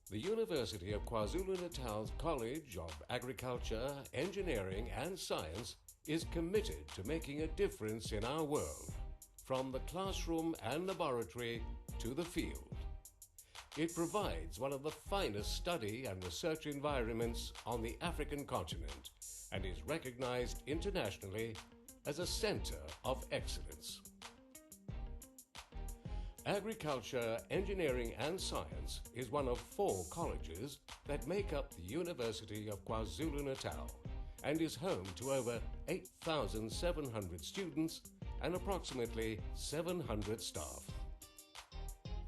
The University of KwaZulu-Natal's College of Agriculture, Engineering and Science is committed to making a difference in our world, from the classroom and laboratory to the field. It provides one of the finest study and research environments on the African continent and is recognized internationally as a center of excellence. Agriculture, Engineering and Science is one of 4 colleges that make up the University of KwaZulu-Natal and is home to over 8,700 students and approximately 700 staff.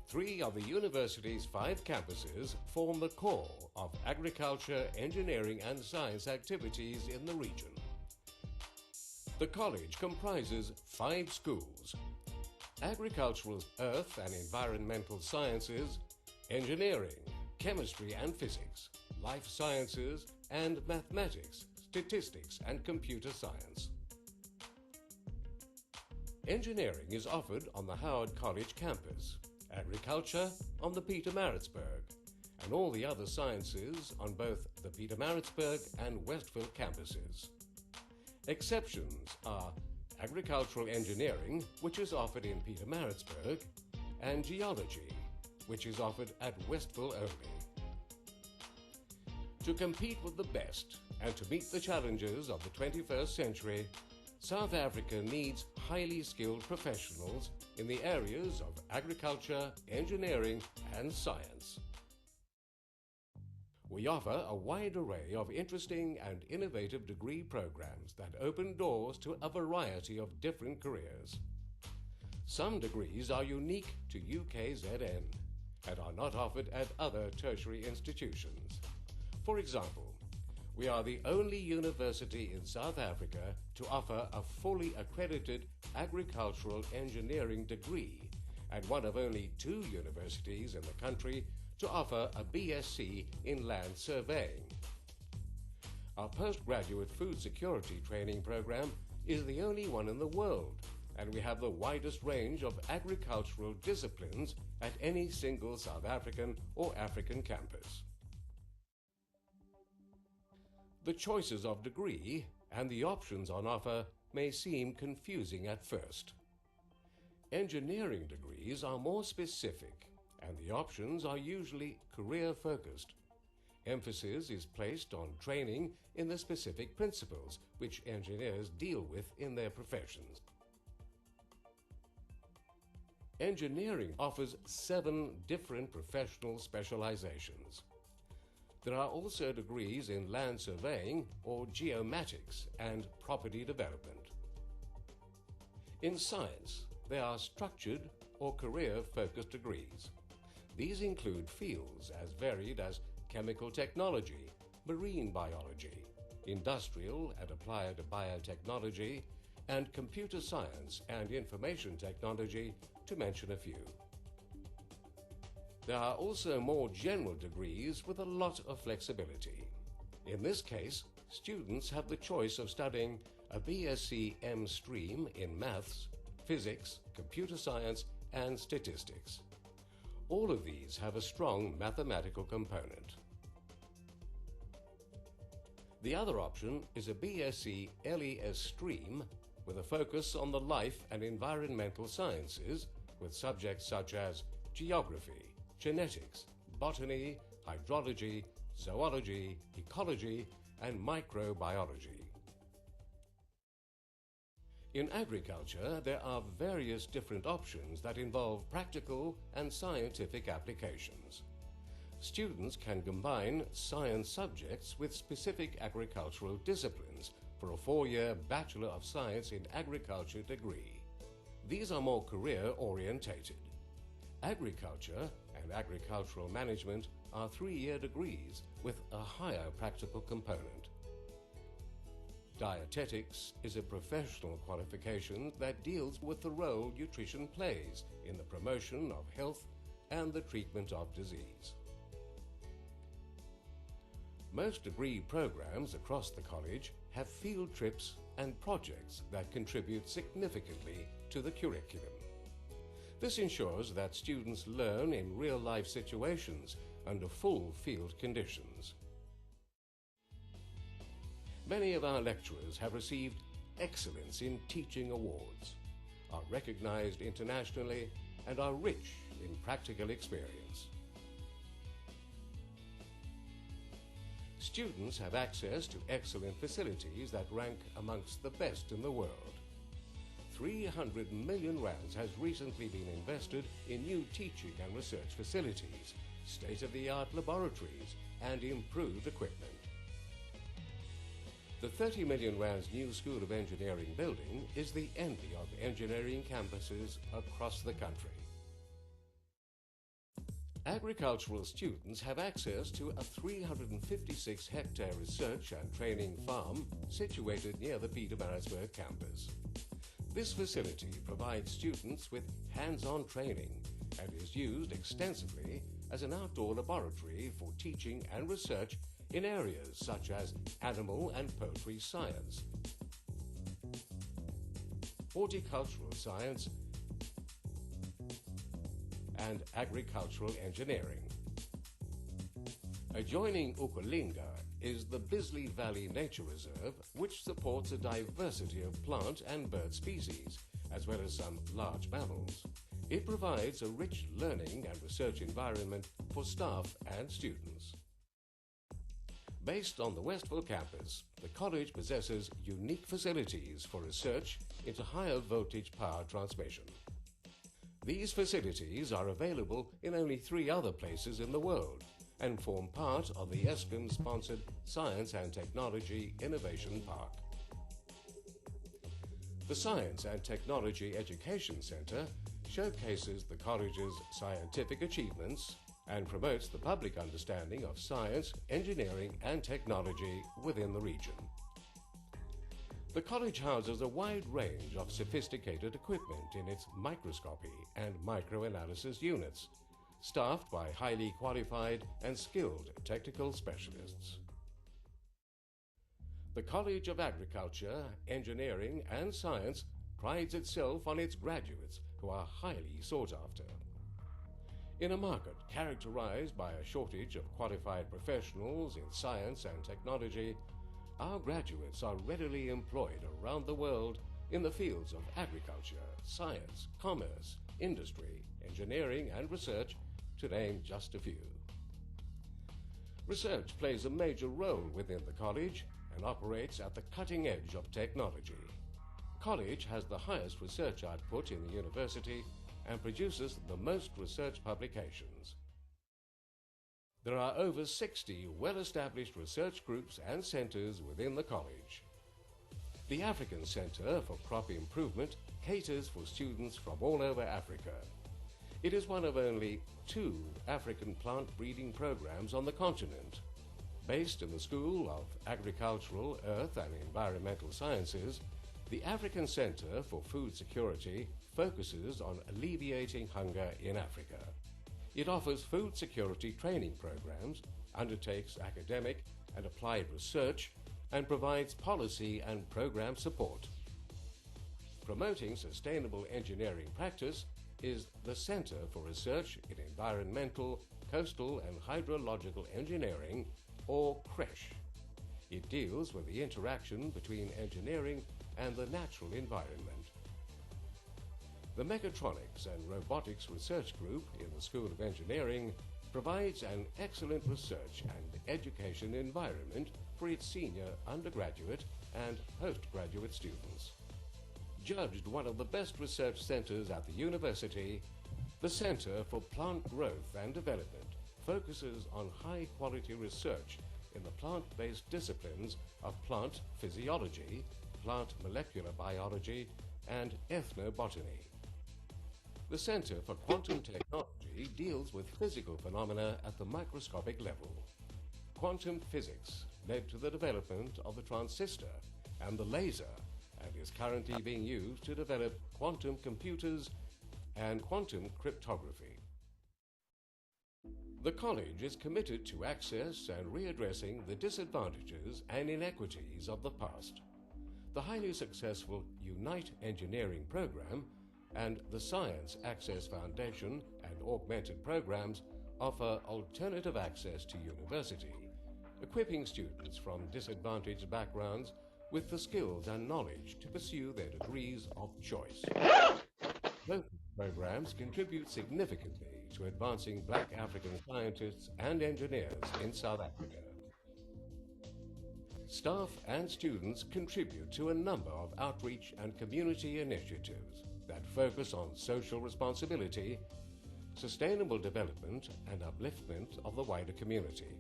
3 of the university's 5 campuses form the core of agriculture, engineering and science activities in the region. The college comprises 5 schools: agricultural, earth and environmental sciences, engineering, chemistry and physics, life sciences and mathematics, statistics and computer science. Engineering is offered on the Howard College campus, agriculture on the Pietermaritzburg, and all the other sciences on both the Pietermaritzburg and Westville campuses. Exceptions are agricultural engineering, which is offered in Pietermaritzburg, and geology, which is offered at Westville only. To compete with the best and to meet the challenges of the 21st century, South Africa needs highly skilled professionals in the areas of agriculture, engineering and science. We offer a wide array of interesting and innovative degree programs that open doors to a variety of different careers. Some degrees are unique to UKZN and are not offered at other tertiary institutions. For example, we are the only university in South Africa to offer a fully accredited agricultural engineering degree and one of only 2 universities in the country to offer a BSc in land surveying. Our postgraduate food security training program is the only one in the world, and we have the widest range of agricultural disciplines at any single South African or African campus. The choices of degree and the options on offer may seem confusing at first. Engineering degrees are more specific, and the options are usually career-focused. Emphasis is placed on training in the specific principles which engineers deal with in their professions. Engineering offers 7 different professional specializations. There are also degrees in land surveying or geomatics and property development. In science, there are structured or career-focused degrees. These include fields as varied as chemical technology, marine biology, industrial and applied biotechnology, and computer science and information technology, to mention a few. There are also more general degrees with a lot of flexibility. In this case, students have the choice of studying a BSc M stream in maths, physics, computer science, and statistics. All of these have a strong mathematical component. The other option is a BSc LES stream with a focus on the life and environmental sciences with subjects such as geography, genetics, botany, hydrology, zoology, ecology, and microbiology. In agriculture, there are various different options that involve practical and scientific applications. Students can combine science subjects with specific agricultural disciplines for a 4-year Bachelor of Science in Agriculture degree. These are more career-orientated. Agriculture and agricultural management are 3-year degrees with a higher practical component. Dietetics is a professional qualification that deals with the role nutrition plays in the promotion of health and the treatment of disease. Most degree programs across the college have field trips and projects that contribute significantly to the curriculum. This ensures that students learn in real-life situations under full field conditions. Many of our lecturers have received Excellence in Teaching awards, are recognized internationally, and are rich in practical experience. Students have access to excellent facilities that rank amongst the best in the world. 300 million rands has recently been invested in new teaching and research facilities, state-of-the-art laboratories, and improved equipment. The 30 million rands new School of Engineering building is the envy of engineering campuses across the country. Agricultural students have access to a 356-hectare research and training farm situated near the Pietermaritzburg campus. This facility provides students with hands-on training and is used extensively as an outdoor laboratory for teaching and research in areas such as animal and poultry science, horticultural science, and agricultural engineering. Adjoining Ukulinga is the Bisley Valley Nature Reserve, which supports a diversity of plant and bird species, as well as some large mammals. It provides a rich learning and research environment for staff and students. Based on the Westville campus, the college possesses unique facilities for research into higher voltage power transmission. These facilities are available in only 3 other places in the world and form part of the ESCOM-sponsored Science and Technology Innovation Park. The Science and Technology Education Center showcases the college's scientific achievements and promotes the public understanding of science, engineering, and technology within the region. The college houses a wide range of sophisticated equipment in its microscopy and microanalysis units, staffed by highly qualified and skilled technical specialists. The College of Agriculture, Engineering, and Science prides itself on its graduates who are highly sought after. In a market characterized by a shortage of qualified professionals in science and technology, our graduates are readily employed around the world in the fields of agriculture, science, commerce, industry, engineering, and research, to name just a few. Research plays a major role within the college and operates at the cutting edge of technology. College has the highest research output in the university and produces the most research publications. There are over 60 well-established research groups and centers within the college. The African Center for Crop Improvement caters for students from all over Africa. It is one of only 2 African plant breeding programs on the continent. Based in the School of Agricultural, Earth and Environmental Sciences, the African Center for Food Security focuses on alleviating hunger in Africa. It offers food security training programs, undertakes academic and applied research, and provides policy and program support. Promoting sustainable engineering practice is the Center for Research in Environmental, Coastal and Hydrological Engineering, or CRESH. It deals with the interaction between engineering and the natural environment. The Mechatronics and Robotics Research Group in the School of Engineering provides an excellent research and education environment for its senior undergraduate and postgraduate students. Judged one of the best research centers at the university, the Center for Plant Growth and Development focuses on high-quality research in the plant-based disciplines of plant physiology, plant molecular biology, and ethnobotany. The Center for Quantum Technology deals with physical phenomena at the microscopic level. Quantum physics led to the development of the transistor and the laser, and is currently being used to develop quantum computers and quantum cryptography. The college is committed to access and readdressing the disadvantages and inequities of the past. The highly successful Unite Engineering program and the Science Access Foundation and augmented programs offer alternative access to university, equipping students from disadvantaged backgrounds with the skills and knowledge to pursue their degrees of choice. Both programs contribute significantly to advancing Black African scientists and engineers in South Africa. Staff and students contribute to a number of outreach and community initiatives that focus on social responsibility, sustainable development, and upliftment of the wider community.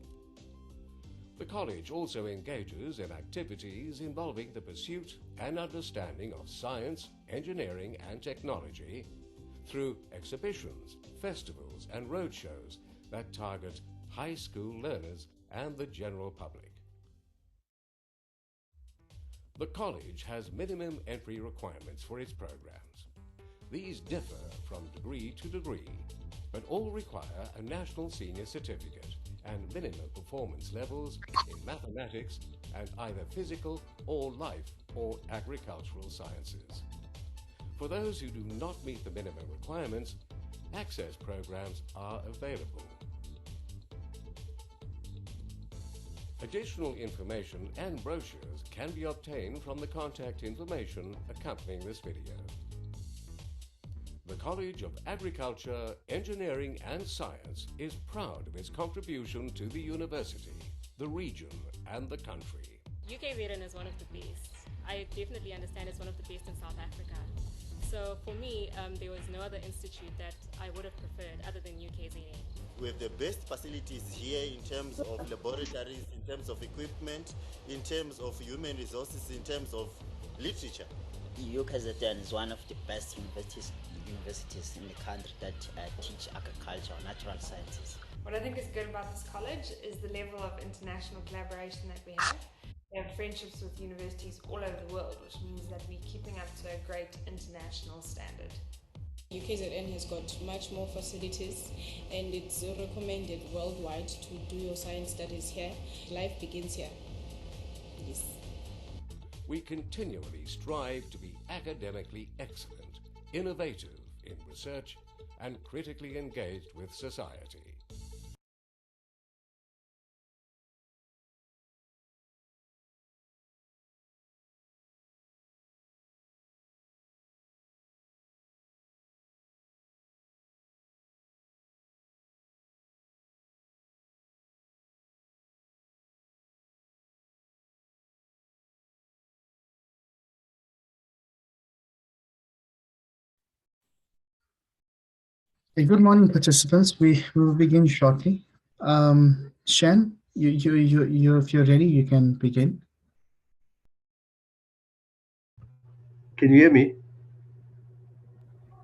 The college also engages in activities involving the pursuit and understanding of science, engineering, and technology through exhibitions, festivals, and roadshows that target high school learners and the general public. The college has minimum entry requirements for its programs. These differ from degree to degree, but all require a national senior certificate and minimum performance levels in mathematics and either physical or life or agricultural sciences. For those who do not meet the minimum requirements, access programs are available. Additional information and brochures can be obtained from the contact information accompanying this video. The College of Agriculture, Engineering and Science is proud of its contribution to the university, the region and the country. UKZN is one of the best. I definitely understand it's one of the best in South Africa. So for me, there was no other institute that I would have preferred other than UKZN. We have the best facilities here in terms of laboratories, in terms of equipment, in terms of human resources, in terms of literature. UKZN is one of the best universities in the country that teach agriculture or natural sciences. What I think is good about this college is the level of international collaboration that we have. We have friendships with universities all over the world, which means that we're keeping up to a great international standard. UKZN has got much more facilities and it's recommended worldwide to do your science studies here. Life begins here. Yes. We continually strive to be academically excellent, innovative in research, and critically engaged with society. Good morning, participants. We will begin shortly. Shen, if you're ready, you can begin. Can you hear me?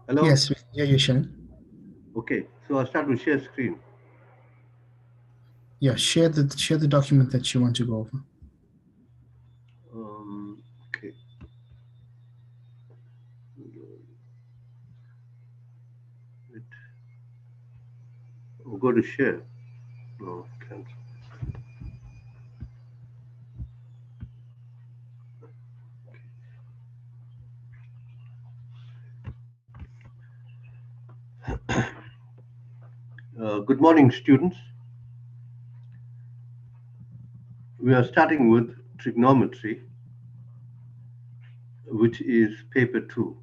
Hello? Yes, we can hear you, Shen. Okay, so I'll start with share screen. Yeah, share the document that you want to go over. Okay. We'll go to share. No, can't. Good morning, students. We are starting with trigonometry, which is paper 2.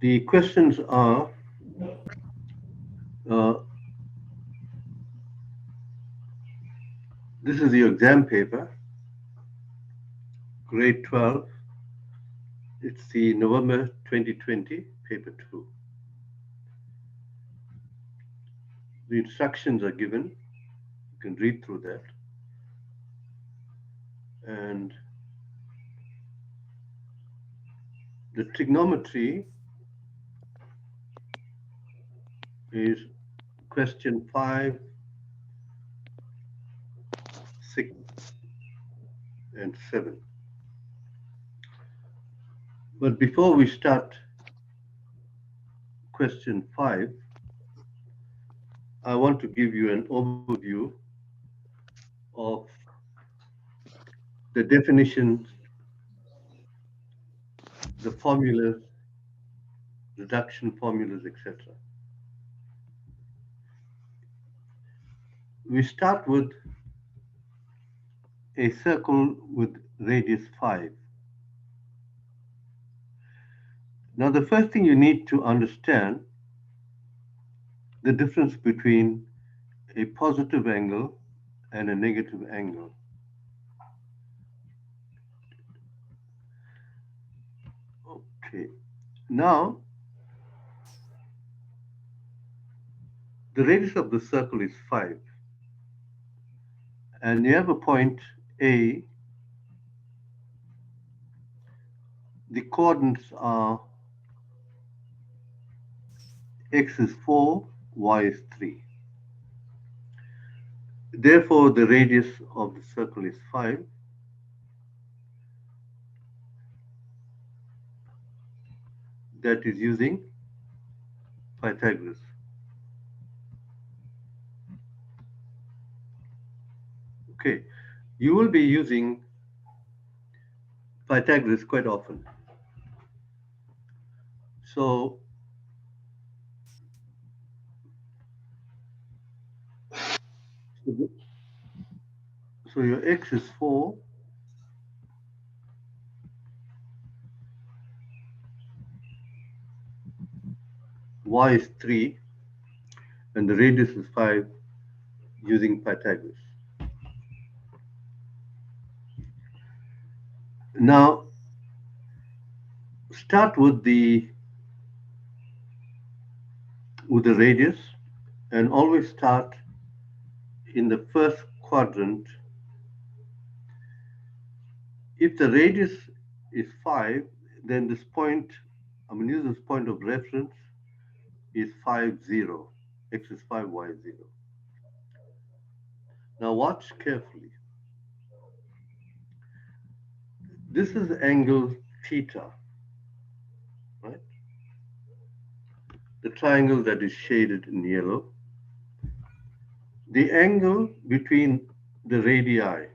The questions are this is your exam paper, grade 12. It's the November 2020 paper 2. The instructions are given. You can read through that. And the trigonometry is question 5, 6, and 7. But before we start question 5, I want to give you an overview of the definitions the formulas, reduction formulas, etc. We start with a circle with radius 5. Now, the first thing you need to understand the difference between a positive angle and a negative angle. Okay, now the radius of the circle is 5, and you have a point A. The coordinates are x is 4, y is 3. Therefore, the radius of the circle is 5. That is using Pythagoras. Okay, you will be using Pythagoras quite often. So your x is 4, y is 3, and the radius is 5 using Pythagoras. Now, start with the radius, and always start in the first quadrant. If the radius is 5, then this point, I'm going to use this point of reference, is 5, 0. X is 5, y is 0. Now watch carefully. This is angle theta, right? The triangle that is shaded in yellow. The angle between the radii,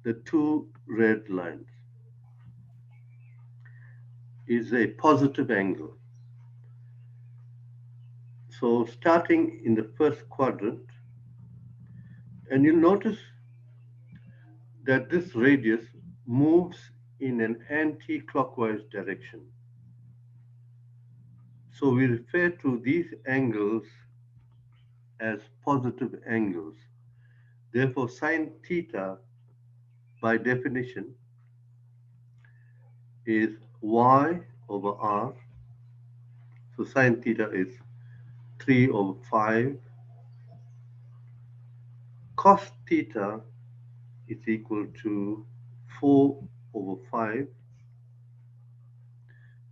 the two red lines, is a positive angle. So starting in the first quadrant, and you'll notice that this radius moves in an anti-clockwise direction. So we refer to these angles as positive angles. Therefore, sine theta, by definition, is y over r. So sine theta is 3 over 5. Cos theta is equal to 4 over 5,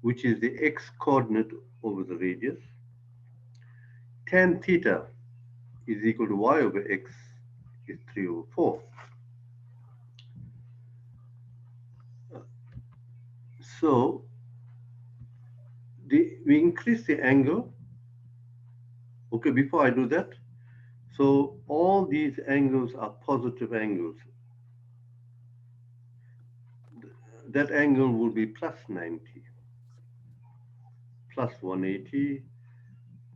which is the x coordinate over the radius. Tan theta is equal to y over x, is 3 over 4. So we increase the angle. Okay, before I do that, so all these angles are positive angles. That angle will be plus 90, plus 180,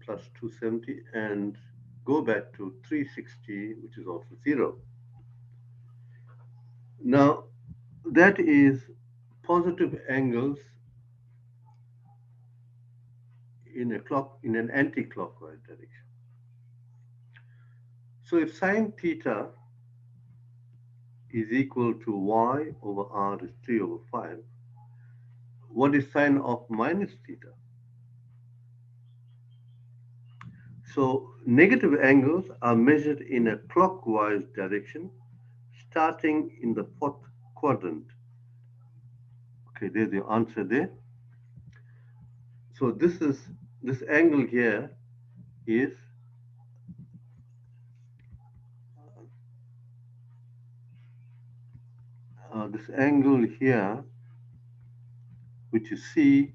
plus 270, and go back to 360, which is also 0. Now, that is positive angles in an anti-clockwise direction. So if sine theta is equal to y over r is 3 over 5, what is sine of minus theta? So negative angles are measured in a clockwise direction, starting in the fourth quadrant. Okay, there's the answer there. So this angle here is this angle here, which you see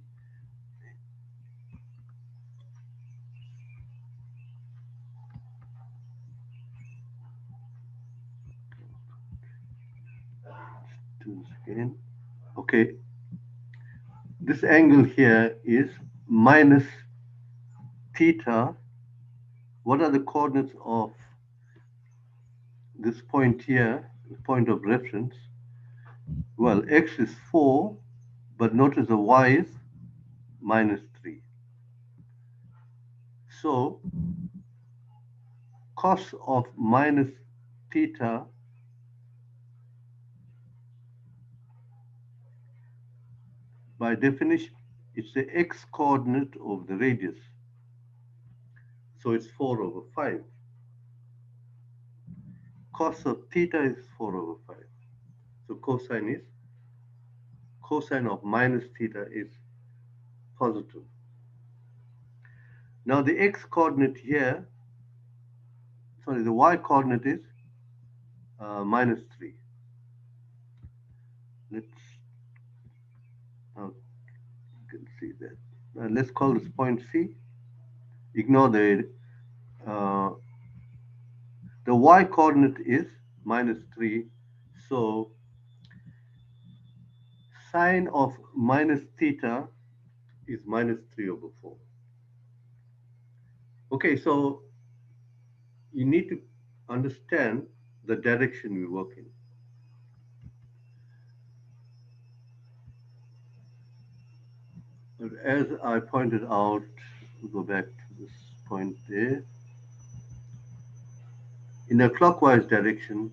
again. Okay, this angle here is minus theta. What are the coordinates of this point here, the point of reference? Well, x is 4, but notice the y is minus 3. So cos of minus theta by definition, it's the x coordinate of the radius. So it's 4 over 5. Cos of theta is 4 over 5. So cosine of minus theta is positive. Now the x coordinate here, sorry, the y coordinate is minus 3. Let's, you can see that. Let's call this point C. Ignore the y coordinate is minus 3. So sine of minus theta is minus 3 over 4. Okay, so you need to understand the direction we work in. But as I pointed out, we'll go back to this point there. In a clockwise direction,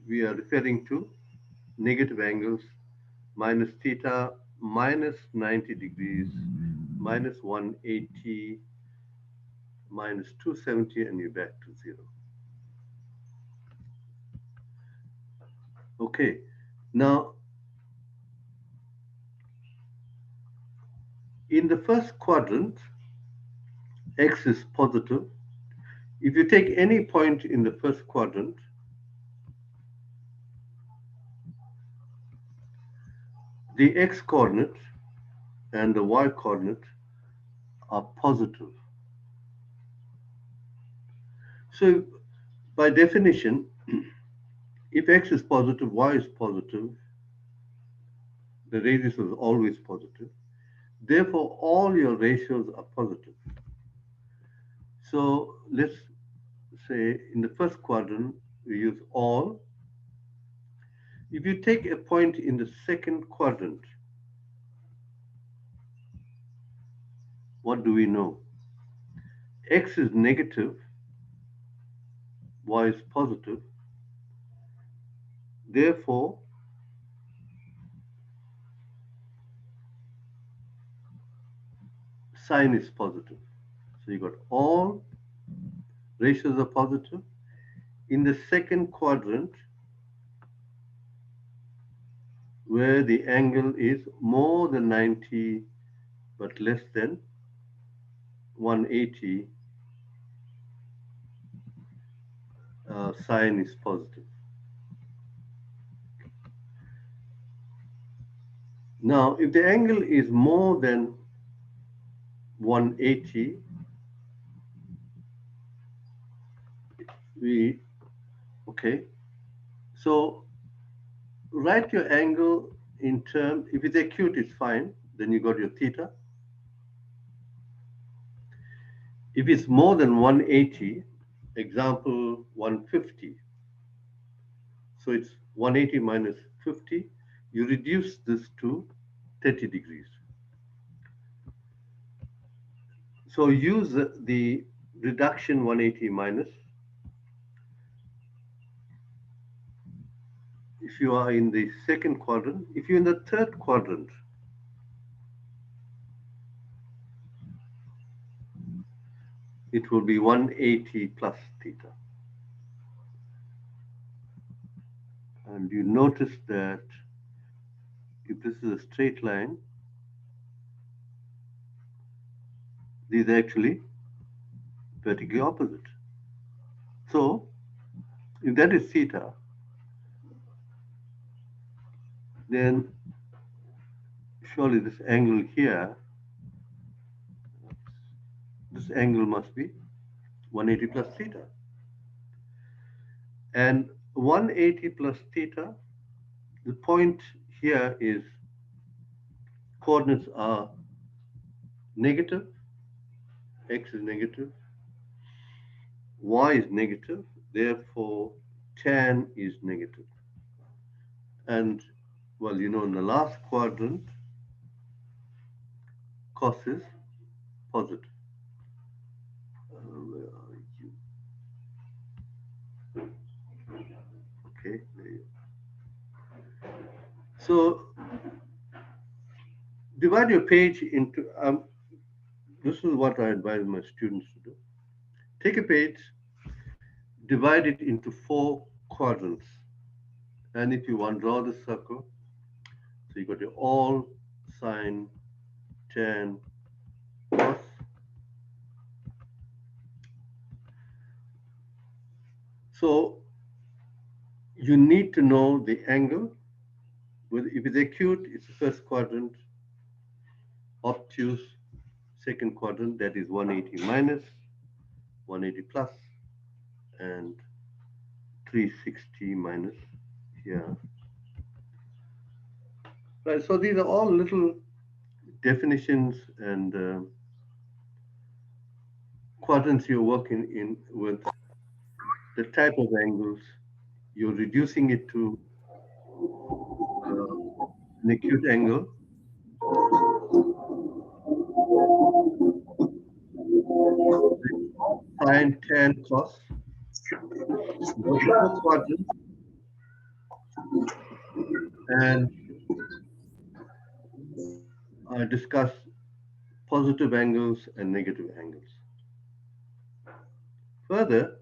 we are referring to negative angles, minus theta, minus 90 degrees, minus 180, minus 270, and you're back to 0. Okay, now in the first quadrant, x is positive. If you take any point in the first quadrant, the x coordinate and the y coordinate are positive. So by definition, if x is positive, y is positive, the radius is always positive. Therefore, all your ratios are positive. So let's say in the first quadrant, we use all. If you take a point in the second quadrant, what do we know? X is negative, y is positive. Therefore, sine is positive. So you got all ratios are positive. In the second quadrant, where the angle is more than 90 but less than 180, sine is positive. Now, if the angle is more than 180, so write your angle in terms, if it's acute, it's fine, then you got your theta. If it's more than 180, example 150, so it's 180 minus 50, you reduce this to 30 degrees. So use the reduction 180 minus. If you are in the second quadrant, if you're in the third quadrant, it will be 180 plus theta. And you notice that if this is a straight line, these are actually vertically opposite. So if that is theta, then surely this angle here, this angle must be 180 plus theta. And 180 plus theta the point here is coordinates are negative, x is negative, y is negative, therefore tan is negative. And well, you know, in the last quadrant, cos is positive. Where are you? Okay, there you go. So divide your page into, this is what I advise my students to do. Take a page, divide it into 4 quadrants. And if you want, draw the circle. So you got your all, sine, tan, cos. So you need to know the angle. If it's acute, it's the first quadrant. Obtuse, second quadrant, that is 180 minus, 180 plus, and 360 minus here. Right, so these are all little definitions and quadrants you're working in with the type of angles. You're reducing it to an acute angle. Sine, tan, cos. Quadrant. And I discuss positive angles and negative angles. Further,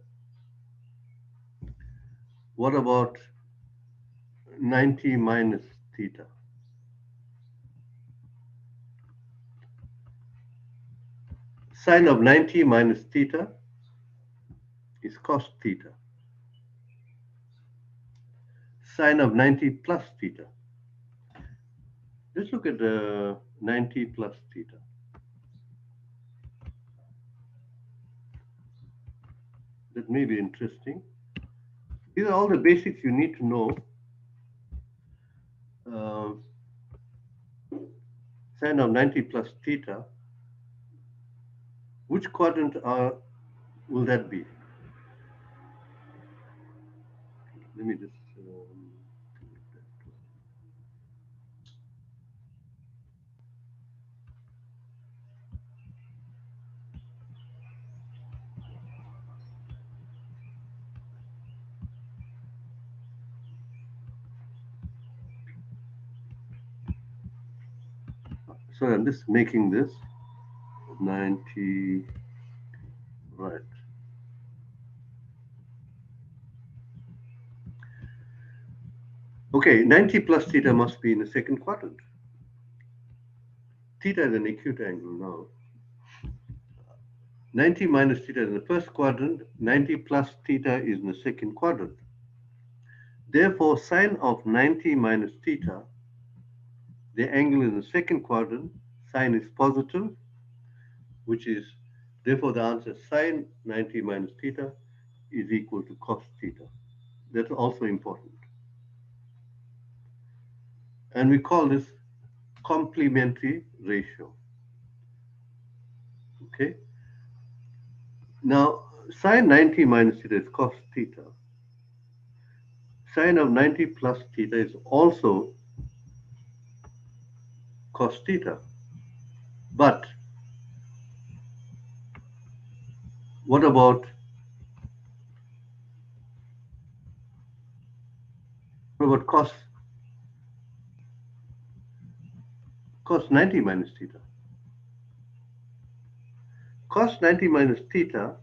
what about 90 minus theta? Sine of 90 minus theta is cos theta. Sine of 90 plus theta. Let's look at 90 plus theta. That may be interesting. These are all the basics you need to know. Sine of 90 plus theta. Which quadrant will that be? Let me just sorry, I'm just making this 90, right. Okay, 90 plus theta must be in the second quadrant. Theta is an acute angle now. 90 minus theta is in the first quadrant, 90 plus theta is in the second quadrant. Therefore, sine of 90 minus theta, the angle in the second quadrant, sine is positive, which is, therefore the answer sine 90 minus theta is equal to cos theta. That's also important. And we call this complementary ratio. Okay. Now, sine 90 minus theta is cos theta. Sine of 90 plus theta is also cos theta. But what about cos 90 minus theta? Cos 90 minus theta,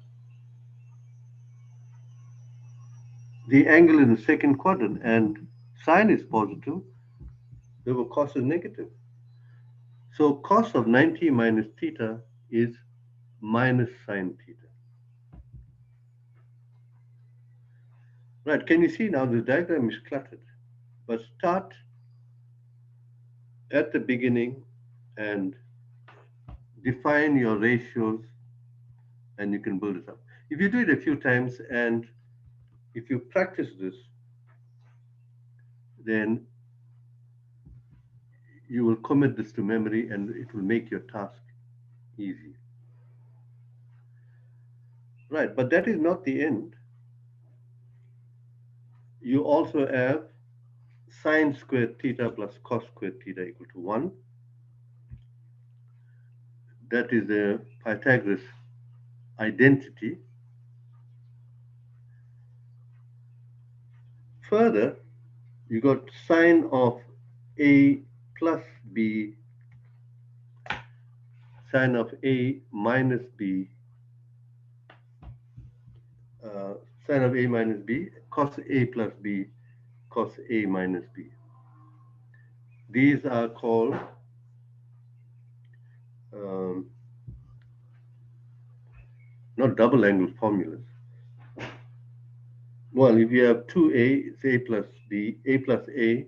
the angle in the second quadrant, and sine is positive, therefore cos is negative. So cos of 90 minus theta is minus sine theta. Right, can you see now the diagram is cluttered, but start at the beginning and define your ratios and you can build it up. If you do it a few times and if you practice this, then you will commit this to memory and it will make your task easy. Right, but that is not the end. You also have sine squared theta plus cos squared theta equal to 1. That is the Pythagoras identity. Further, you got sine of A plus B, sine of A minus B, sine of A minus B, cos A plus B, cos A minus B. These are called not double angle formulas. Well, if you have 2A, it's A plus B, A plus A,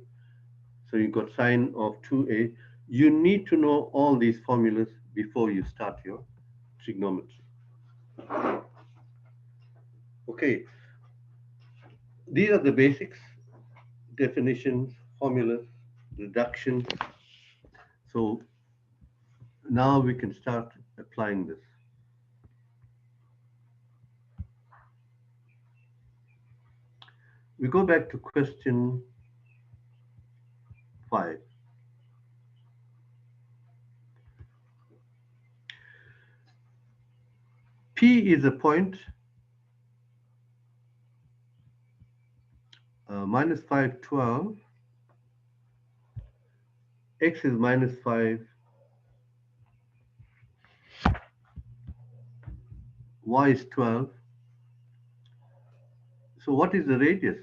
so you've got sine of 2A. You need to know all these formulas before you start your trigonometry. Okay, these are the basics, definitions, formulas, reductions. So now we can start applying this. We go back to question 5. P is a point minus 5, 12. X is minus 5. Y is 12. So what is the radius?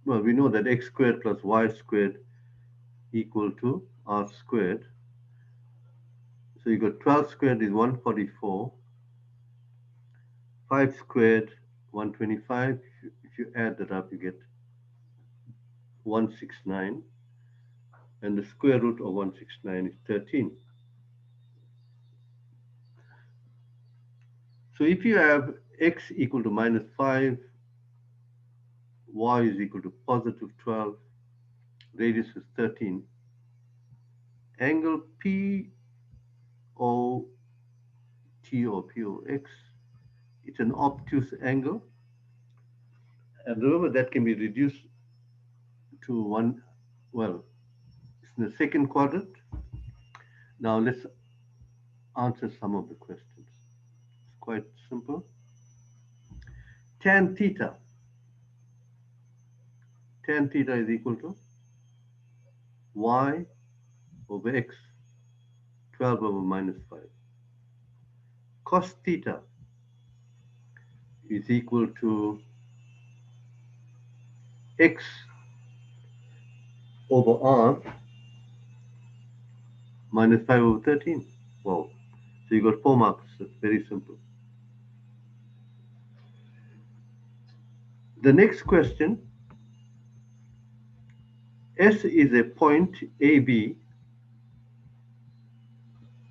Well, we know that x squared plus y squared equal to r squared. So you got 12 squared is 144. 5 squared, 125. If you add that up, you get 169. And the square root of 169 is 13. So if you have x equal to minus 5, y is equal to positive 12, radius is 13, angle POT or POX, it's an obtuse angle. And remember that can be reduced to one, well, it's in the second quadrant. Now let's answer some of the questions. It's quite simple. Tan theta is equal to y over x, 12 over minus 5. Cos theta is equal to x over r minus 5 over 13. Wow. So you got 4 marks. That's very simple. The next question, S is a point AB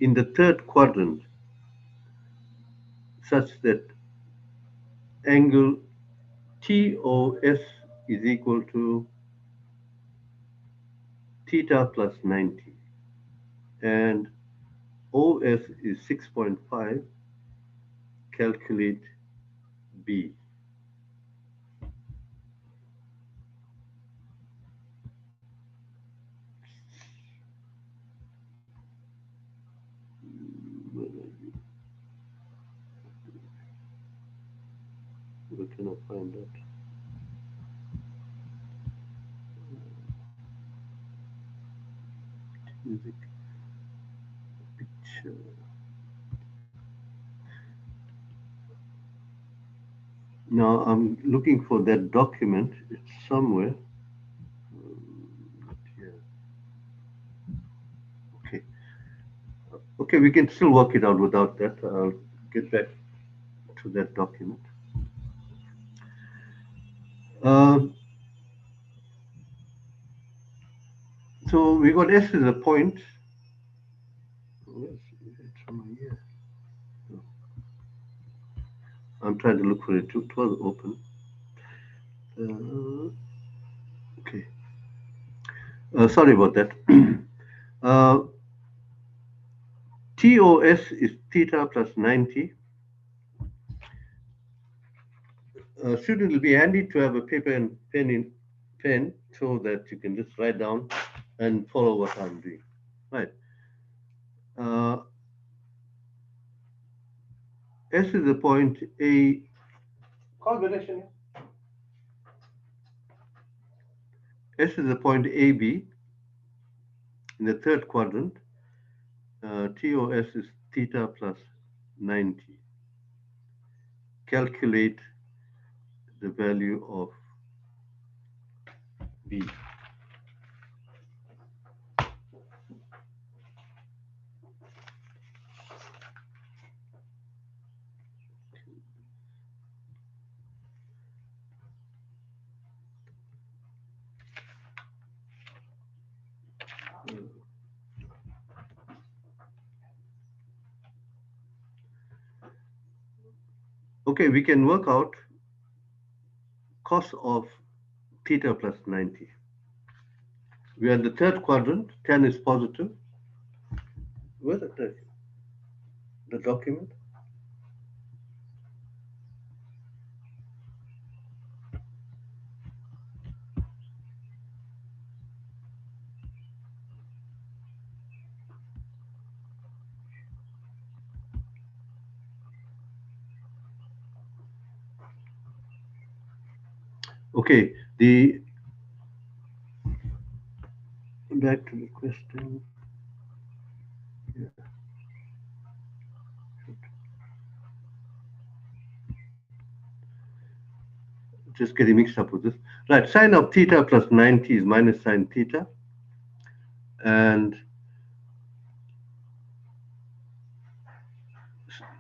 in the third quadrant such that angle TOS is equal to theta plus 90 and OS is 6.5. Calculate B. Where can I find that? Music, picture. Now I'm looking for that document. It's somewhere. Not here. Okay. Okay, we can still work it out without that. I'll get back to that document. So we got S is a point. Yes, it's from here. I'm trying to look for it. It was open. Okay. Sorry about that. TOS is theta plus 90. Student, it'll be handy to have a paper and pen so that you can just write down and follow what I'm doing. Right. S is the point A. S is the point AB in the third quadrant. TOS is theta plus 90. Calculate the value of B. Okay, we can work out cos of theta plus 90. We are in the third quadrant, 10 is positive. Where's the document? Okay, back to the question. Yeah. Just getting mixed up with this. Right, sine of theta plus 90 is minus sine theta. And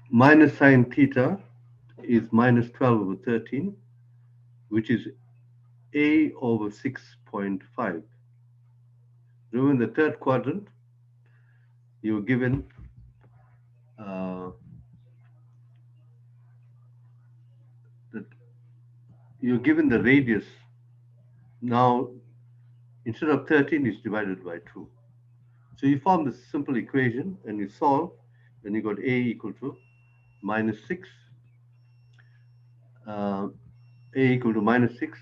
minus sine theta is minus 12 over 13, which is A over 6.5. Remember, in the third quadrant, you're given the radius. Now, instead of 13, it's divided by 2. So you form this simple equation and you solve, and you got A equal to minus 6. A equal to minus 6.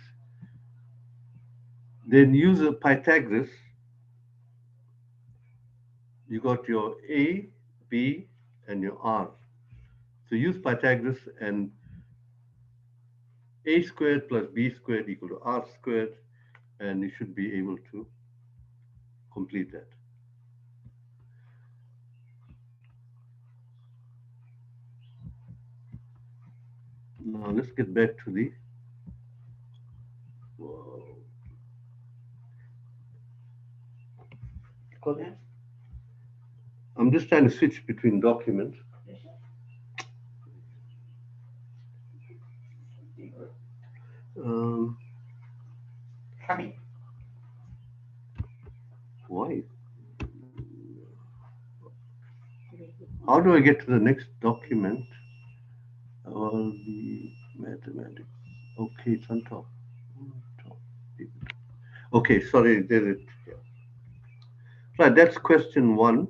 Then use a Pythagoras. You got your A, B, and your R. So use Pythagoras, and A squared plus B squared equal to R squared, and you should be able to complete that. Now let's get back to the I'm just trying to switch between documents. Why? How do I get to the next document? All the mathematics. Okay, it's on top. Okay, sorry, there's it. Yeah. Right, that's question 1.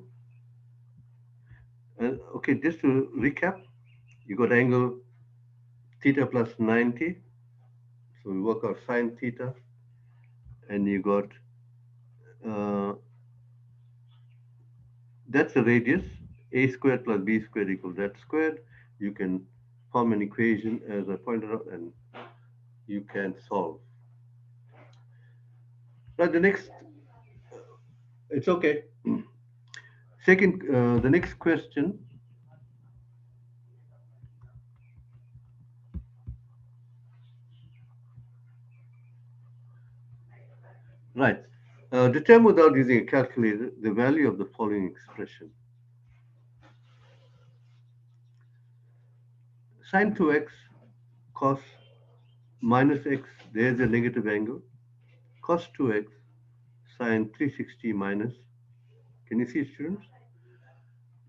Okay, just to recap, you got angle theta plus 90. So we work out sine theta, and you got that's the radius. A squared plus B squared equals that squared. You can form an equation as I pointed out, and you can solve. Right, the next, it's okay. Second, the next question. Right, determine without using a calculator the value of the following expression. Sine 2x cos minus x, there's a negative angle. Cos 2x sine 360 minus, can you see, students?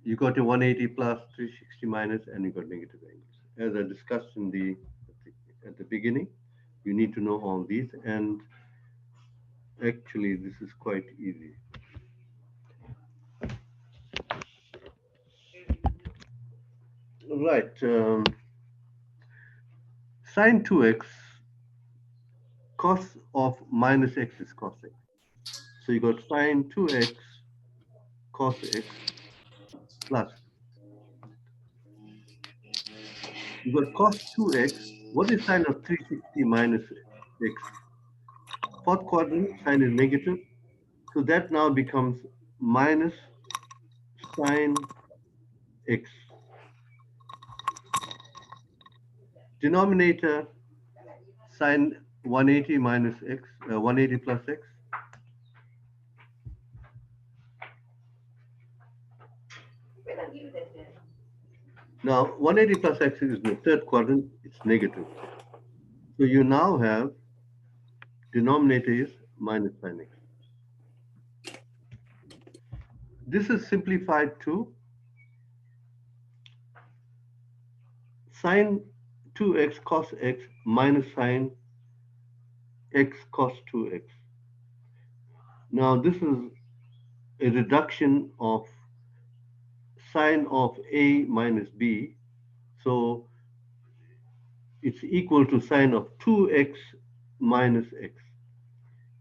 You got a 180 plus 360 minus, and you got negative angles. As I discussed at the beginning, you need to know all these, and actually this is quite easy. Right. Sine 2x, cos of minus x is cos x. So you got sine 2x cos x plus. You got cos 2x. What is sine of 360 minus x? Fourth quadrant, sine is negative. So that now becomes minus sine x. Denominator, sine 180 minus x, 180 plus x. Now, 180 plus x is in the third quadrant, it's negative. So you now have denominator is minus sine x. This is simplified to sine 2x cos x minus sine x cos 2x. Now, this is a reduction of sine of a minus b. So it's equal to sine of 2x minus x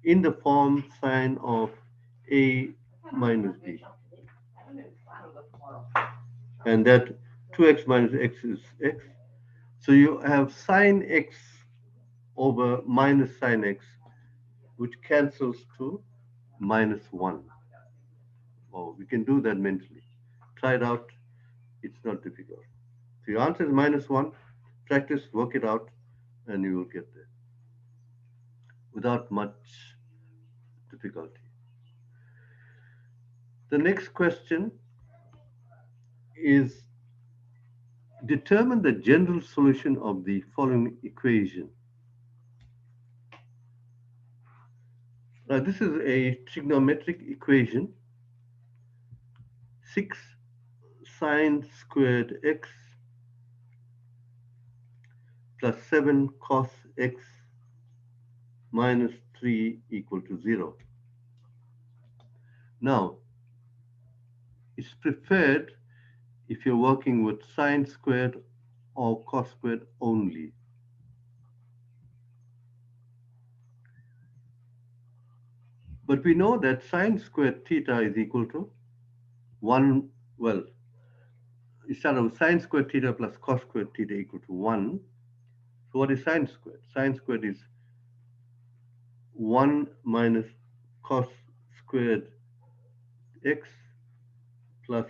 in the form sine of a minus b. And that 2x minus x is x. So you have sine x over minus sine x, which cancels to minus 1. Oh, we can do that mentally. Try it out. It's not difficult. So your answer is minus 1. Practice, work it out, and you will get there without much difficulty. The next question is determine the general solution of the following equation. Now, this is a trigonometric equation. 6 sine squared x plus 7 cos x minus 3 equal to 0. Now, it's preferred if you're working with sine squared or cos squared only. But we know that sine squared theta is equal to 1, well, you start with sine squared theta plus cos squared theta equal to 1. So what is sine squared? Sine squared is 1 minus cos squared x plus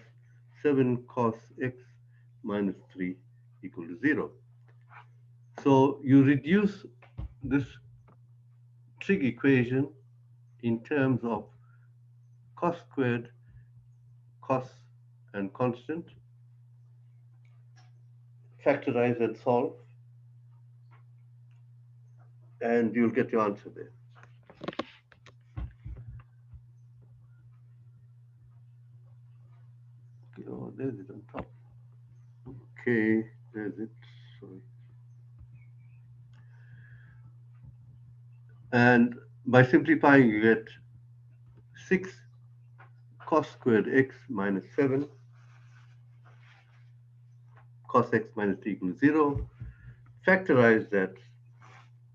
7 cos x minus 3 equal to 0. So you reduce this trig equation in terms of cos squared, cos and constant, factorize and solve, and you'll get your answer there. Oh, there's it on top. Okay, there's it. Sorry. And by simplifying, you get 6 cos squared x minus 7 cos x minus 3 equals 0. Factorize that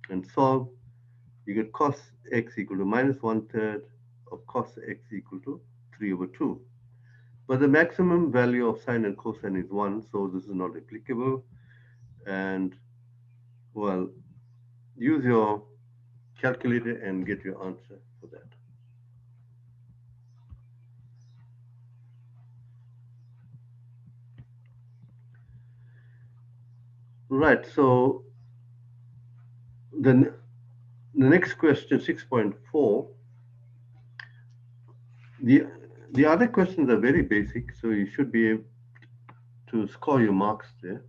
and solve. You get cos x equal to minus 1/3 of cos x equal to 3 over 2. But the maximum value of sine and cosine is 1, so this is not applicable. And, well, use your calculator and get your answer for that. Right, so the next question, 6.4, the other questions are very basic, so you should be able to score your marks there.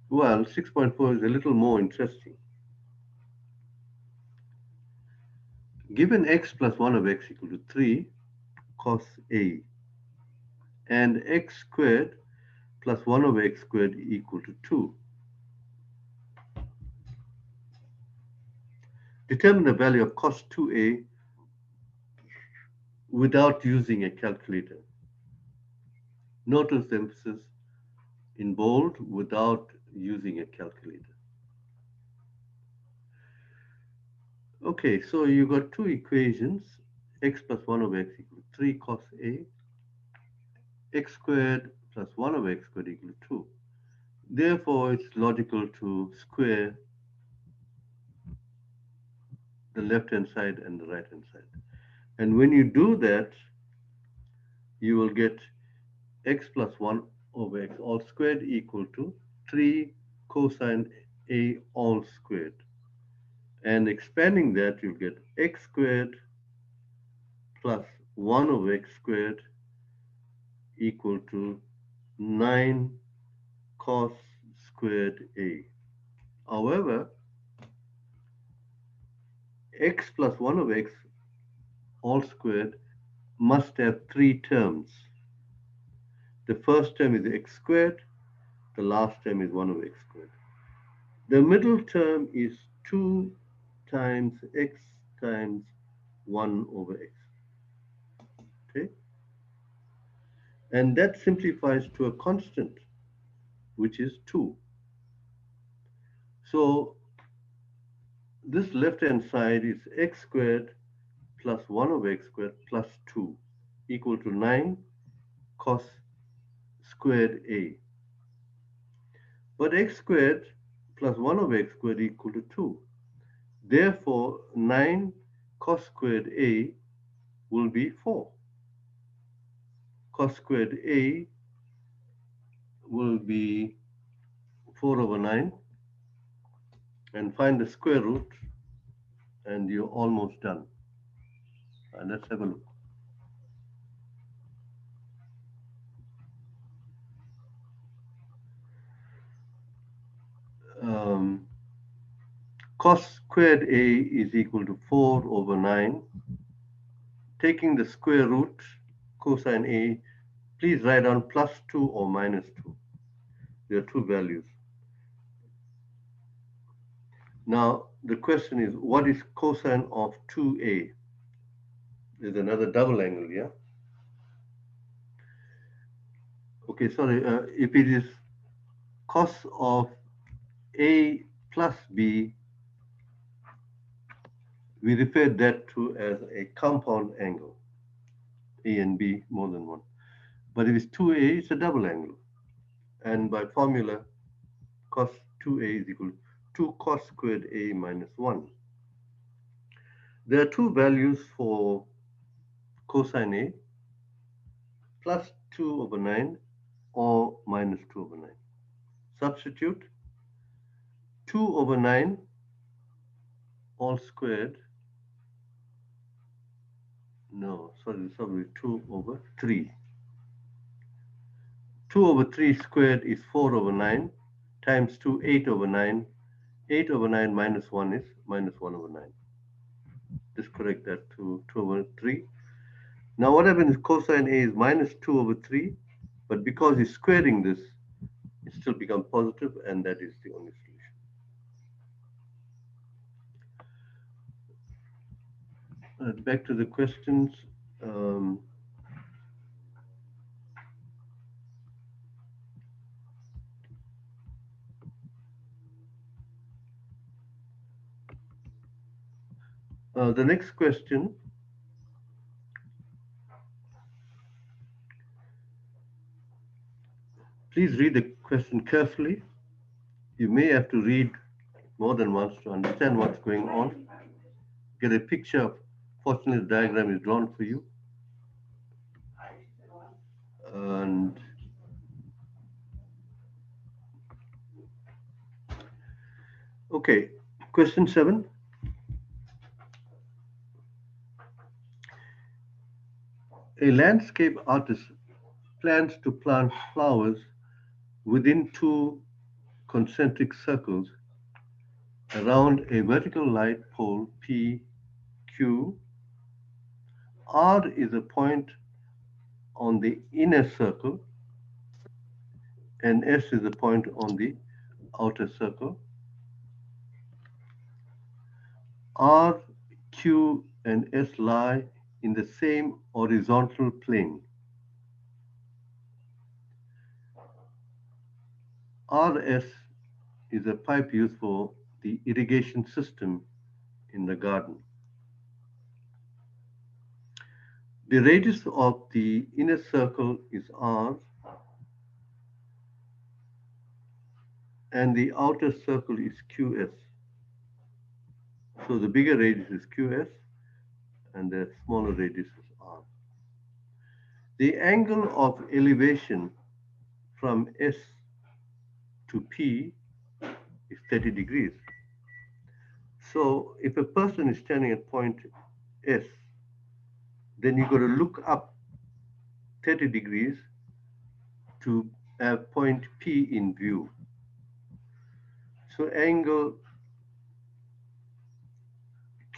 Well, 6.4 is a little more interesting. Given x plus 1 of x equal to 3 cos a and x squared plus 1 over x squared equal to 2. Determine the value of cos 2a without using a calculator. Notice the emphasis in bold without using a calculator. Okay, so you got two equations, x plus 1 over x equals 3 cos A, x squared plus 1 over x squared equals 2. Therefore, it's logical to square the left-hand side and the right-hand side. And when you do that, you will get x plus 1 over x all squared equal to 3 cosine A all squared. And expanding that, you'll get x squared plus 1 over x squared equal to 9 cos squared A. However, x plus 1 over x all squared must have three terms. The first term is x squared, the last term is 1 over x squared. The middle term is 2 times x times 1 over x. Okay? And that simplifies to a constant, which is 2. So this left-hand side is x squared plus 1 over x squared plus 2 equal to 9 cos squared A. But x squared plus 1 over x squared equal to 2. Therefore, 9 cos squared A will be 4. Cos squared A will be 4 over 9. And find the square root, and you're almost done. And let's have a look. Cos squared A is equal to 4 over 9. Taking the square root, cosine A, please write down plus 2 or minus 2. There are two values. Now, the question is, what is cosine of 2A? There's another double angle here. Okay, sorry, if it is cos of A plus B, we refer that to as a compound angle, A and B, more than one. But if it's 2A, it's a double angle. And by formula, cos 2A is equal to 2 cos squared A minus 1. There are two values for cosine A, plus 2 over 9 or minus 2 over 9. Substitute 2 over 9 all squared. No, sorry, this will be 2 over 3. 2 over 3 squared is 4 over 9 times 2, 8 over 9. 8 over 9 minus 1 is minus 1 over 9. Just correct that to 2 over 3. Now what happens is cosine A is minus 2 over 3, but because he's squaring this, it still becomes positive, and that is the only solution. Back to the questions. The next question, please read the question carefully. You may have to read more than once to understand what's going on. Get a picture of, fortunately the diagram is drawn for you. And okay, question 7. A landscape artist plans to plant flowers within 2 concentric circles around a vertical light pole P, Q. R is a point on the inner circle, and S is a point on the outer circle. R, Q, and S lie in the same horizontal plane. RS is a pipe used for the irrigation system in the garden. The radius of the inner circle is R and the outer circle is QS. So the bigger radius is QS and the smaller radius is R. The angle of elevation from S to P is 30 degrees. So if a person is standing at point S, then you've got to look up 30 degrees to have point P in view. So angle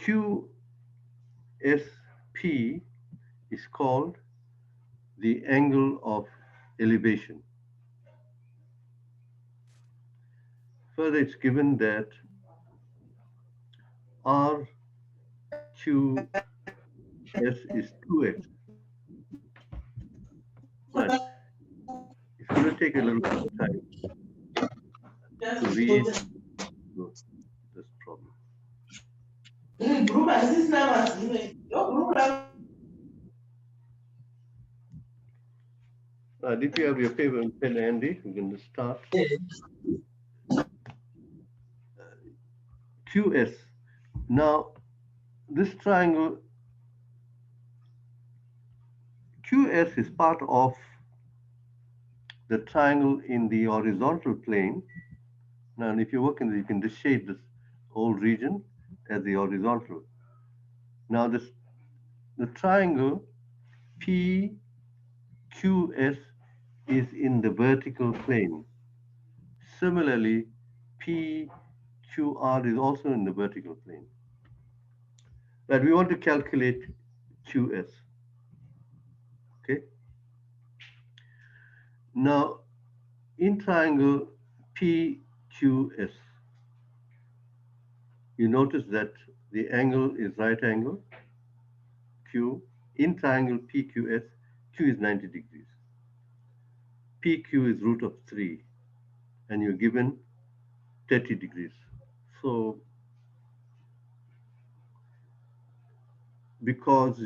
QSP is called the angle of elevation. Further, it's given that RQS is 2x. Right. It's going to take a little bit of time to read this problem. If you have your paper and pen handy, we can just start. QS. Now, this triangle QS is part of the triangle in the horizontal plane. Now, if you work in this, you can just shade this whole region as the horizontal. Now, the triangle PQS is in the vertical plane. Similarly, PQR is also in the vertical plane. But we want to calculate QS. Okay. Now, in triangle PQS, you notice that the angle is right angle, Q. In triangle PQS, Q is 90 degrees. PQ is root of 3, and you're given 30 degrees. So, because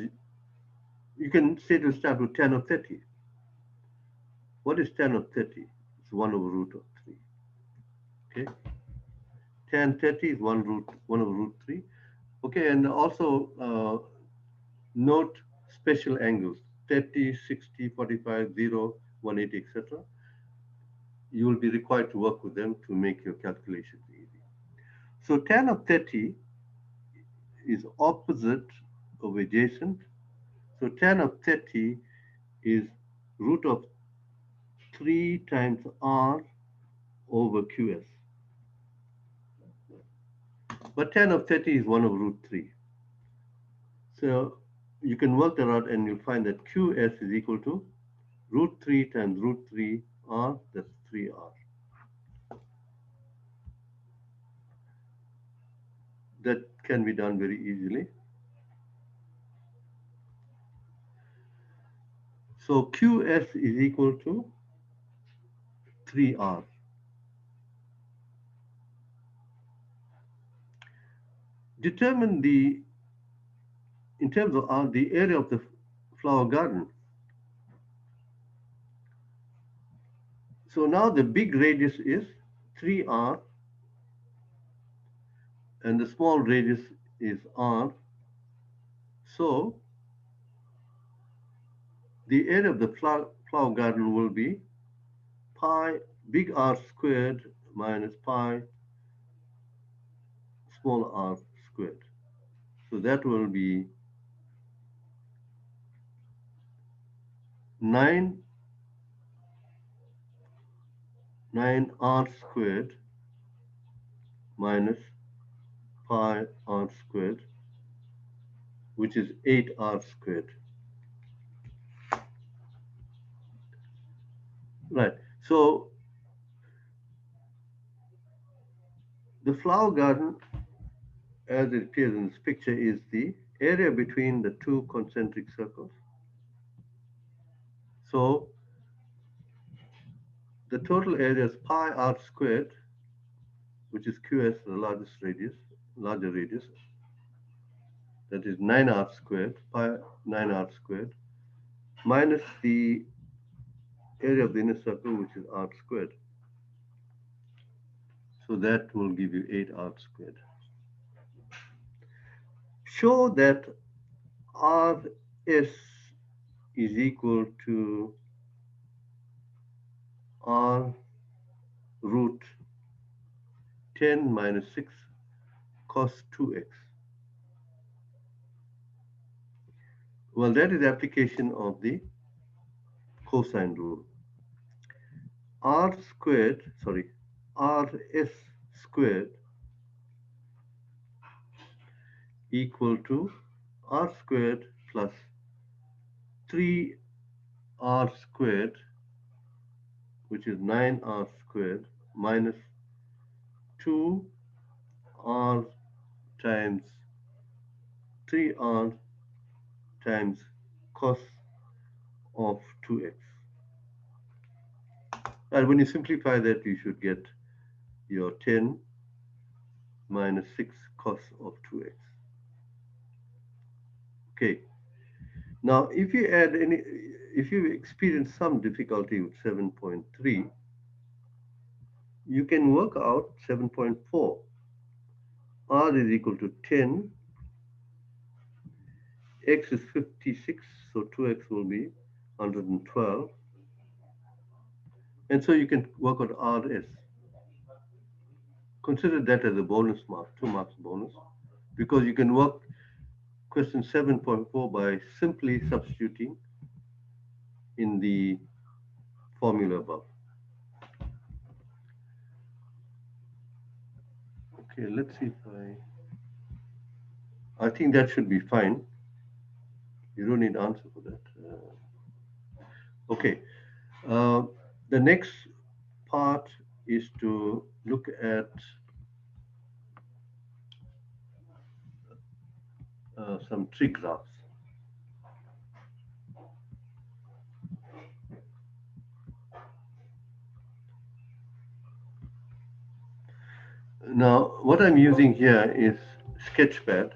you can say to start with tan of 30. What is tan of 30? It's 1 over root of 3. Okay. Tan 30 is 1 over root 3. Okay, and also note special angles, 30, 60, 45, 0, 180, etc. You will be required to work with them to make your calculations easy. So tan of 30 is opposite of adjacent. So tan of 30 is root of 3 times R over QS. But tan of 30 is 1 over root 3. So you can work that out and you'll find that QS is equal to root 3 times root 3R, that's 3R. That can be done very easily. So QS is equal to 3R. Determine the, in terms of R, the area of the flower garden. So now the big radius is 3R and the small radius is R. So the area of the flower garden will be pi big R squared minus pi small r squared. So that will be 9 r squared minus pi r squared, which is 8r squared. Right. So the flower garden, as it appears in this picture, is the area between the two concentric circles. So the total area is pi r squared, which is QS, the larger radius. That is 9r squared, pi 9r squared, minus the area of the inner circle, which is r squared. So that will give you 8r squared. Show that Rs is equal to r root 10 minus 6 cos 2x. Well, that is application of the cosine rule. Rs squared equal to r squared plus 3r squared, which is 9r squared, minus 2r times 3r times cos of 2x. And when you simplify that, you should get your 10 minus 6 cos of 2x. Okay. Now, if you experience some difficulty with 7.3, you can work out 7.4. R is equal to 10, x is 56, so 2x will be 112. And so you can work out Rs. Consider that as a bonus mark, 2 marks bonus, because you can work question 7.4 by simply substituting in the formula above. Okay, let's see if I think that should be fine. You don't need answer for that. Okay, the next part is to look at some tree graphs. Now, what I'm using here is Sketchpad.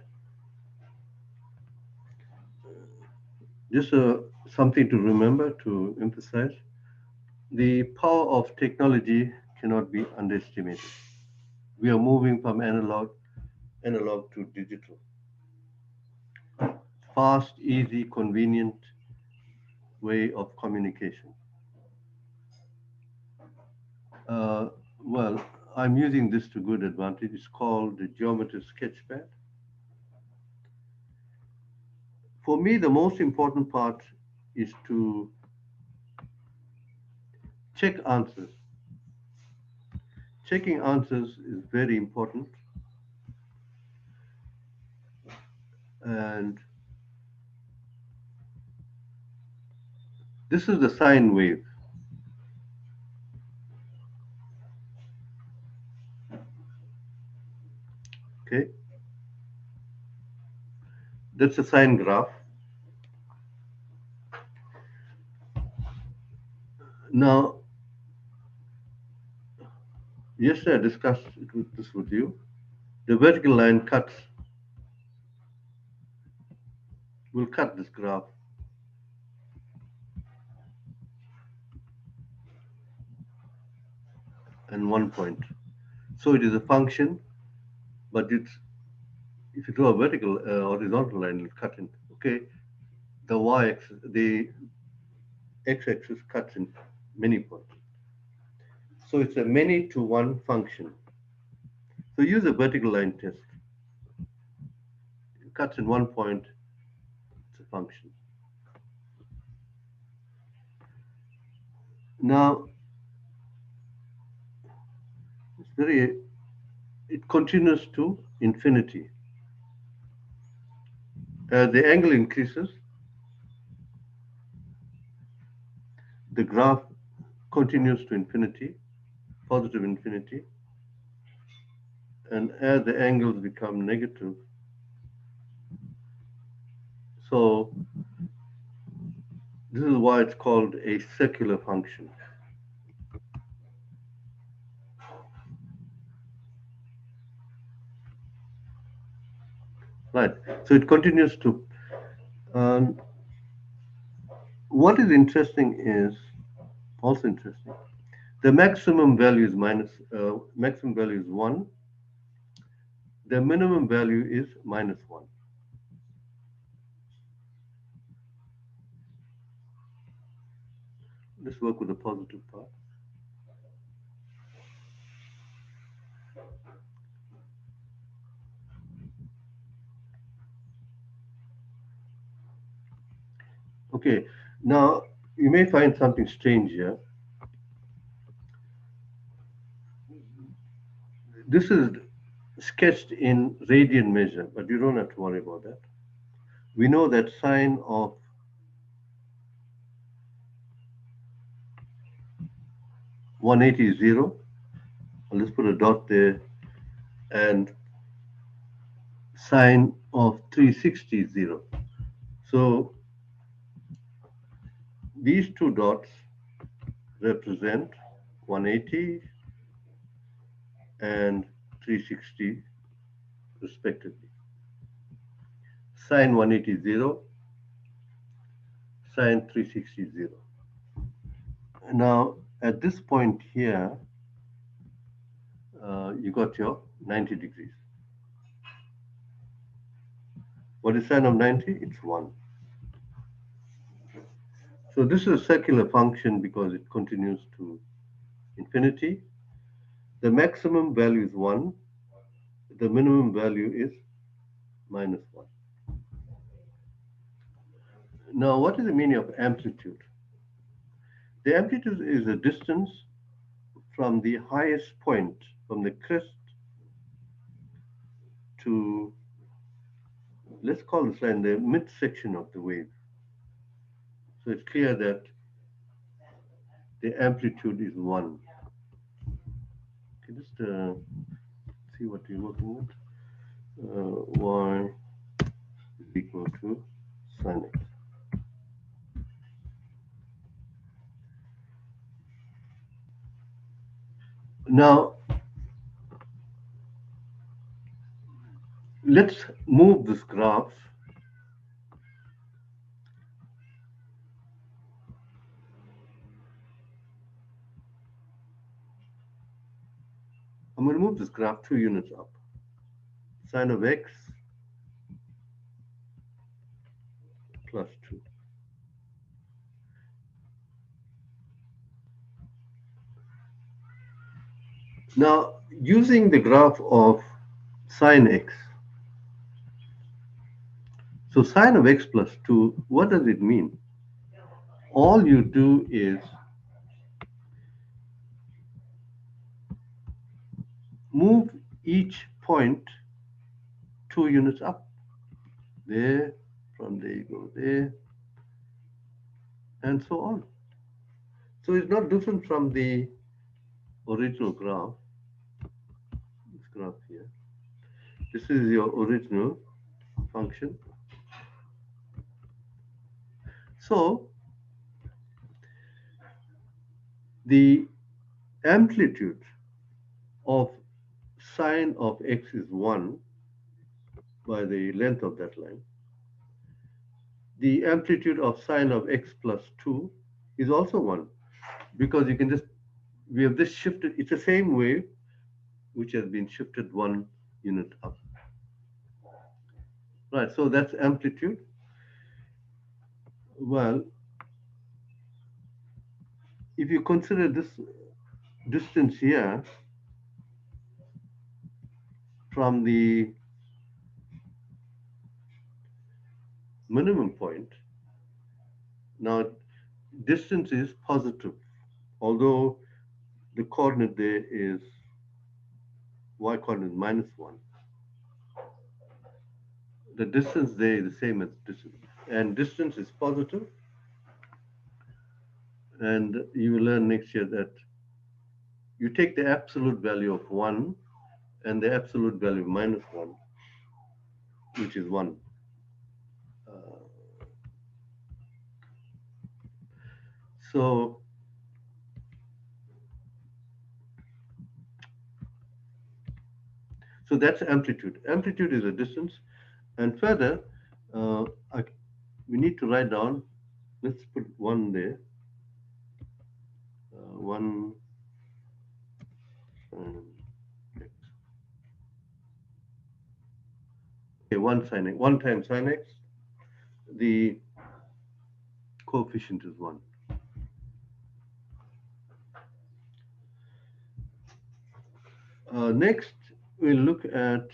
Just something to remember, to emphasize. The power of technology cannot be underestimated. We are moving from analog to digital. Fast, easy, convenient way of communication. Well, I'm using this to good advantage. It's called the Geometry Sketchpad. For me, the most important part is to check answers. Checking answers is very important. And this is the sine wave. Okay. That's a sine graph. Now, yesterday I discussed this with you. The vertical line will cut this graph. And 1 point. So it is a function, but if you draw a vertical horizontal line, it'll cut in. Okay, the y-axis, the x-axis cuts in many points. So it's a many to one function. So use a vertical line test. It cuts in 1 point, it's a function. Now, it continues to infinity. As the angle increases, the graph continues to infinity, positive infinity. And as the angles become negative, so this is why it's called a circular function. Right. So it continues to. Um, what is interesting is also interesting. The maximum value is maximum value is 1. The minimum value is -1. Let's work with the positive part. Okay, now you may find something strange here. This is sketched in radian measure, but you don't have to worry about that. We know that sine of 180 is 0. Let's put a dot there. And sine of 360 is 0. So these two dots represent 180 and 360 respectively. Sine 180 is 0, sine 360 is 0. Now, at this point here, you got your 90 degrees. What is sine of 90? It's 1. So this is a circular function because it continues to infinity. The maximum value is 1. The minimum value is -1. Now, what is the meaning of amplitude? The amplitude is a distance from the highest point, from the crest to, let's call this line the midsection of the wave. So it's clear that the amplitude is 1. Okay, just see what you're working with. Y is equal to sine x. Now, let's move this graph I'm going to move this graph 2 units up. Sine of x plus 2. Now, using the graph of sine x, so sine of x plus 2, what does it mean? All you do is move each point 2 units up. There, from there you go there, and so on. So it's not different from the original graph. This graph here. This is your original function. So the amplitude of sine of x is 1 by the length of that line. The amplitude of sine of x plus 2 is also 1 because you can just, we have this shifted, it's the same wave which has been shifted 1 unit up. Right, so that's amplitude. Well, if you consider this distance here from the minimum point, now distance is positive, although the coordinate there is y coordinate -1. The distance there is the same as distance, and distance is positive. And you will learn next year that you take the absolute value of 1 and the absolute value of -1, which is 1. So that's amplitude. Amplitude is a distance, And further, we need to write down, let's put 1 there. 1 x. Okay, 1 sin x, 1 times sin x, the coefficient is 1. Next, we'll look at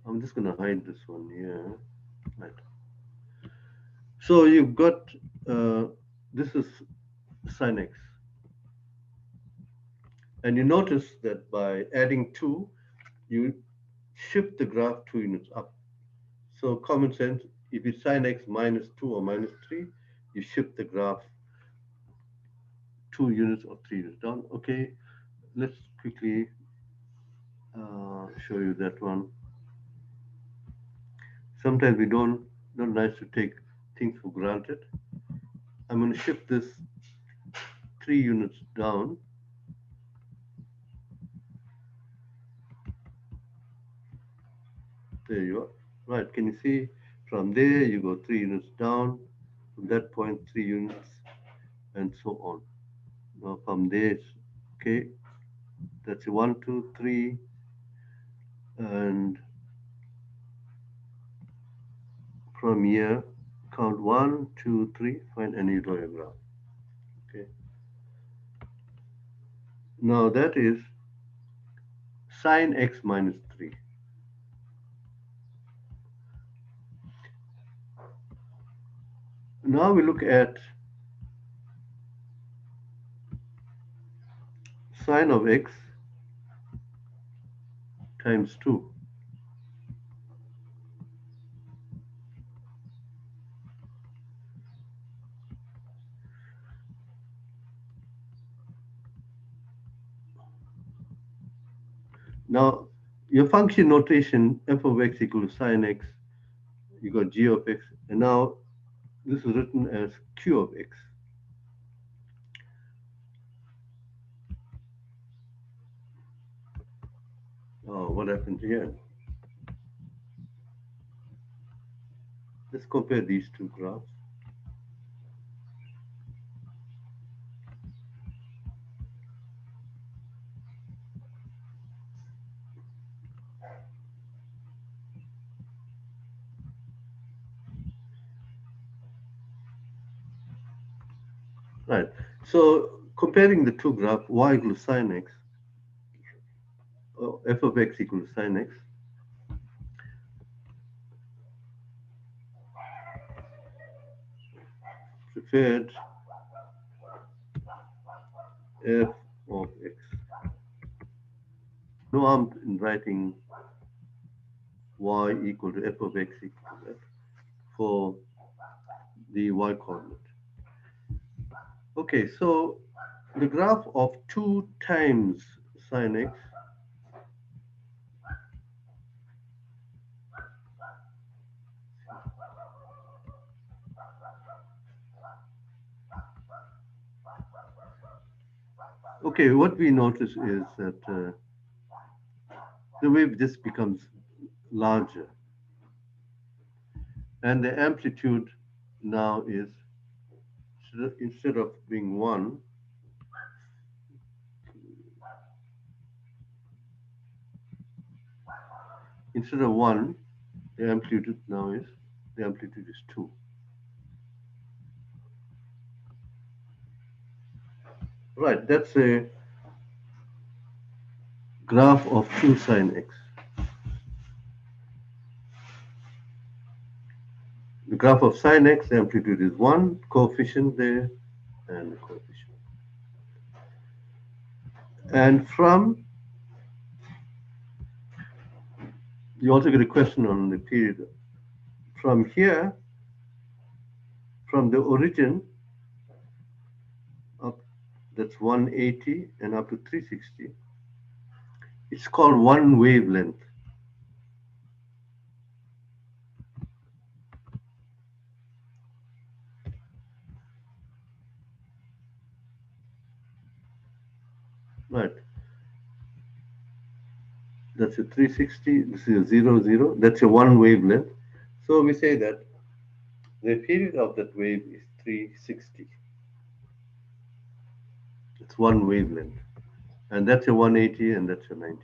I'm just going to hide this one here. Right. So you've got, this is sin x. And you notice that by adding 2, you shift the graph 2 units up. So common sense, if it's sin x minus 2 or minus 3, you shift the graph 2 units or 3 units down. Okay, let's quickly show you that one. Sometimes we not nice to take things for granted. I'm going to shift this 3 units down. There you are. Right, can you see? From there, you go 3 units down. From that point, 3 units, and so on. Now, from there, okay, that's 1, 2, 3, and from here, count 1, 2, 3, find any draw your graph. Okay. Now, that is sin x minus 3. Now we look at sine of x times 2. Now, your function notation, f of x equals sine x, you got g of x, and now this is written as q of x. Oh, what happened here? Let's compare these two graphs. Right. So comparing the two graphs, y equals sine x, f of x equals sine x. Preferred f of x. No harm in writing y equal to f of x equal to f for the y coordinate. Okay, so the graph of 2 times sine x okay, what we notice is that the wave just becomes larger. And the amplitude now is, instead of being 1, instead of 1, the amplitude now is, 2. Right, that's a graph of 2 sine x. The graph of sine x, the amplitude is 1, coefficient there, and the coefficient. And from, you also get a question on the period. From here, from the origin up, that's 180 and up to 360, it's called one wavelength. That's a 360. This is a 0, 0. That's a one wavelength. So we say that the period of that wave is 360. It's one wavelength. And that's a 180 and that's a 90.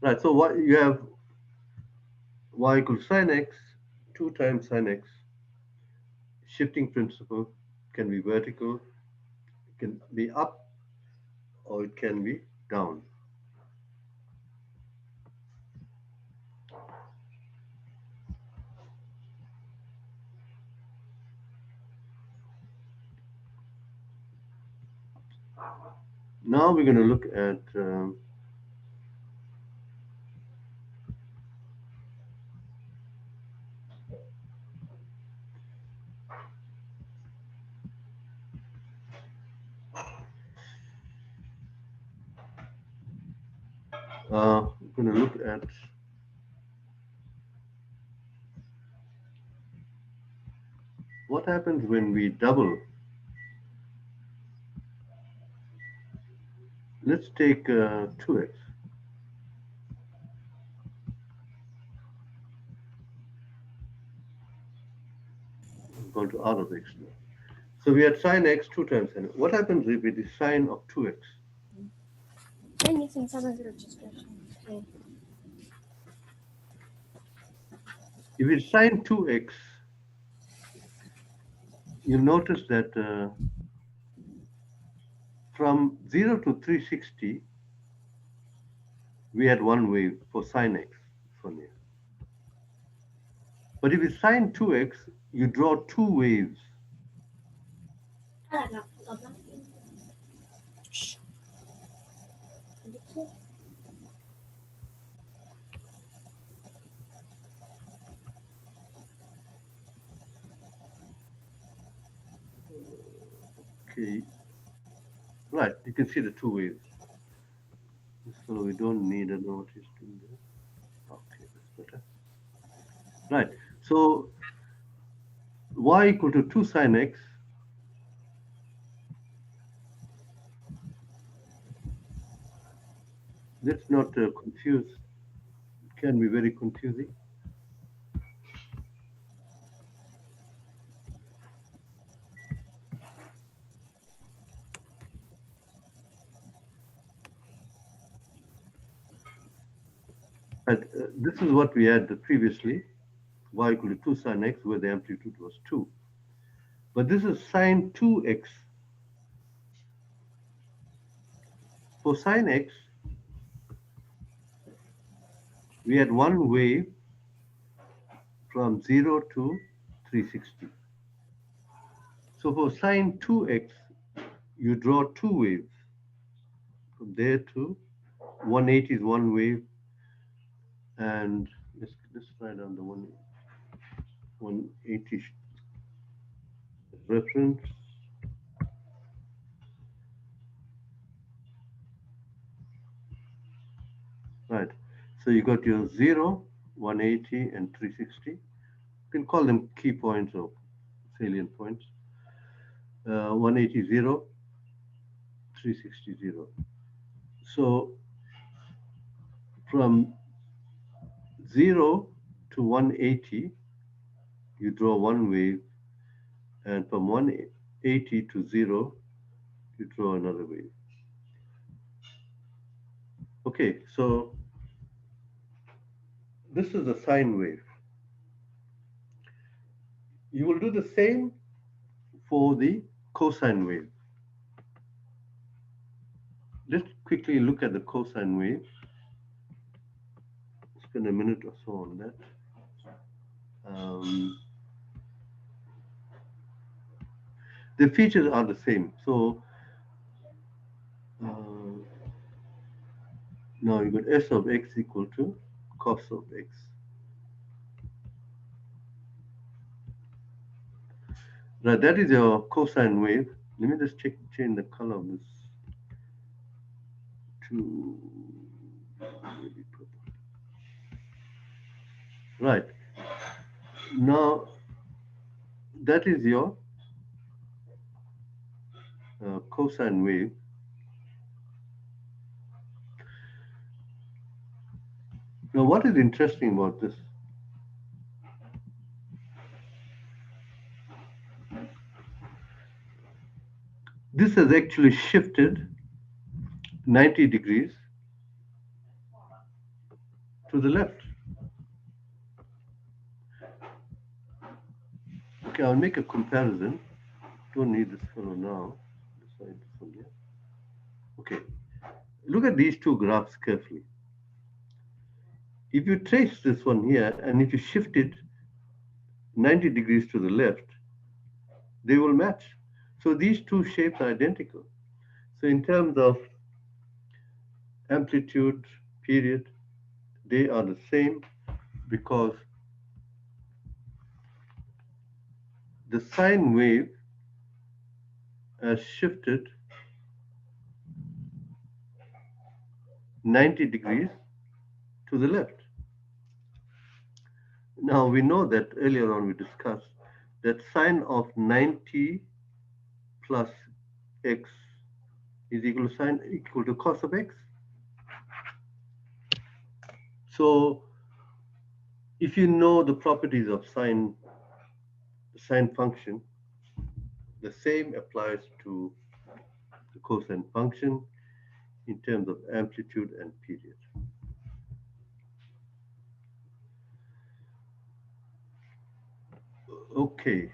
Right, so what you have y equals sine x, 2 times sine x. Shifting principle can be vertical, it can be up, or it can be down. Now we're going to look at what happens when we double. Let's take 2x. I'm going to out of x now. So we had sine x 2 times sine. What happens if it is sine of 2x? If it's sine 2x, you'll notice that from 0 to 360, we had one wave for sine x from here. But if it's sine 2x, you draw two waves. Okay, right, you can see the two waves. So we don't need a notice in there. Okay, that's better. Right, so y equal to 2 sine x. Let's not confuse. It can be very confusing. And this is what we had previously, y equal to 2 sine x, where the amplitude was 2. But this is sine 2x. For sine x, we had one wave from 0 to 360. So for sine 2x, you draw two waves. From there to 180 is one wave, and let's write down the 180 reference. Right. So you got your 0, 180, and 360. You can call them key points or salient points. 180, 0, 360, 0. So from 0 to 180, you draw one wave, and from 180 to 0, you draw another wave. Okay, so this is a sine wave. You will do the same for the cosine wave. Let's quickly look at the cosine wave. Spend a minute or so on that. The features are the same. So now you got s of x equal to cos of x. Right, that is your cosine wave. Let me just change the color of this to maybe purple. Right. Now that is your cosine wave. Now, what is interesting about this? This has actually shifted 90 degrees to the left. Okay, I'll make a comparison. Don't need this fellow now. Decide this one here. Okay, look at these two graphs carefully. If you trace this one here and if you shift it 90 degrees to the left, they will match. So these two shapes are identical. So in terms of amplitude, period, they are the same because the sine wave has shifted 90 degrees to the left. Now we know that earlier on we discussed that sine of 90 plus x is equal to cos of x. So if you know the properties of the sine function, the same applies to the cosine function in terms of amplitude and period. Okay,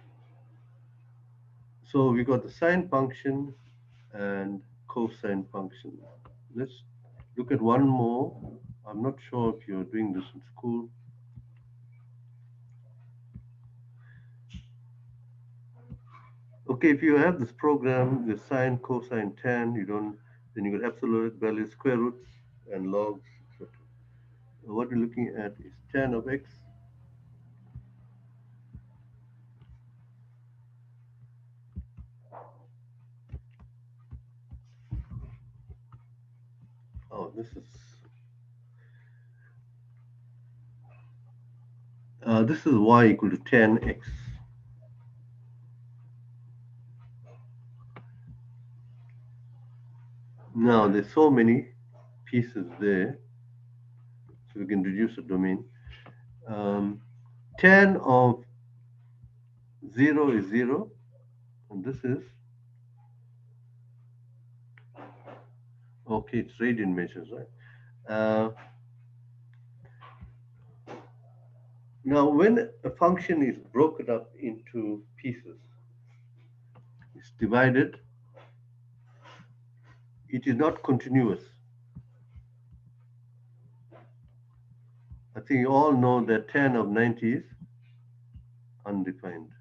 so we got the sine function and cosine function. Let's look at one more. I'm not sure if you're doing this in school. Okay, if you have this program, the sine, cosine, tan, then you got absolute values, square roots, and logs, etc. What we're looking at is tan of x. Oh, this is y equal to tan x. Now there's so many pieces there, so we can reduce the domain. Tan of 0 is 0, and this is, okay, it's radian measures, right? Now, when a function is broken up into pieces, it's divided, it is not continuous. I think you all know that tan of 90 is undefined.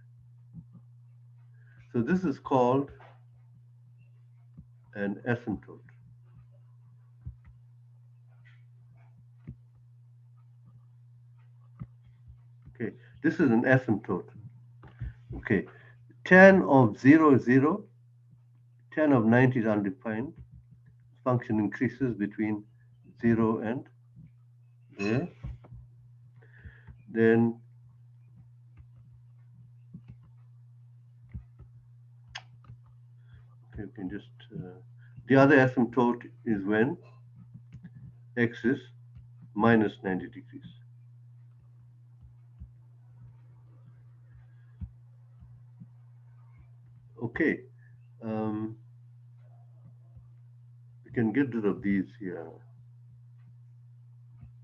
So this is called an asymptote. Okay, this is an asymptote. Okay, tan of 0 is 0, tan of 90 is undefined. Function increases between 0 and there. Then okay, we can just the other asymptote is when x is minus 90 degrees. Okay, we can get rid of these here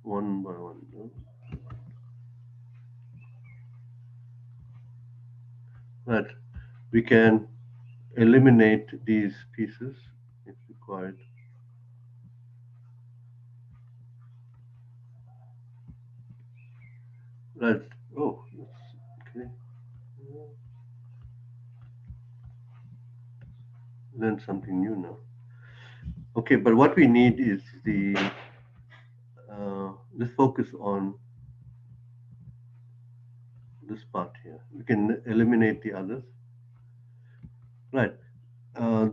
one by one. But we can eliminate these pieces if required. Right. Oh, okay. Learn something new now. Okay, but what we need is let's focus on this part here. We can eliminate the others. Right.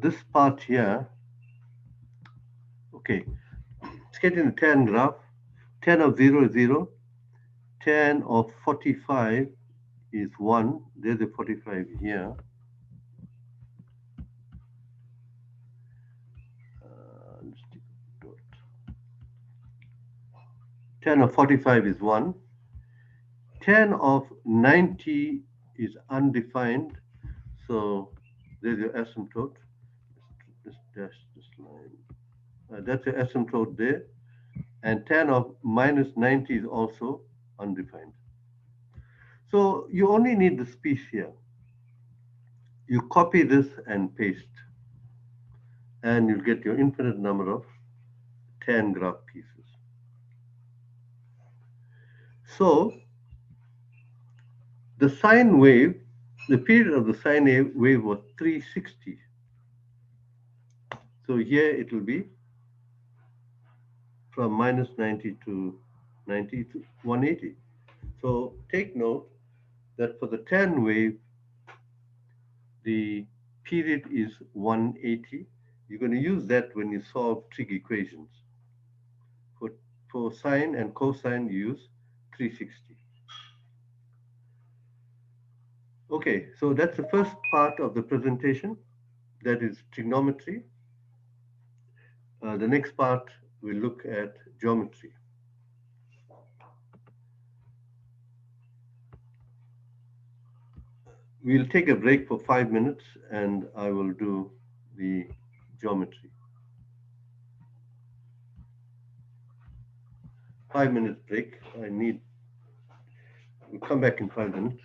This part here, okay. Let's get in the tan graph. Tan of 0 is 0. Tan of 45 is 1. There's a 45 here. Let's take a dot. Tan of 45 is 1. Tan of 90 is undefined. So there's your asymptote. Let's dash this line. That's your asymptote there. And tan of minus 90 is also undefined. So you only need this piece here. You copy this and paste, and you'll get your infinite number of tan graph pieces. So the sine wave, the period of the sine wave was 360. So here it will be from minus 90 to 90 to 180. So take note that for the tan wave, the period is 180. You're going to use that when you solve trig equations. For sine and cosine, you use 360. Okay, so that's the first part of the presentation. That is trigonometry. The next part, we'll look at geometry. We'll take a break for 5 minutes and I will do the geometry. 5 minutes break. We'll come back in 5 minutes.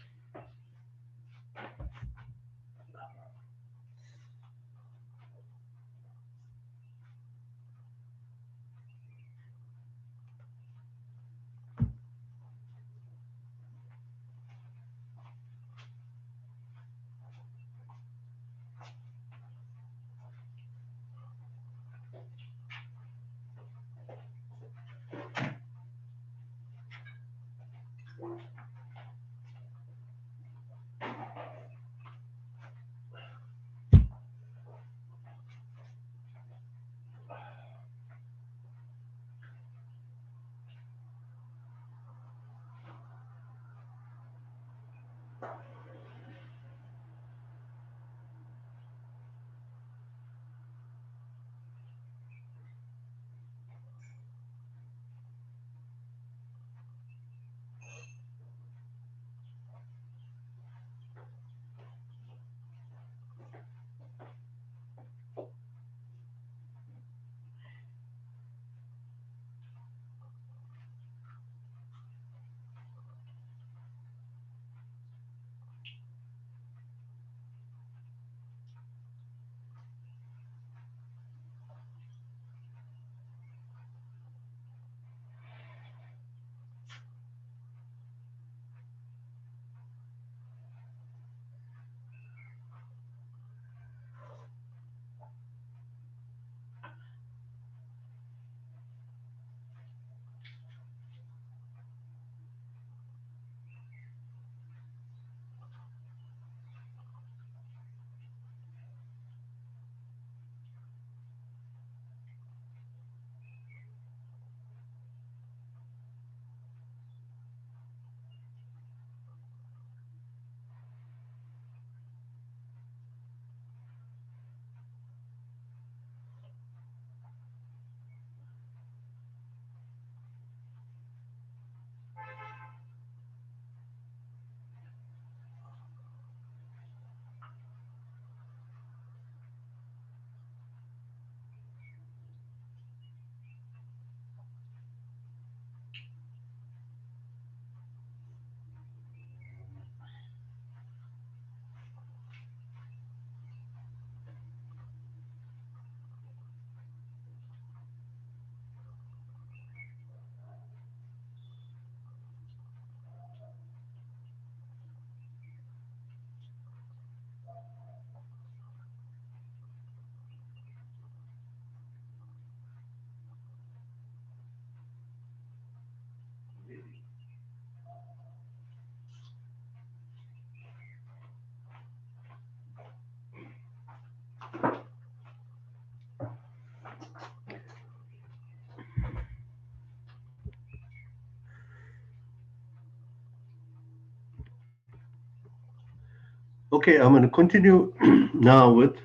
Okay, I'm going to continue now with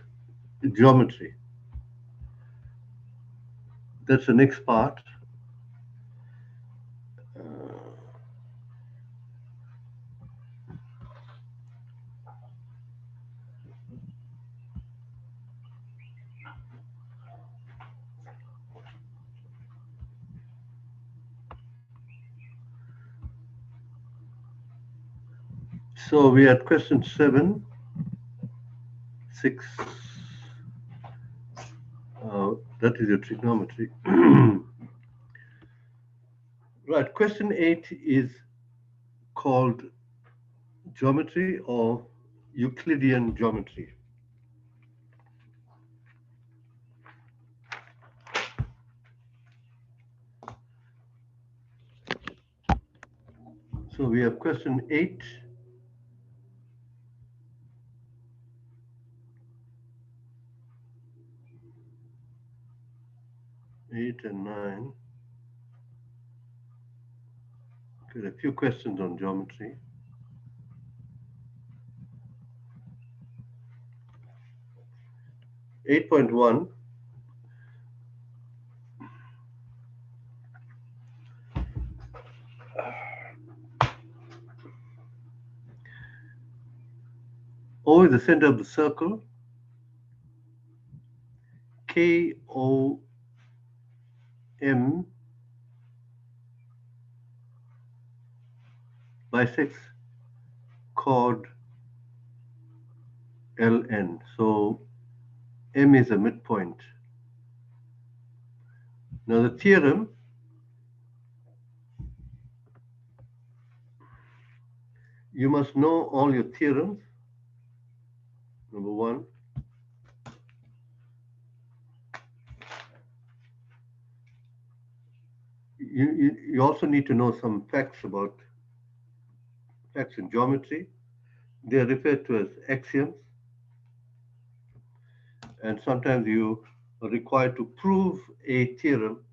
geometry. That's the next part. So we had question 7, 6. That is your trigonometry. Right, question 8 is called geometry or Euclidean geometry. So we have question 8. Eight and 9. Okay, a few questions on geometry. 8.1. O is the center of the circle. KOM bisects chord LN. So M is a midpoint. Now the theorem, you must know all your theorems. Number 1. You also need to know some facts in geometry. They are referred to as axioms. And sometimes you are required to prove a theorem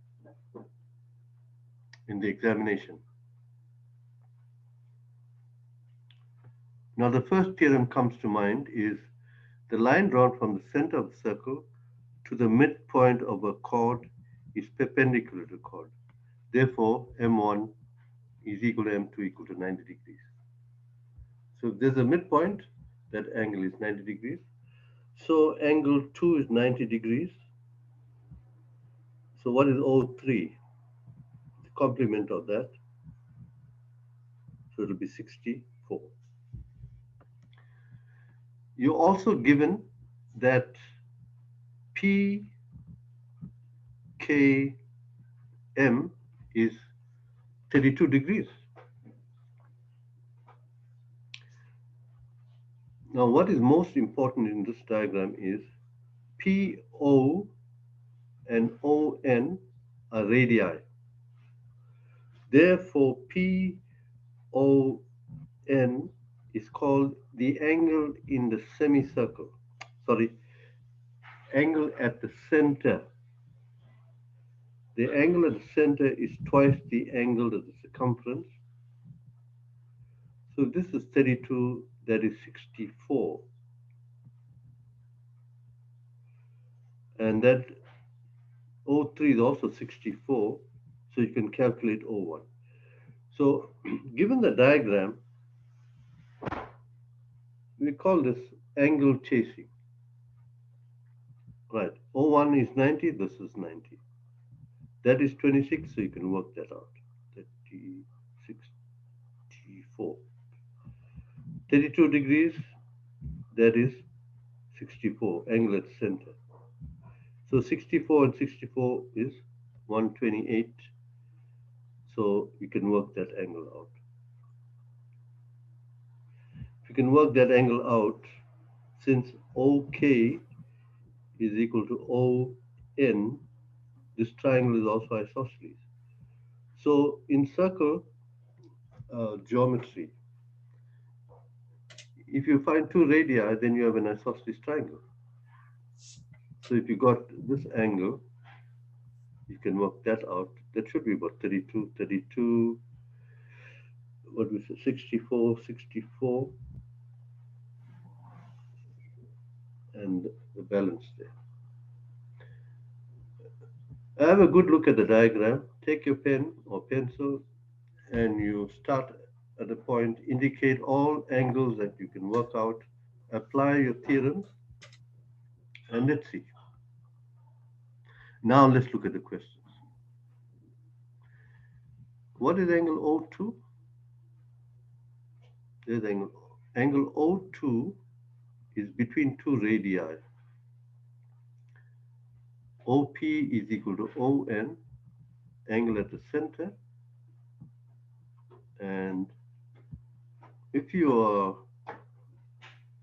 in the examination. Now the first theorem comes to mind is the line drawn from the center of the circle to the midpoint of a chord is perpendicular to the chord. Therefore, M1 is equal to M2 equal to 90 degrees. So if there's a midpoint, that angle is 90 degrees. So angle 2 is 90 degrees. So what is O3? The complement of that. So it'll be 64. You're also given that PKM is 32 degrees. Now, what is most important in this diagram is PO and ON are radii. Therefore, PON is called the angle in the semicircle. Sorry, angle at the center. The angle at the center is twice the angle of the circumference. So this is 32, that is 64. And that O3 is also 64, so you can calculate O1. So given the diagram, we call this angle chasing. Right, O1 is 90, this is 90. That is 26, so you can work that out. 64. 32 degrees, that is 64, angle at center. So 64 and 64 is 128. So you can work that angle out. If you can work that angle out, since OK is equal to ON, this triangle is also isosceles. So in circle geometry, if you find two radii, then you have an isosceles triangle. So if you got this angle, you can work that out. That should be about 32, what we say, 64, and the balance there. Have a good look at the diagram. Take your pen or pencil and you start at a point, indicate all angles that you can work out, apply your theorems, and let's see. Now let's look at the questions. What is angle O2? There's angle angle O2 is between two radii. OP is equal to ON, angle at the center. And if you are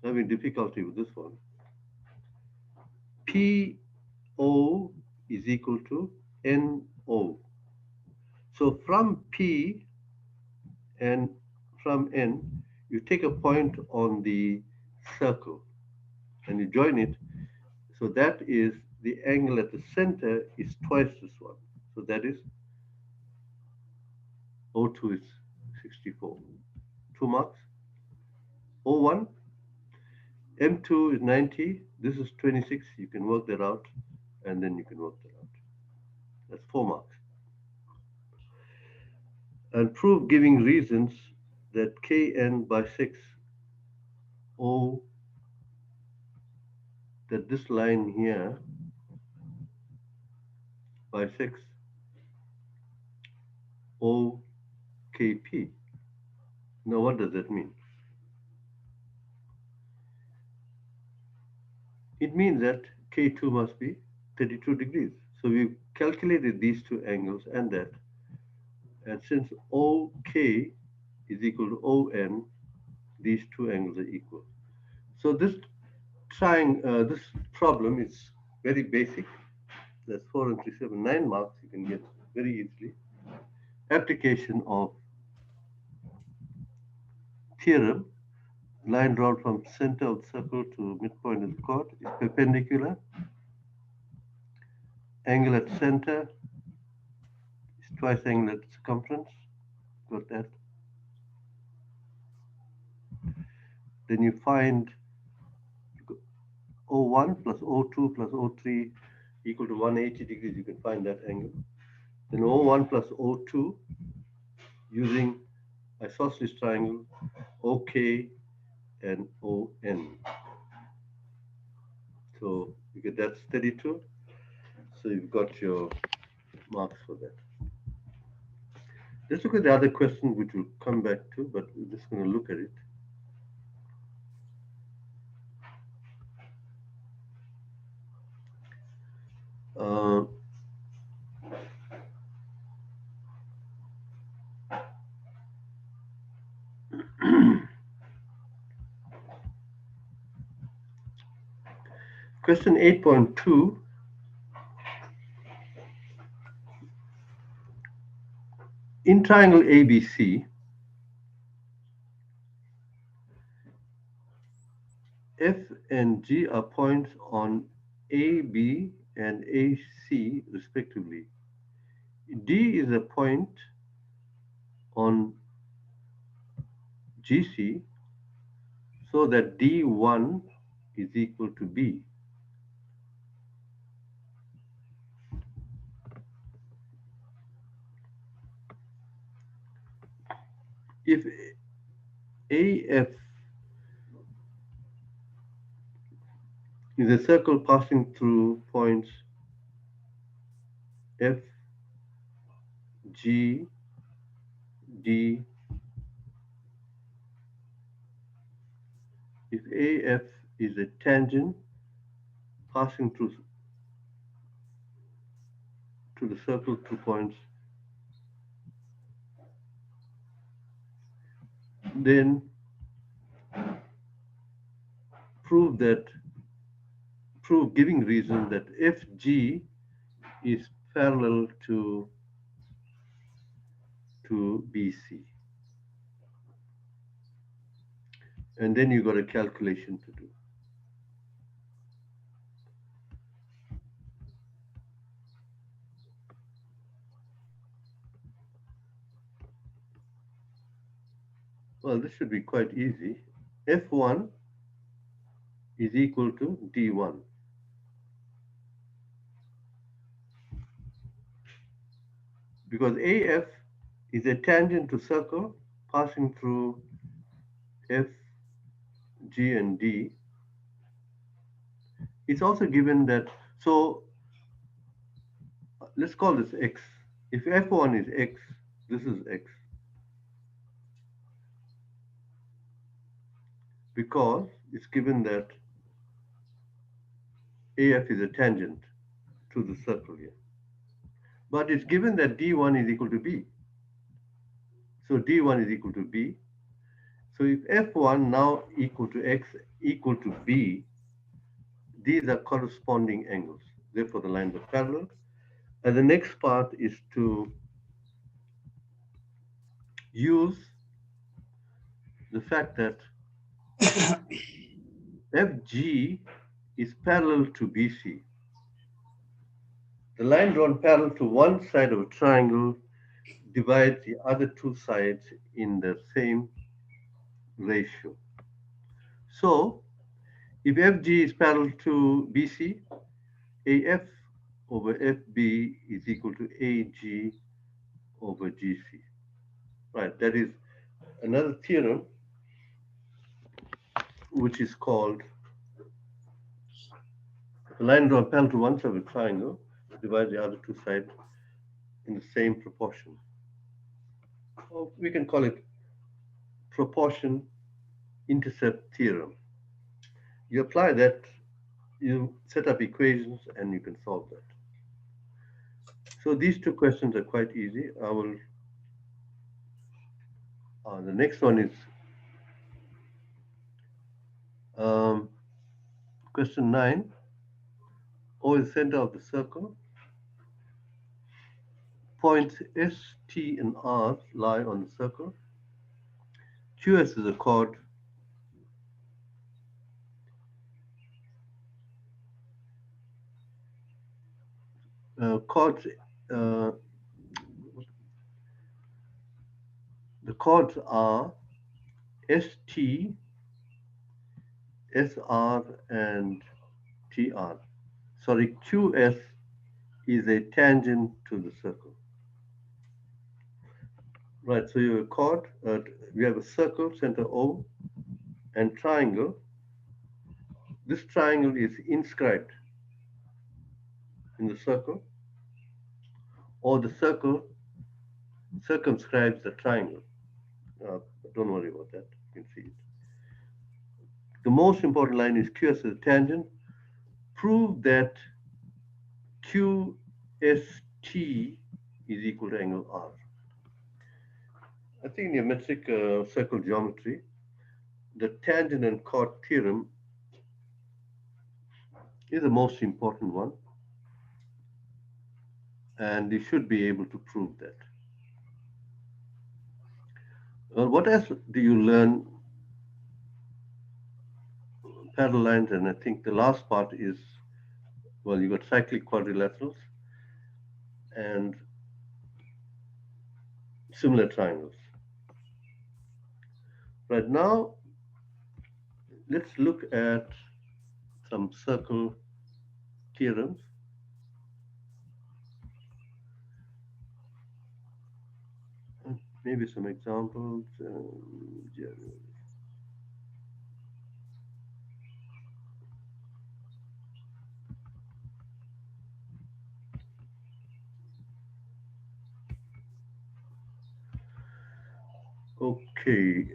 having difficulty with this one, PO is equal to NO. So from P and from N, you take a point on the circle and you join it. So that is the angle at the center is twice this one. So that is O2 is 64. 2 marks. O1, M2 is 90. This is 26. You can work that out, and then you can work that out. That's 4 marks. And prove giving reasons that Kn bisects O, that this line here bisects OKP. Now, what does that mean? It means that K2 must be 32 degrees. So we've calculated these two angles and that. And since OK is equal to ON, these two angles are equal. So this this problem is very basic. That's 4 and 3, 7, 9 marks you can get very easily. Application of theorem, line drawn from center of the circle to midpoint of the chord is perpendicular. Angle at center is twice angle at circumference. Got that? Then you find O1 plus O2 plus O3 equal to 180 degrees. You can find that angle. Then O1 plus O2 using isosceles triangle OK and ON. So you get that's 32. So you've got your marks for that. Let's look at the other question, which we'll come back to, but we're just going to look at it. Question 8.2. In triangle ABC, F and G are points on AB and AC respectively. D is a point on GC so that D1 is equal to B. If AF is a circle passing through points F, G, D. If AF is a tangent passing through to the circle 2 points, then prove giving reason that FG is parallel to BC. And then you got a calculation to do. Well, this should be quite easy. F1 is equal to D1. Because AF is a tangent to circle passing through F, G, and D. It's also given that, so let's call this X. If F1 is X, this is X. because it's given that AF is a tangent to the circle here. But it's given that D1 is equal to B. So D1 is equal to B. So if F1 now equal to X equal to B, these are corresponding angles. Therefore, the lines are parallel. And the next part is to use the fact that FG is parallel to BC. The line drawn parallel to one side of a triangle divides the other two sides in the same ratio. So, if FG is parallel to BC, AF over FB is equal to AG over GC. Right, that is another theorem which is called the line drawn parallel to one side of a triangle divides the other two sides in the same proportion. Or we can call it proportion intercept theorem. You apply that, you set up equations, and you can solve that. So these two questions are quite easy. I will. The next one is question 9. O is the center of the circle. Points S, T, and R lie on the circle. QS is a chord. Chords. The chords are ST, SR, and TR. Sorry, QS is a tangent to the circle. Right, so you have a chord, we have a circle, center O, and triangle. This triangle is inscribed in the circle, or the circle circumscribes the triangle. Don't worry about that, you can see it. The most important line is QS is a tangent. Prove that QST is equal to angle R. I think in your metric circle geometry, the tangent and chord theorem is the most important one, and you should be able to prove that. Well, what else do you learn? Parallel lines, and I think the last part is, well, you got cyclic quadrilaterals and similar triangles. Right now, let's look at some circle theorems. Maybe some examples. Okay.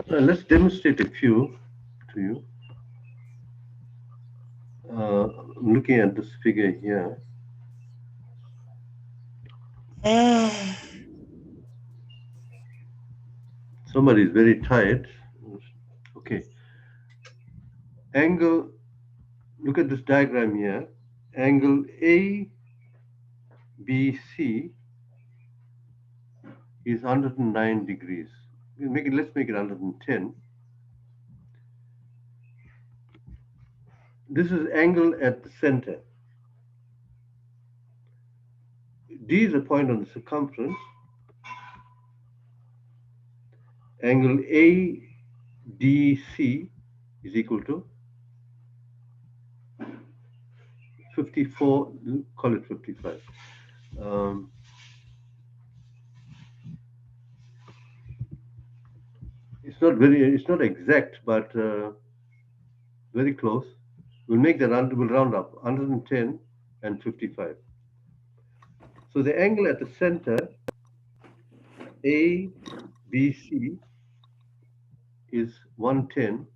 Let's demonstrate a few to you. I'm looking at this figure here. Somebody is very tired. Okay. Angle, look at this diagram here. Angle ABC is 109 degrees. Let's make it 110. This is angle at the center. D is a point on the circumference. Angle ADC is equal to 54, call it 55. It's not exact, but very close. We'll make that, we'll round up 110 and 55. So the angle at the center, ABC, is 110.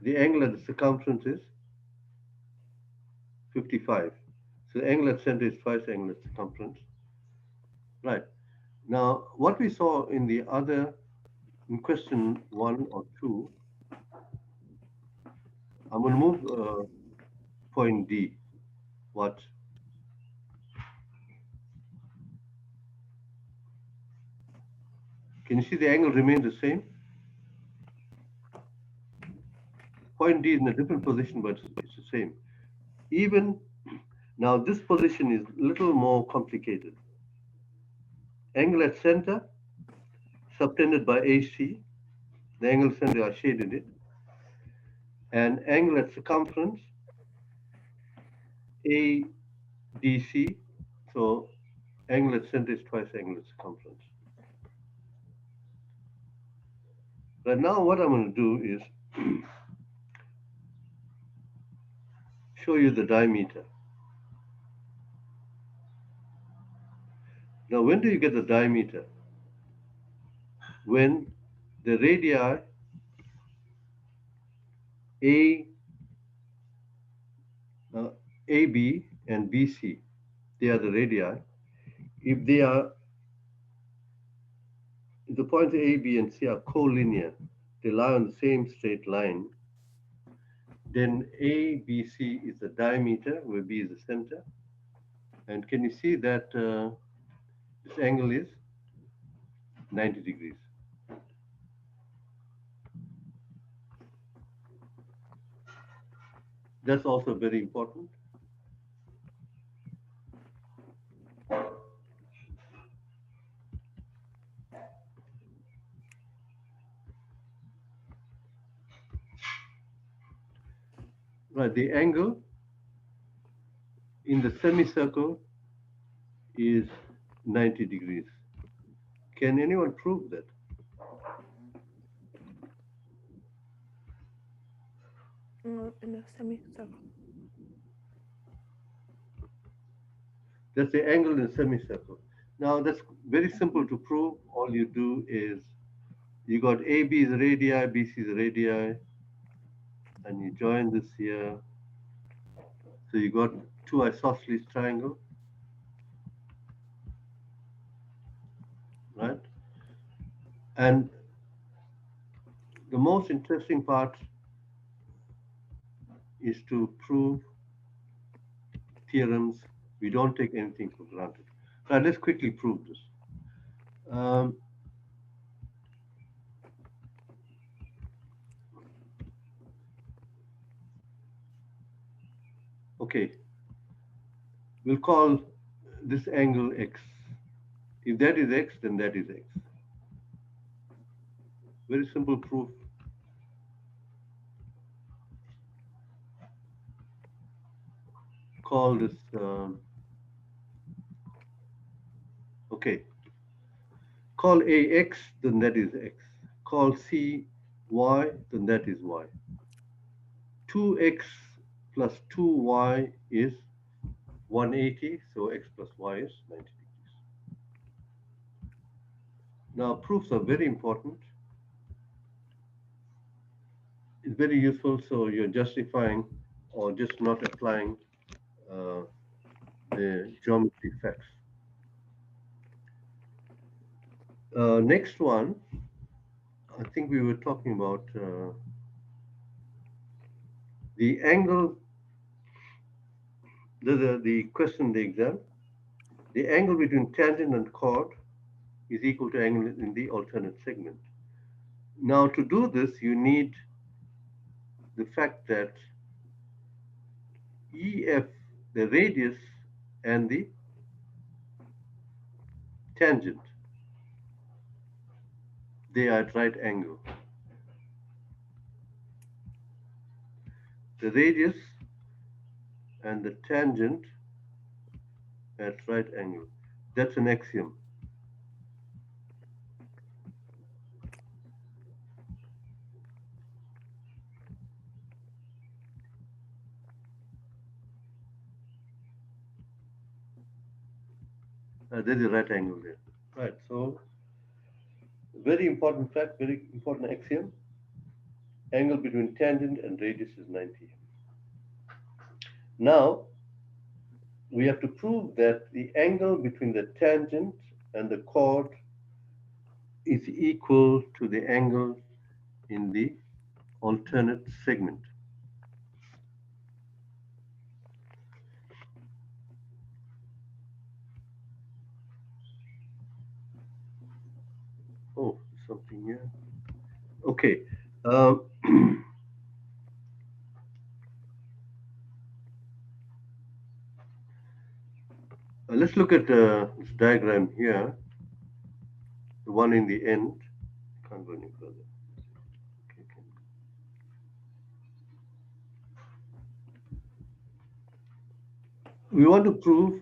The angle at the circumference is 55. So the angle at center is twice the angle at circumference. Right. Now, what we saw in the other, in question 1 or 2, I'm going to move point D. What? Can you see the angle remains the same? Point D is in a different position, but it's the same. Even now, this position is a little more complicated. Angle at center, subtended by AC. The angle center, I shaded it. And angle at circumference, ADC. So angle at center is twice angle at circumference. But now what I'm going to do is show you the diameter. Now, when do you get the diameter? When the radii AB and BC, they are the radii. If they are, if the points A, B, and C are collinear, they lie on the same straight line, then ABC is the diameter, where B is the center. And can you see that this angle is 90 degrees? That's also very important. Right, the angle in the semicircle is 90 degrees. Can anyone prove that? In a semicircle. That's the angle in a semicircle. Now that's very simple to prove. All you do is you got AB is the radii, BC is the radii, and you join this here. So you got two isosceles triangle, right? And the most interesting part is to prove theorems. We don't take anything for granted. Right, let's quickly prove this. Okay, we'll call this angle x. If that is x, then that is x. Very simple proof. Call this, okay. Call A x, then that is x. Call C y, then that is y. 2x plus 2y is 180, so x plus y is 90 degrees. Now, proofs are very important. It's very useful, so you're justifying or just not applying the geometry facts. Next one, I think we were talking about the angle, the question, the exam, the angle between tangent and chord is equal to angle in the alternate segment. Now, to do this, you need the fact that EF, the radius, and the tangent, they are at right angle. The radius and the tangent at right angle. That's an axiom. There's a right angle there. Right. So very important fact, very important axiom. Angle between tangent and radius is 90. Now we have to prove that the angle between the tangent and the chord is equal to the angle in the alternate segment. Oh, something here. Okay. Let's look at this diagram here, the one in the end. Can't go any further. Okay, okay. We want to prove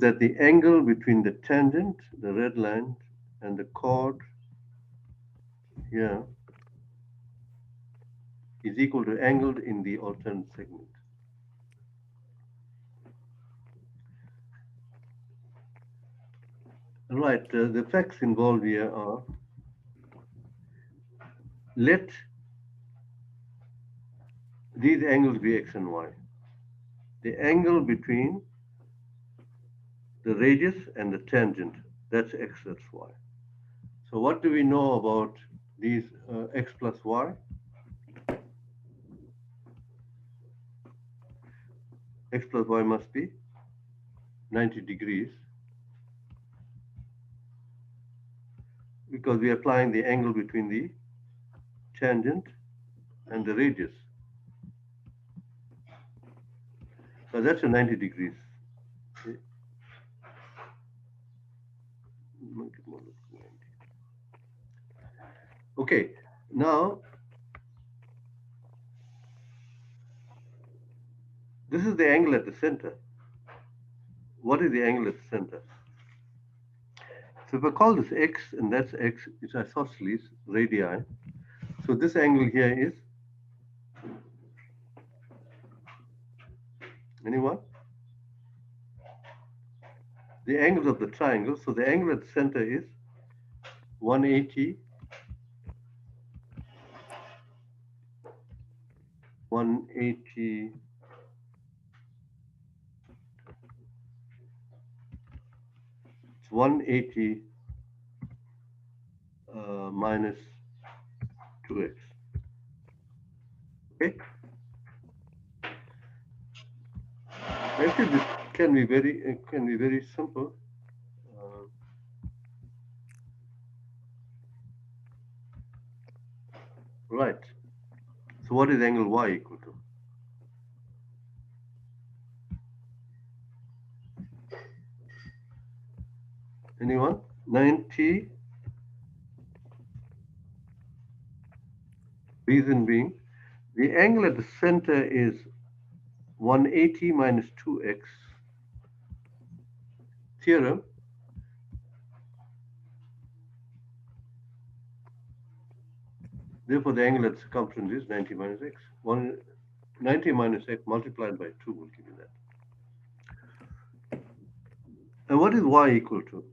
that the angle between the tangent, the red line, and the chord here is equal to angle in the alternate segment. Right, the facts involved here are, let these angles be x and y. The angle between the radius and the tangent, that's x, that's y. So what do we know about these x plus y? X plus y must be 90 degrees because we are applying the angle between the tangent and the radius. So that's a 90 degrees. Okay. Okay, now this is the angle at the center. What is the angle at the center? So if I call this x, and that's x, it's isosceles radii. So this angle here is, anyone? The angles of the triangle. So the angle at the center is 180, 180, it's 180 minus 2x. Okay. Actually, this can be very simple. Right. So what is angle y equal to? Anyone? 90. Reason being, the angle at the center is 180 minus 2x. Theorem. Therefore, the angle at circumference is 90 minus x. 90 minus x multiplied by 2 will give you that. And what is y equal to?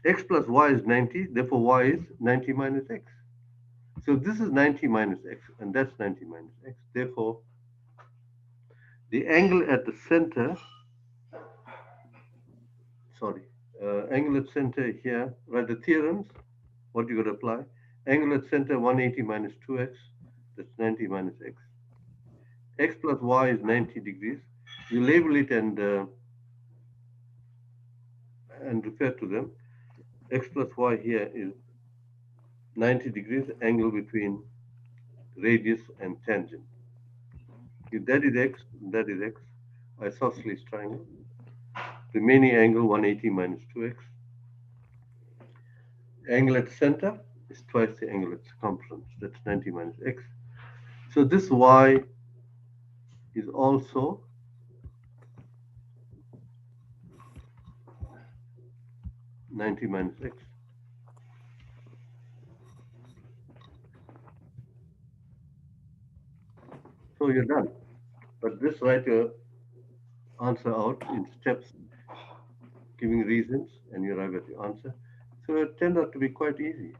X plus y is 90, therefore y is 90 minus x. So this is 90 minus x, and that's 90 minus x. Therefore, the angle at the center, angle at center here, right, the theorems, what you got to apply? Angle at center 180 minus 2x, that's 90 minus x. X plus y is 90 degrees. You label it and refer to them. X plus y here is 90 degrees, angle between radius and tangent. If that is x, that is x, isosceles triangle. Remaining angle 180 minus 2x. Angle at center is twice the angle at circumference. That's 90 minus x. So this y is also 90 minus x. So you're done. But just write your answer out in steps, giving reasons, and you arrive at the answer. So it turned out to be quite easy.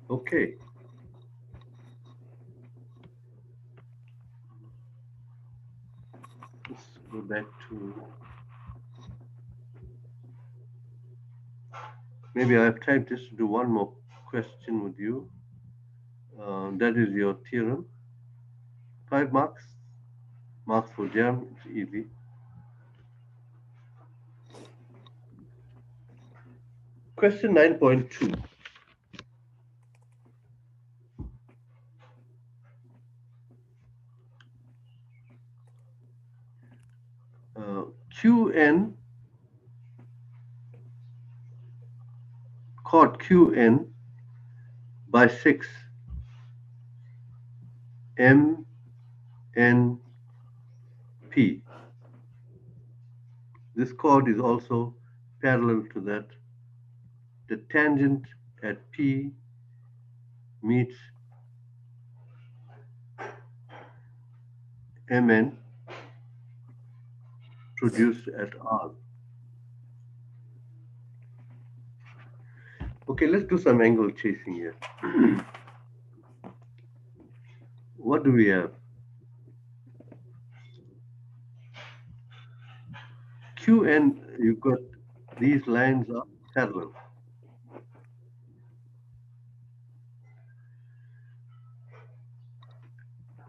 Okay. Let's go back to, maybe I have time just to do one more question with you. That is your theorem. 5 marks. Marks for jam, it's easy. Question 9.2. Qn, chord Qn by 6 M N P. This chord is also parallel to that. The tangent at P meets Mn produced at R. Okay, let's do some angle chasing here. What do we have? Qn, you've got these lines are parallel.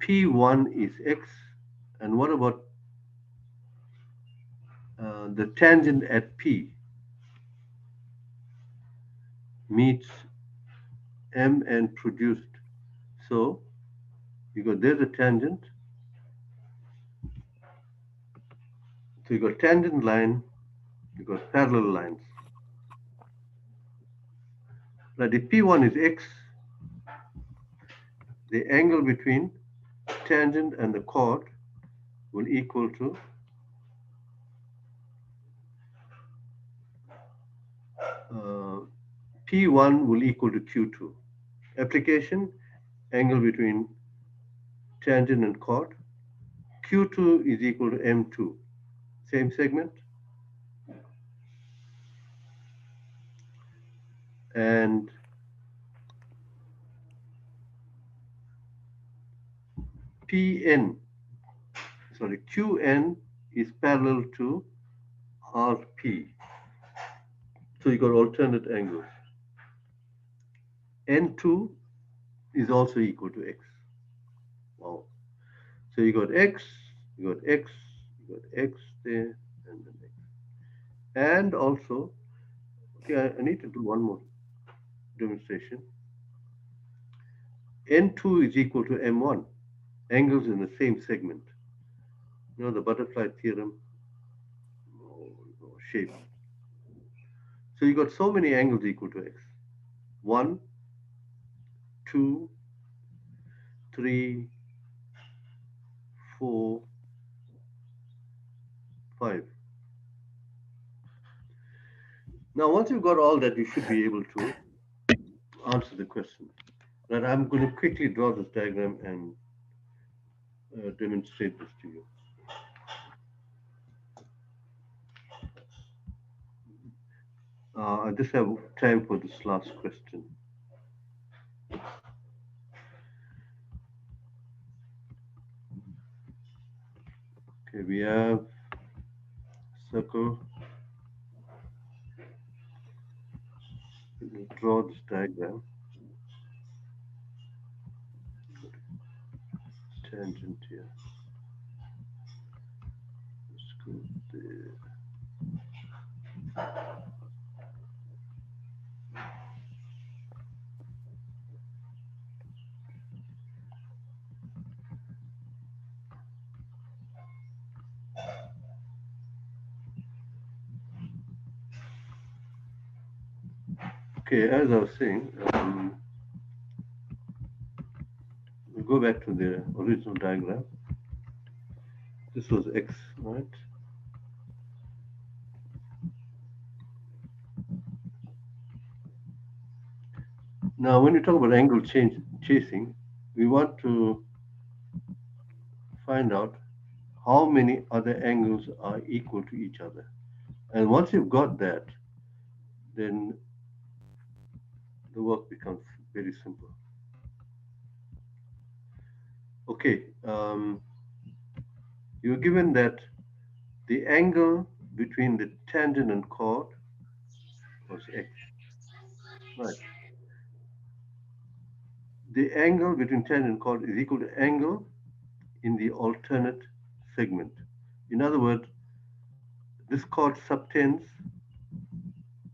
P1 is x, and what about the tangent at P meets Mn produced. So you got there's a tangent. So you got tangent line, you got parallel lines. Now if P1 is x, the angle between tangent and the chord will equal to P1 will equal to Q2. Application, angle between tangent and chord. Q2 is equal to M2. Same segment. And Qn is parallel to RP. So you got alternate angles. N2 is also equal to x. Wow. So you got x, you got x, you got x there, and then x. And also, okay, I need to do one more demonstration. N2 is equal to M1, angles in the same segment. You know, the butterfly theorem, shape. So you got so many angles equal to x. 1, 2, 3, 4, 5. Now, once you've got all that, you should be able to answer the question. But I'm going to quickly draw this diagram and demonstrate this to you. I just have time for this last question. Okay, we have circle. We'll draw this diagram. Tangent here. Let's go there. Okay, as I was saying, we'll go back to the original diagram. This was x, right? Now, when you talk about angle chasing, we want to find out how many other angles are equal to each other. And once you've got that, then the work becomes very simple. Okay, you're given that the angle between the tangent and chord was x. Right. The angle between tangent and chord is equal to angle in the alternate segment. In other words, this chord subtends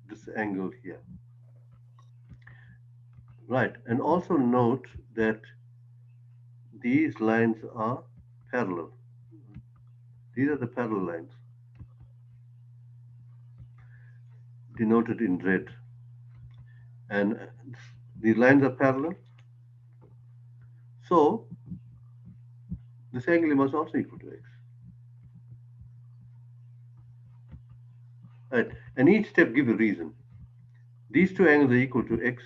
this angle here. Right, and also note that these lines are parallel. These are the parallel lines, denoted in red. And the lines are parallel. So, this angle must also equal to x. Right, and each step gives a reason. These two angles are equal to x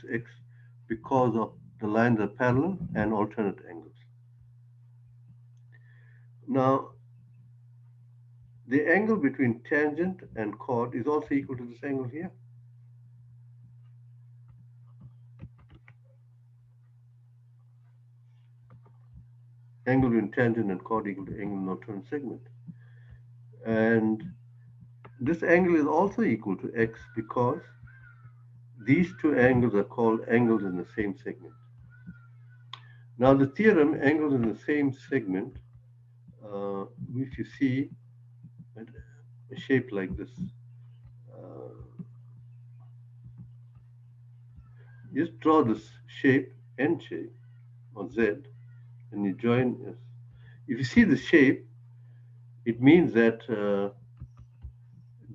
because of the lines are parallel and alternate angles. Now, the angle between tangent and chord is also equal to this angle here. Angle between tangent and chord equal to angle in alternate segment. And this angle is also equal to x because these two angles are called angles in the same segment. Now the theorem, angles in the same segment, if you see a shape like this, just draw this shape, N shape, or Z, and you join this. If you see the shape, it means that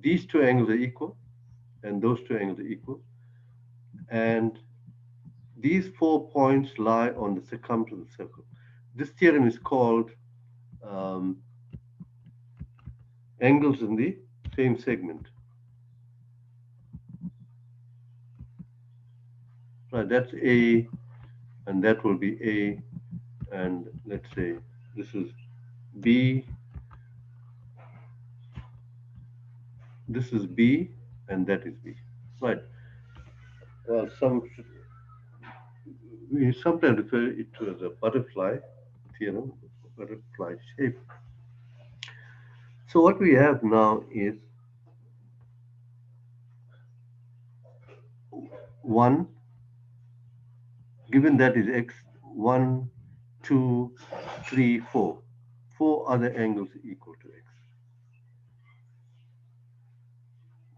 these two angles are equal, and those two angles are equal, and these 4 points lie on the circumference of the circle. This theorem is called angles in the same segment. Right, that's A, and that will be A, and let's say this is B, this is B, and that is B. Right. Well, we sometimes refer it to as a butterfly theorem, butterfly shape. So what we have now is 1, given that is x, 1, 2, 3, 4. 4 other angles equal to x.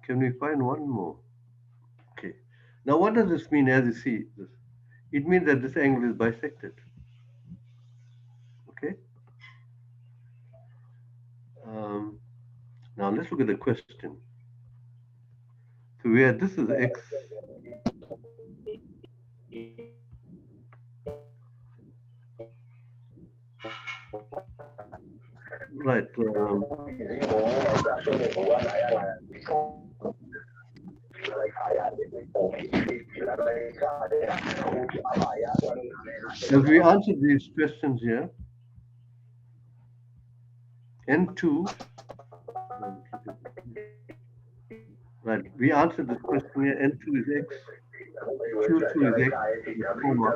Can we find one more? Okay. Now what does this mean as you see this? It means that this angle is bisected. Okay. Now let's look at the question. So where this is x, right? As we answer these questions here, N2, right? We answered this question here. N2 is x, Q2 is x, comma.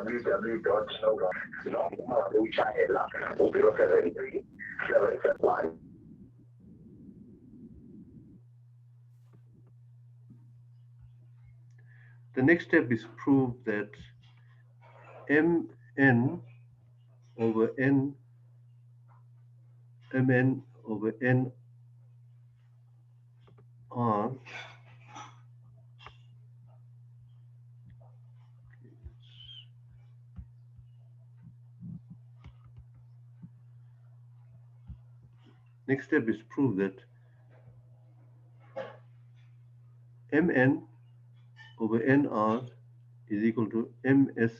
The next step is prove that Mn over N, Mn over N R next step is prove that Mn over Nr is equal to Ms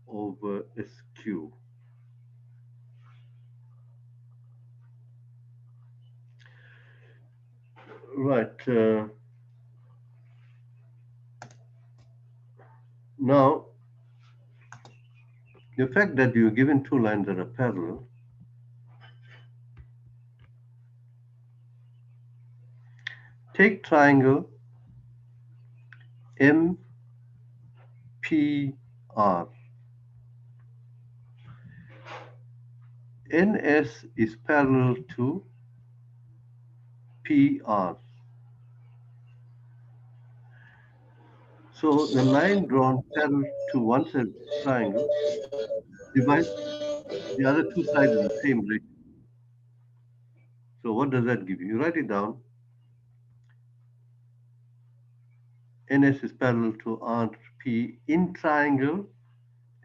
over Sq. Right. Now, the fact that you're given two lines that are parallel, take triangle MPR. NS is parallel to PR. So the line drawn parallel to one side of the triangle divides the other two sides in the same ratio. So what does that give you? You write it down. NS is parallel to RP in triangle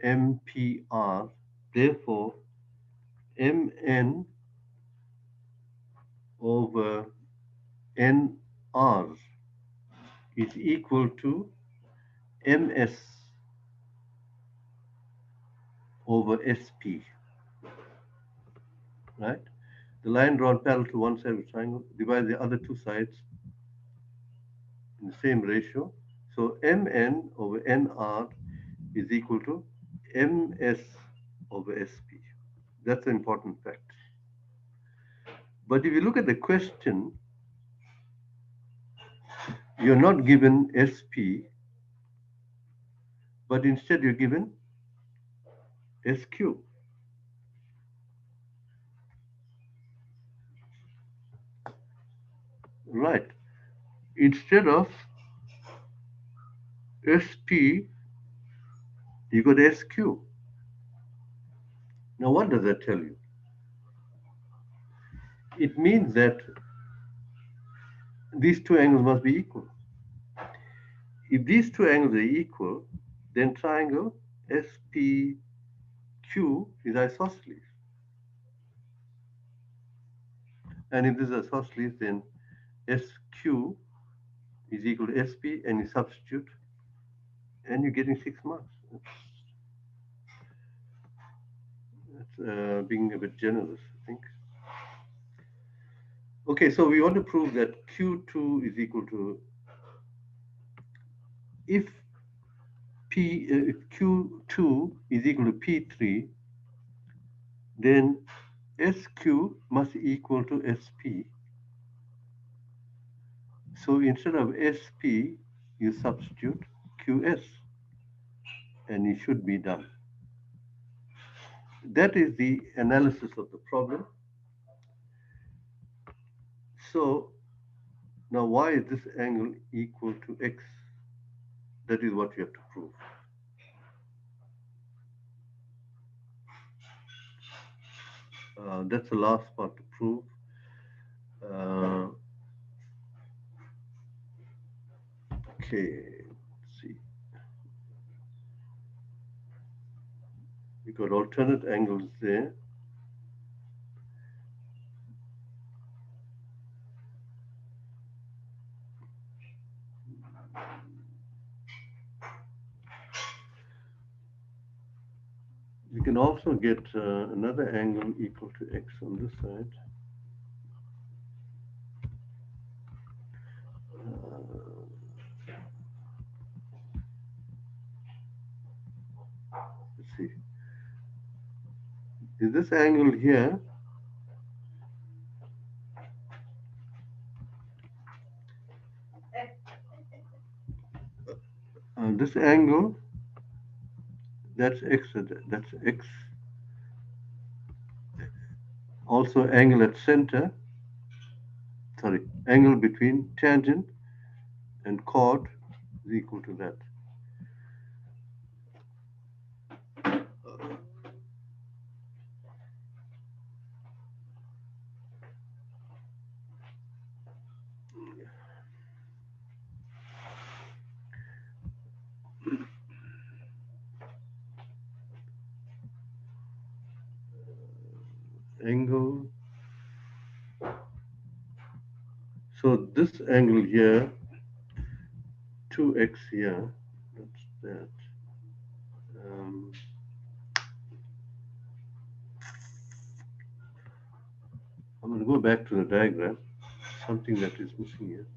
MPR. Therefore, MN over NR is equal to MS over SP. Right? The line drawn parallel to one side of the triangle divides the other two sides in the same ratio. So MN over NR is equal to MS over SP. That's an important fact. But if you look at the question, you're not given SP, but instead you're given SQ. Right. Instead of SP, you got SQ. Now, what does that tell you? It means that these two angles must be equal. If these two angles are equal, then triangle SPQ is isosceles. And if this is isosceles, then SQ is equal to SP, and you substitute, and you're getting 6 marks. That's being a bit generous, I think. Okay, so we want to prove that Q2 is equal to, if Q2 is equal to P3, then SQ must equal to SP. So instead of SP, you substitute QS, and it should be done. That is the analysis of the problem. So now why is this angle equal to X? That is what you have to prove. That's the last part to prove. Okay, let's see. We got alternate angles there. We can also get another angle equal to X on this side. Let's see. Is this angle here this angle, that's X, that's X. Also angle at center, sorry, angle between tangent and chord is equal to that. Angle. So this angle here, 2x here, that's that. I'm going to go back to the diagram, something that is missing here.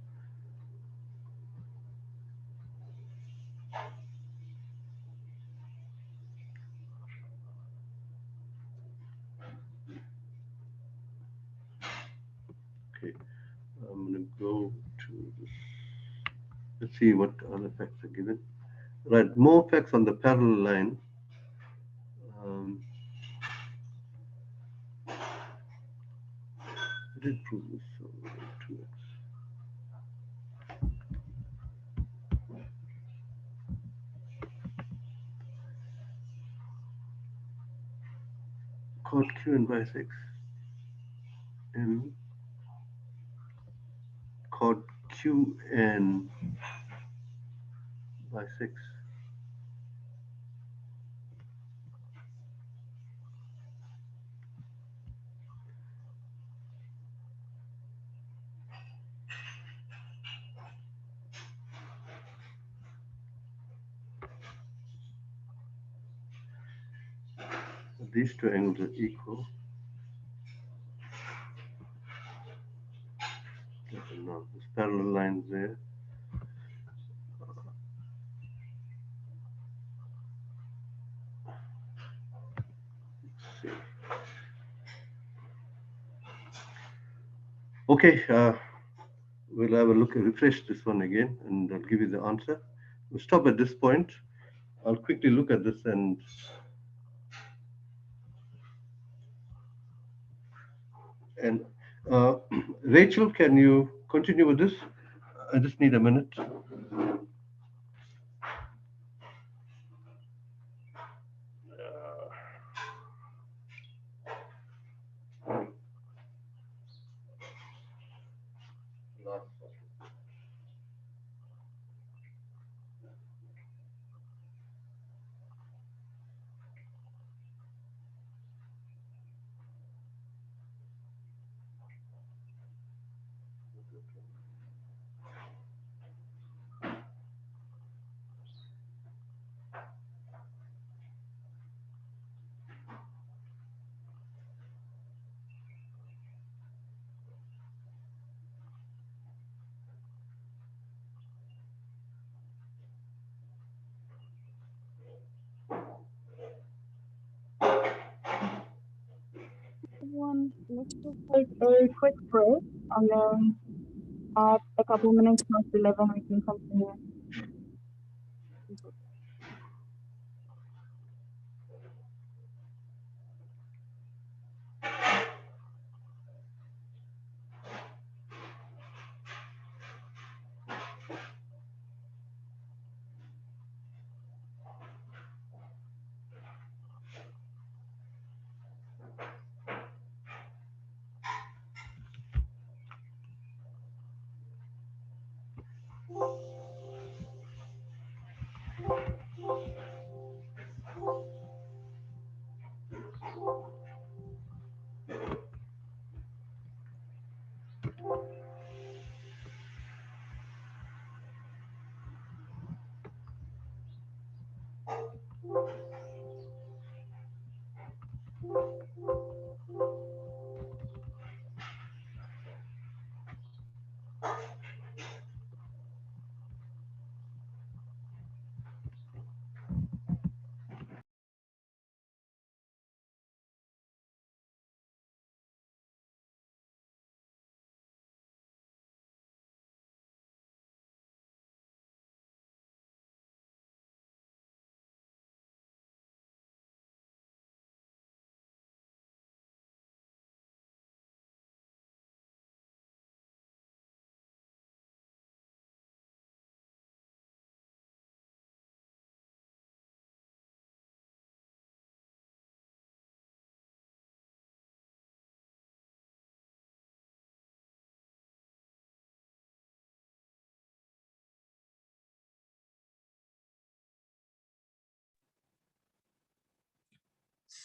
Let's see what other facts are given. Right, more facts on the parallel line. I did prove this. So 2x. Chord Q and bisect M chord Q and bisect these two angles are equal. No, there's parallel lines there. Let's see. Okay, we'll have a look and refresh this one again, and I'll give you the answer. We'll stop at this point. I'll quickly look at this and Rachel, can you continue with this? I just need a minute. Let's just take a quick break, and then at a couple minutes past 11 we can continue.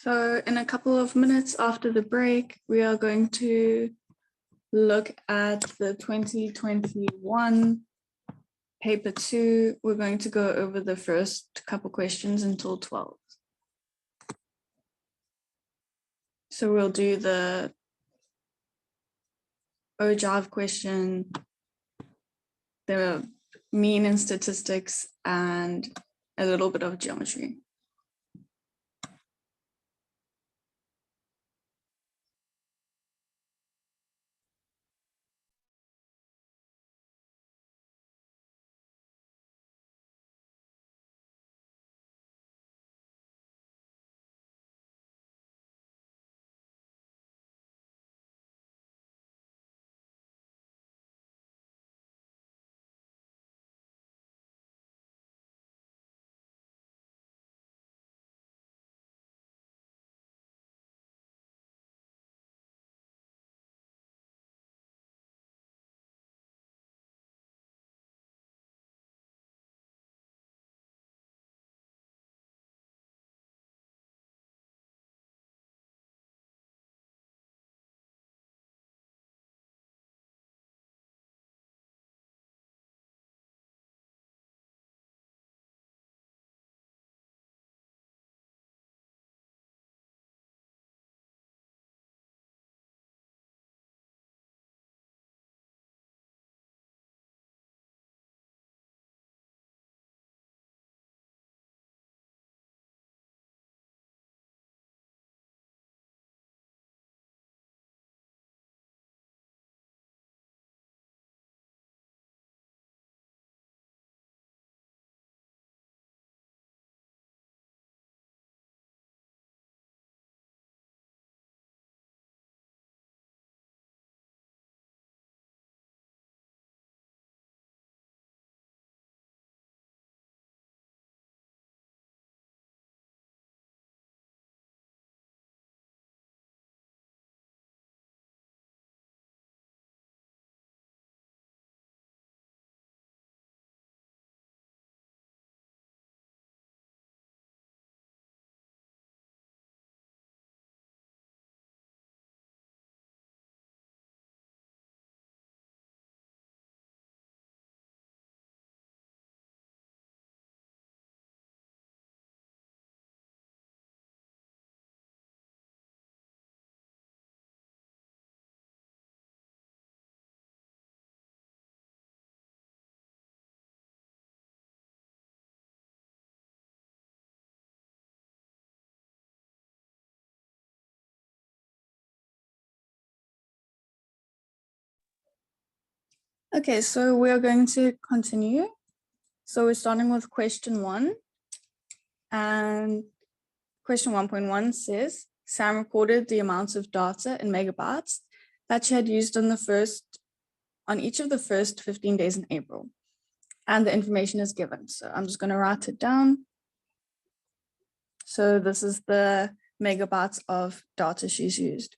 So in a couple of minutes after the break, we are going to look at the 2021 paper 2. We're going to go over the first couple questions until 12. So we'll do the OJAV question, the mean and statistics, and a little bit of geometry. Okay, so we are going to continue. So we're starting with question 1. And question 1.1 says, Sam recorded the amounts of data in megabytes that she had used on each of the first 15 days in April. And the information is given. So I'm just going to write it down. So this is the megabytes of data she's used.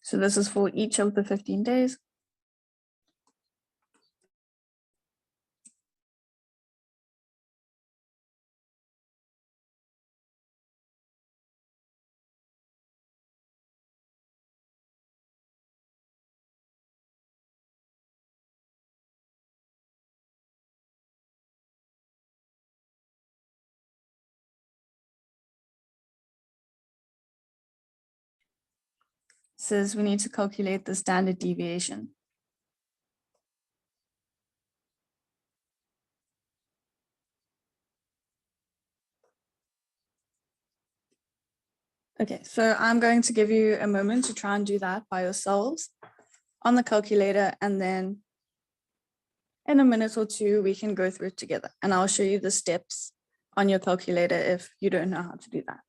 So this is for each of the 15 days. Says we need to calculate the standard deviation. Okay, so I'm going to give you a moment to try and do that by yourselves on the calculator, and then in a minute or two, we can go through it together and I'll show you the steps on your calculator if you don't know how to do that.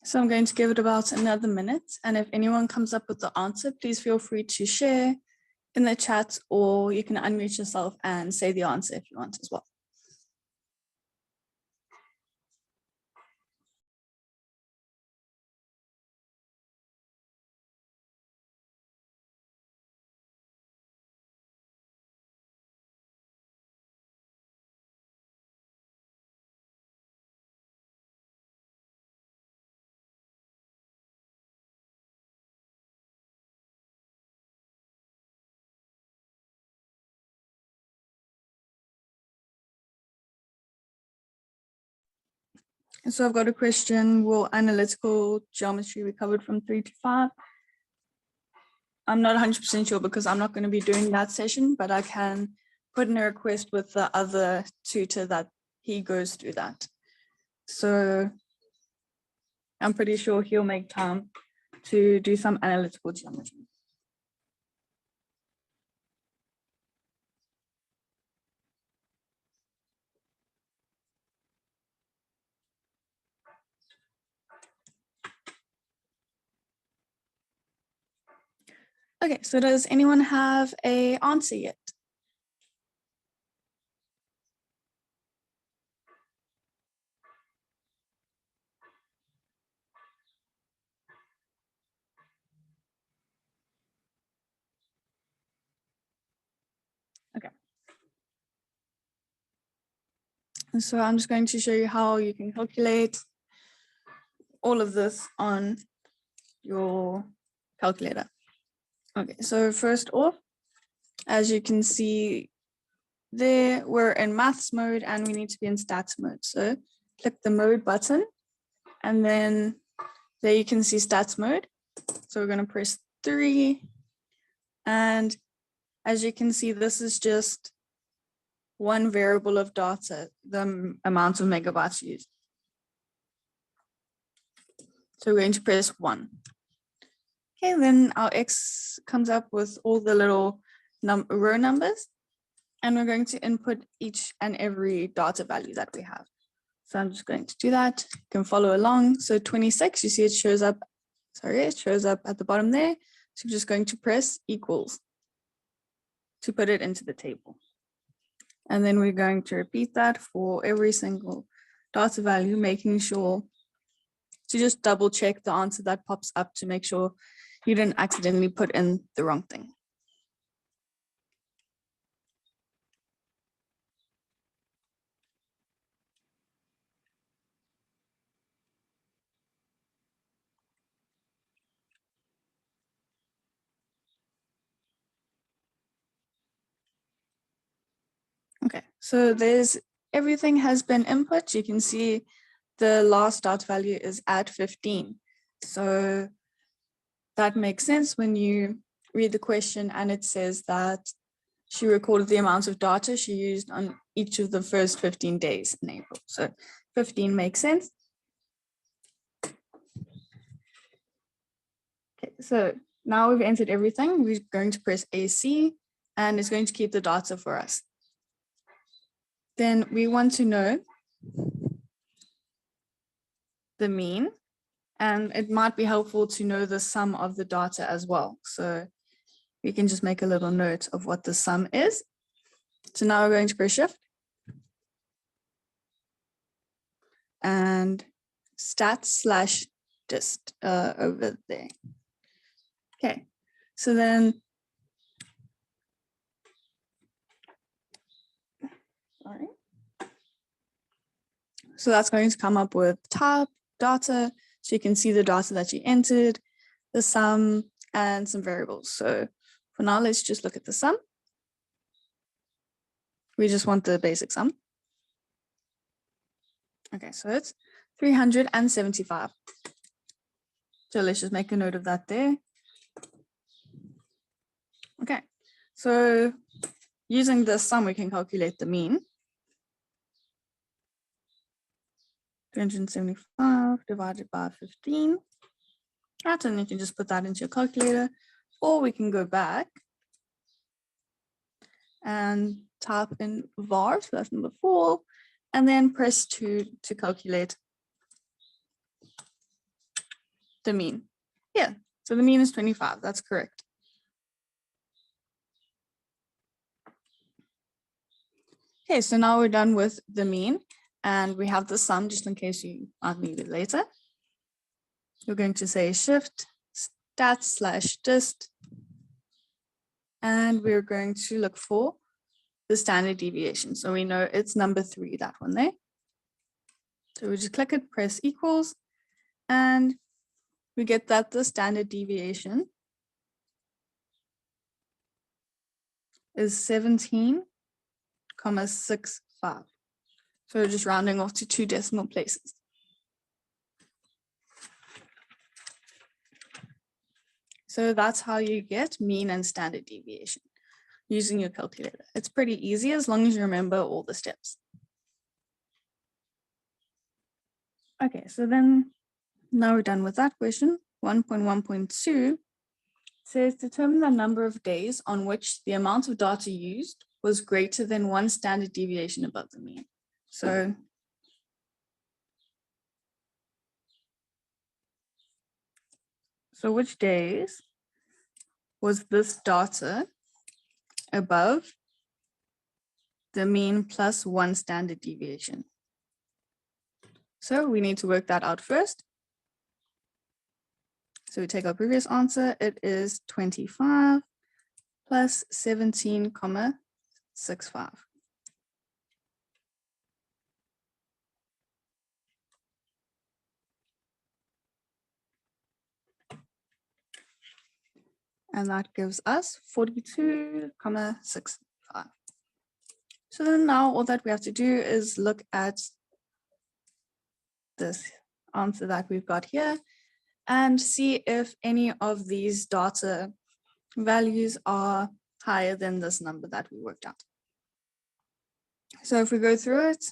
So I'm going to give it about another minute. And if anyone comes up with the answer, please feel free to share in the chat, or you can unmute yourself and say the answer if you want as well. So I've got a question, will analytical geometry be covered from 3 to 5? I'm not 100% sure because I'm not going to be doing that session, but I can put in a request with the other tutor that he goes through that. So I'm pretty sure he'll make time to do some analytical geometry. Okay, so does anyone have an answer yet? Okay. So I'm just going to show you how you can calculate all of this on your calculator. Okay, so first off, as you can see there, we're in maths mode and we need to be in stats mode. So click the mode button and then there you can see stats mode. So we're going to press 3. And as you can see, this is just one variable of data, the amount of megabytes used. So we're going to press 1. Okay, then our X comes up with all the little row numbers, and we're going to input each and every data value that we have. So I'm just going to do that. You can follow along. So 26, you see it shows up, it shows up at the bottom there. So I'm just going to press equals to put it into the table. And then we're going to repeat that for every single data value, making sure to just double check the answer that pops up to make sure you didn't accidentally put in the wrong thing. Okay, so everything has been input. You can see the last data value is at 15. So that makes sense when you read the question and it says that she recorded the amount of data she used on each of the first 15 days in April. So 15 makes sense. Okay, so now we've entered everything. We're going to press AC and it's going to keep the data for us. Then we want to know the mean, and it might be helpful to know the sum of the data as well. So we can just make a little note of what the sum is. So now we're going to press shift and stat/dist over there. Okay, so then, sorry. So that's going to come up with type, data, so you can see the data that you entered, the sum, and some variables. So for now, let's just look at the sum. We just want the basic sum. Okay, so it's 375. So let's just make a note of that there. Okay, so using the sum, we can calculate the mean. 375 divided by 15. Right, and you can just put that into your calculator, or we can go back and type in var, so that's number 4, and then press 2 to calculate the mean. Yeah, so the mean is 25, that's correct. Okay, so now we're done with the mean, and we have the sum just in case you might need it later. We're going to say shift stat/dist, and we're going to look for the standard deviation. So we know it's number 3, that one there. So we just click it, press equals, and we get that the standard deviation is 17,65. So we're just rounding off to 2 decimal places. So that's how you get mean and standard deviation using your calculator. It's pretty easy as long as you remember all the steps. Okay, so then now we're done with that question. 1.1.2 says determine the number of days on which the amount of data used was greater than 1 standard deviation above the mean. So which days was this data above the mean plus 1 standard deviation? So we need to work that out first. So we take our previous answer, it is 25 plus 17,65. And that gives us 42,65. So then now all that we have to do is look at this answer that we've got here and see if any of these data values are higher than this number that we worked out. So if we go through it,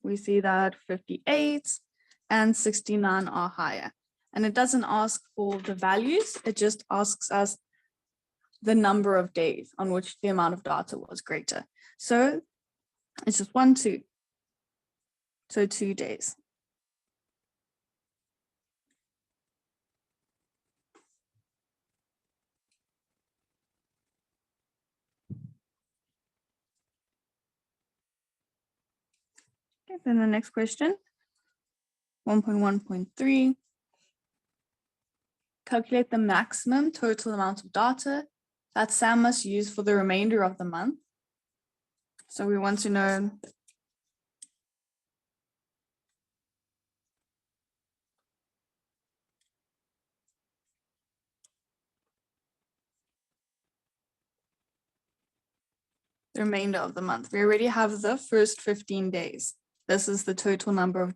we see that 58 and 69 are higher. And it doesn't ask for the values, it just asks us the number of days on which the amount of data was greater. So it's just 1, 2. So 2 days. Okay, then the next question, 1.1.3. Calculate the maximum total amount of data that Sam must use for the remainder of the month. So we want to know the remainder of the month. We already have the first 15 days. This is the total number of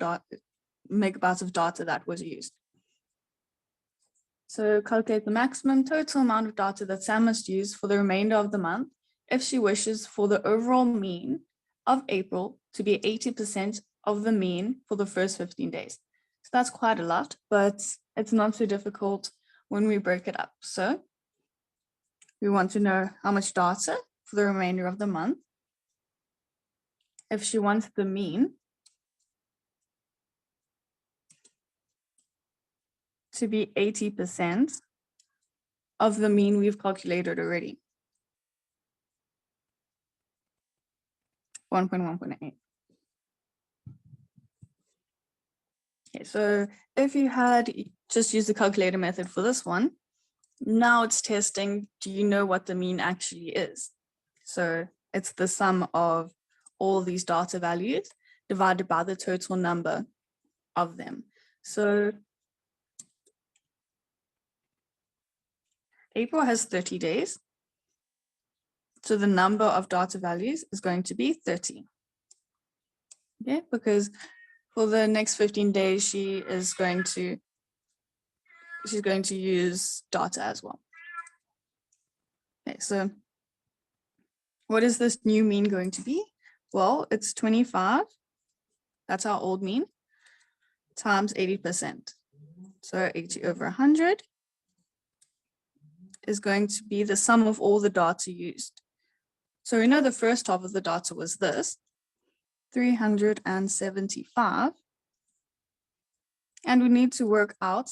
megabytes of data that was used. So calculate the maximum total amount of data that Sam must use for the remainder of the month if she wishes for the overall mean of April to be 80% of the mean for the first 15 days. So that's quite a lot, but it's not so difficult when we break it up. So we want to know how much data for the remainder of the month. If she wants the mean to be 80% of the mean we've calculated already. 1.1.8. Okay, so if you had just used the calculator method for this one, now it's testing, do you know what the mean actually is? So it's the sum of all these data values divided by the total number of them. So April has 30 days. So the number of data values is going to be 30. Okay, because for the next 15 days, she's going to use data as well. Okay, so what is this new mean going to be? Well, it's 25, that's our old mean, times 80%. So 80 over 100 is going to be the sum of all the data used. So we know the first half of the data was this, 375. And we need to work out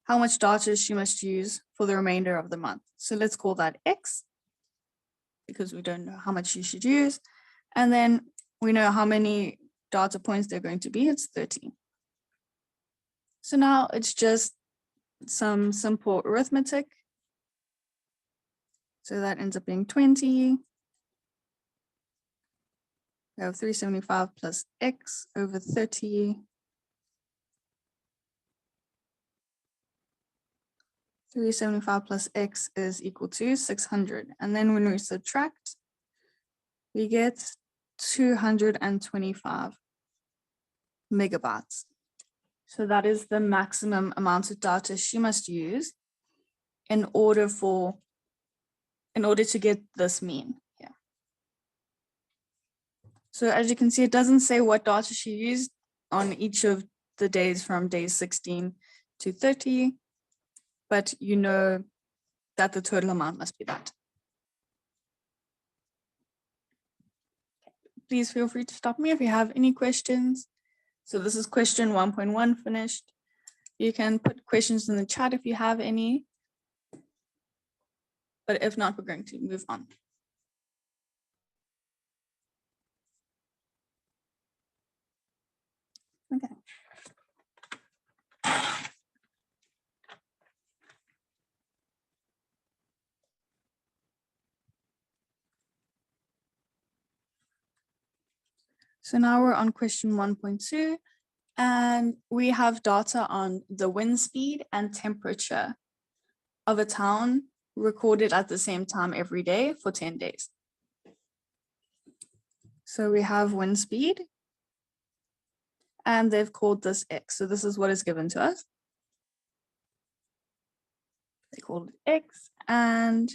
how much data she must use for the remainder of the month. So let's call that X, because we don't know how much she should use. And then we know how many data points they're going to be, it's 30. So now it's just some simple arithmetic. So that ends up being 20. We have 375 plus X over 30. 375 plus X is equal to 600. And then when we subtract, we get 225 megabytes. So that is the maximum amount of data she must use in order to get this mean. Yeah. So as you can see, it doesn't say what data she used on each of the days from days 16 to 30, but you know that the total amount must be that. Please feel free to stop me if you have any questions. So this is question 1.1 finished. You can put questions in the chat if you have any, but if not, we're going to move on. Okay. So now we're on question 1.2, and we have data on the wind speed and temperature of a town recorded at the same time every day for 10 days. So we have wind speed, and they've called this X. So this is what is given to us. They called it X, and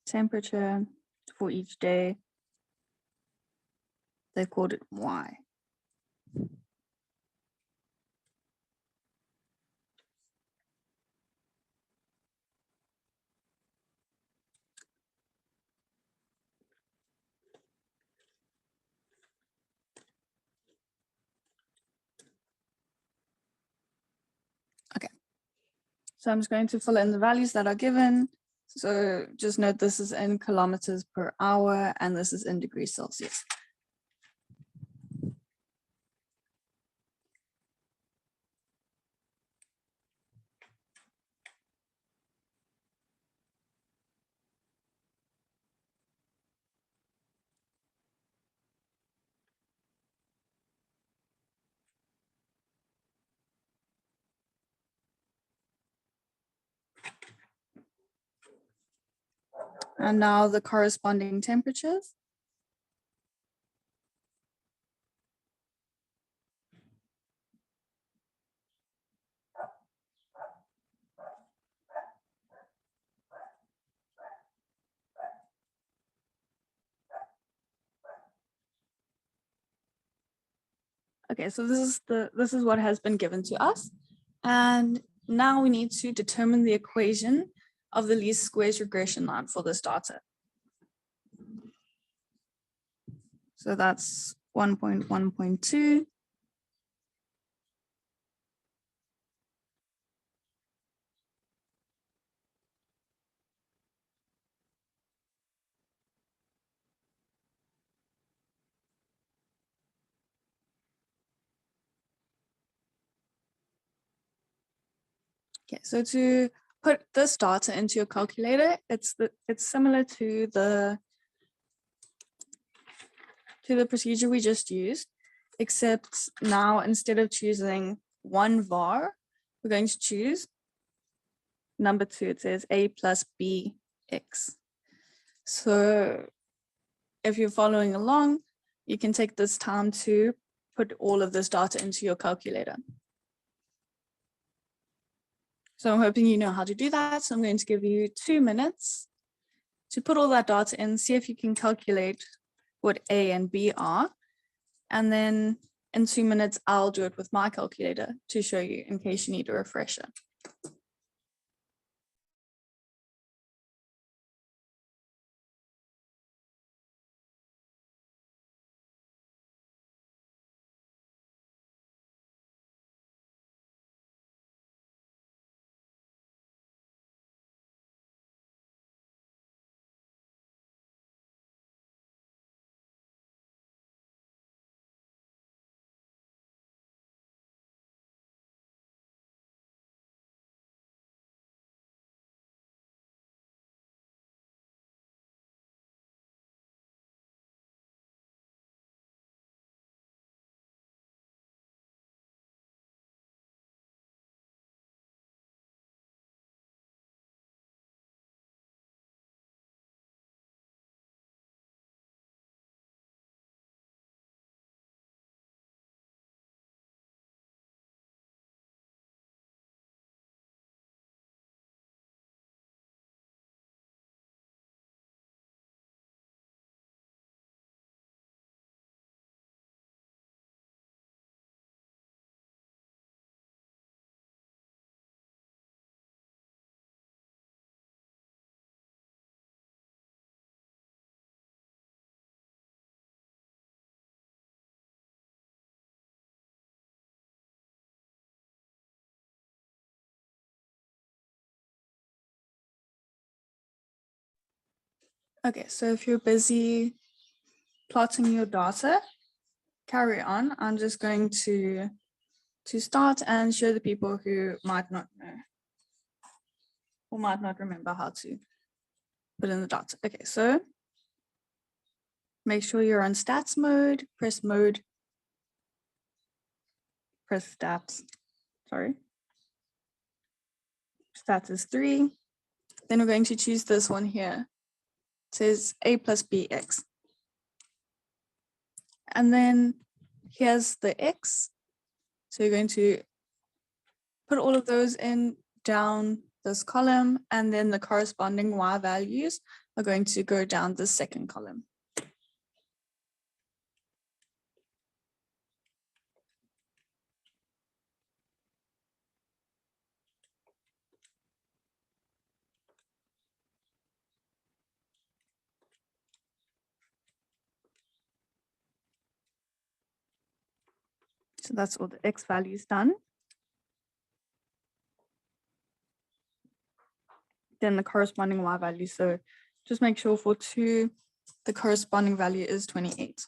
temperature for each day They called it y. Okay, so I'm just going to fill in the values that are given. So just note this is in kilometers per hour and this is in degrees Celsius. And now the corresponding temperatures. Okay, so this is what has been given to us. And now we need to determine the equation of the least squares regression line for this data. So that's 1.1.2. Okay, so to put this data into your calculator, it's similar to the procedure we just used, except now instead of choosing one var, we're going to choose number 2. It says a plus b x. So if you're following along, you can take this time to put all of this data into your calculator. So I'm hoping you know how to do that. So I'm going to give you 2 minutes to put all that data in, see if you can calculate what A and B are. And then in 2 minutes, I'll do it with my calculator to show you in case you need a refresher. Okay, so if you're busy plotting your data, carry on. I'm just going to start and show the people who might not know or might not remember how to put in the data. Okay, so make sure you're on stats mode, press stats, sorry. Stats is 3. Then we're going to choose this one here. It says a plus bx. And then here's the x. So you're going to put all of those in down this column, and then the corresponding y values are going to go down the second column. So that's all the x values done. Then the corresponding y value. So just make sure for 2, the corresponding value is 28.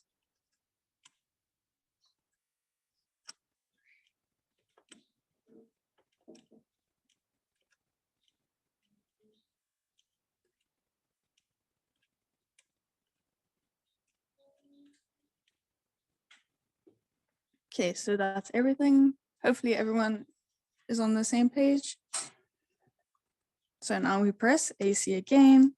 Okay, so that's everything. Hopefully everyone is on the same page. So now we press AC again.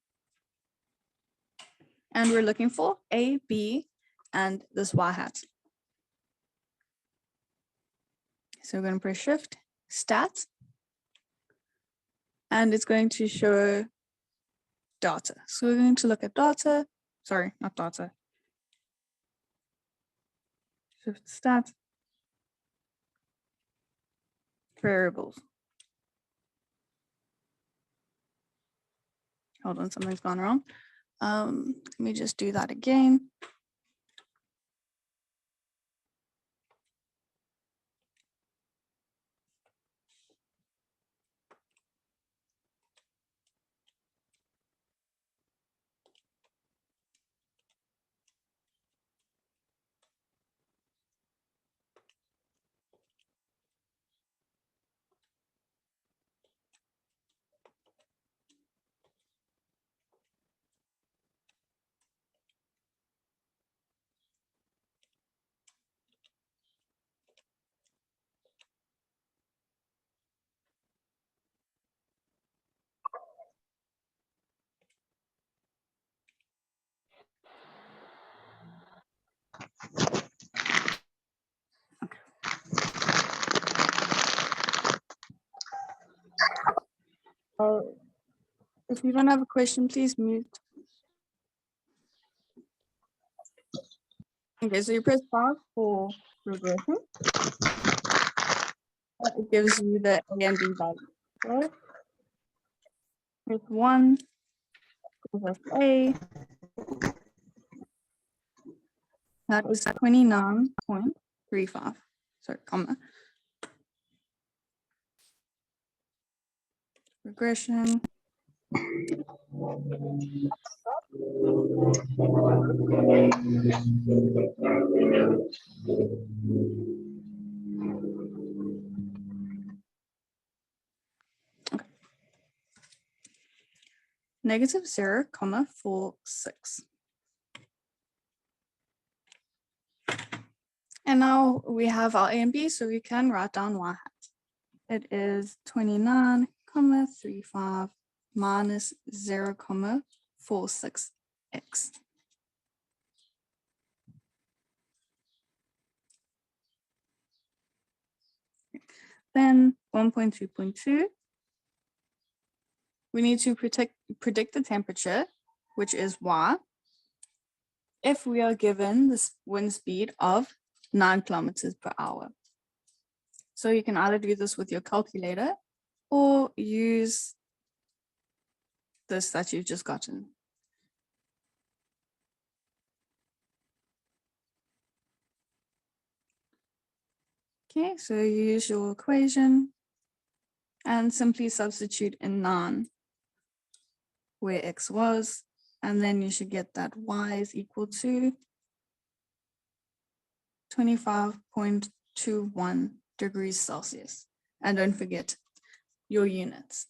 And we're looking for A, B, and this y hat. So we're going to press Shift, Stat, and it's going to show data. So we're going to look at data. Sorry, not data. Shift, Stat, variables. Hold on, something's gone wrong. Let me just do that again. If you don't have a question, please mute. Okay, so you press 5 for regression. It gives you the A and B value. Okay. Press 1, press A. That is 29.35. Sorry, comma. Regression. Okay. Negative 0.46. And now we have our A and B, so we can write down y hat. It is 29.35 minus 0.46x. Then 1.2.2, we need to predict the temperature, which is y, if we are given this wind speed of 9 kilometers per hour. So you can either do this with your calculator or use this that you've just gotten. Okay, so you use your equation and simply substitute in 9 where x was, and then you should get that y is equal to 25.21 degrees Celsius. And don't forget your units.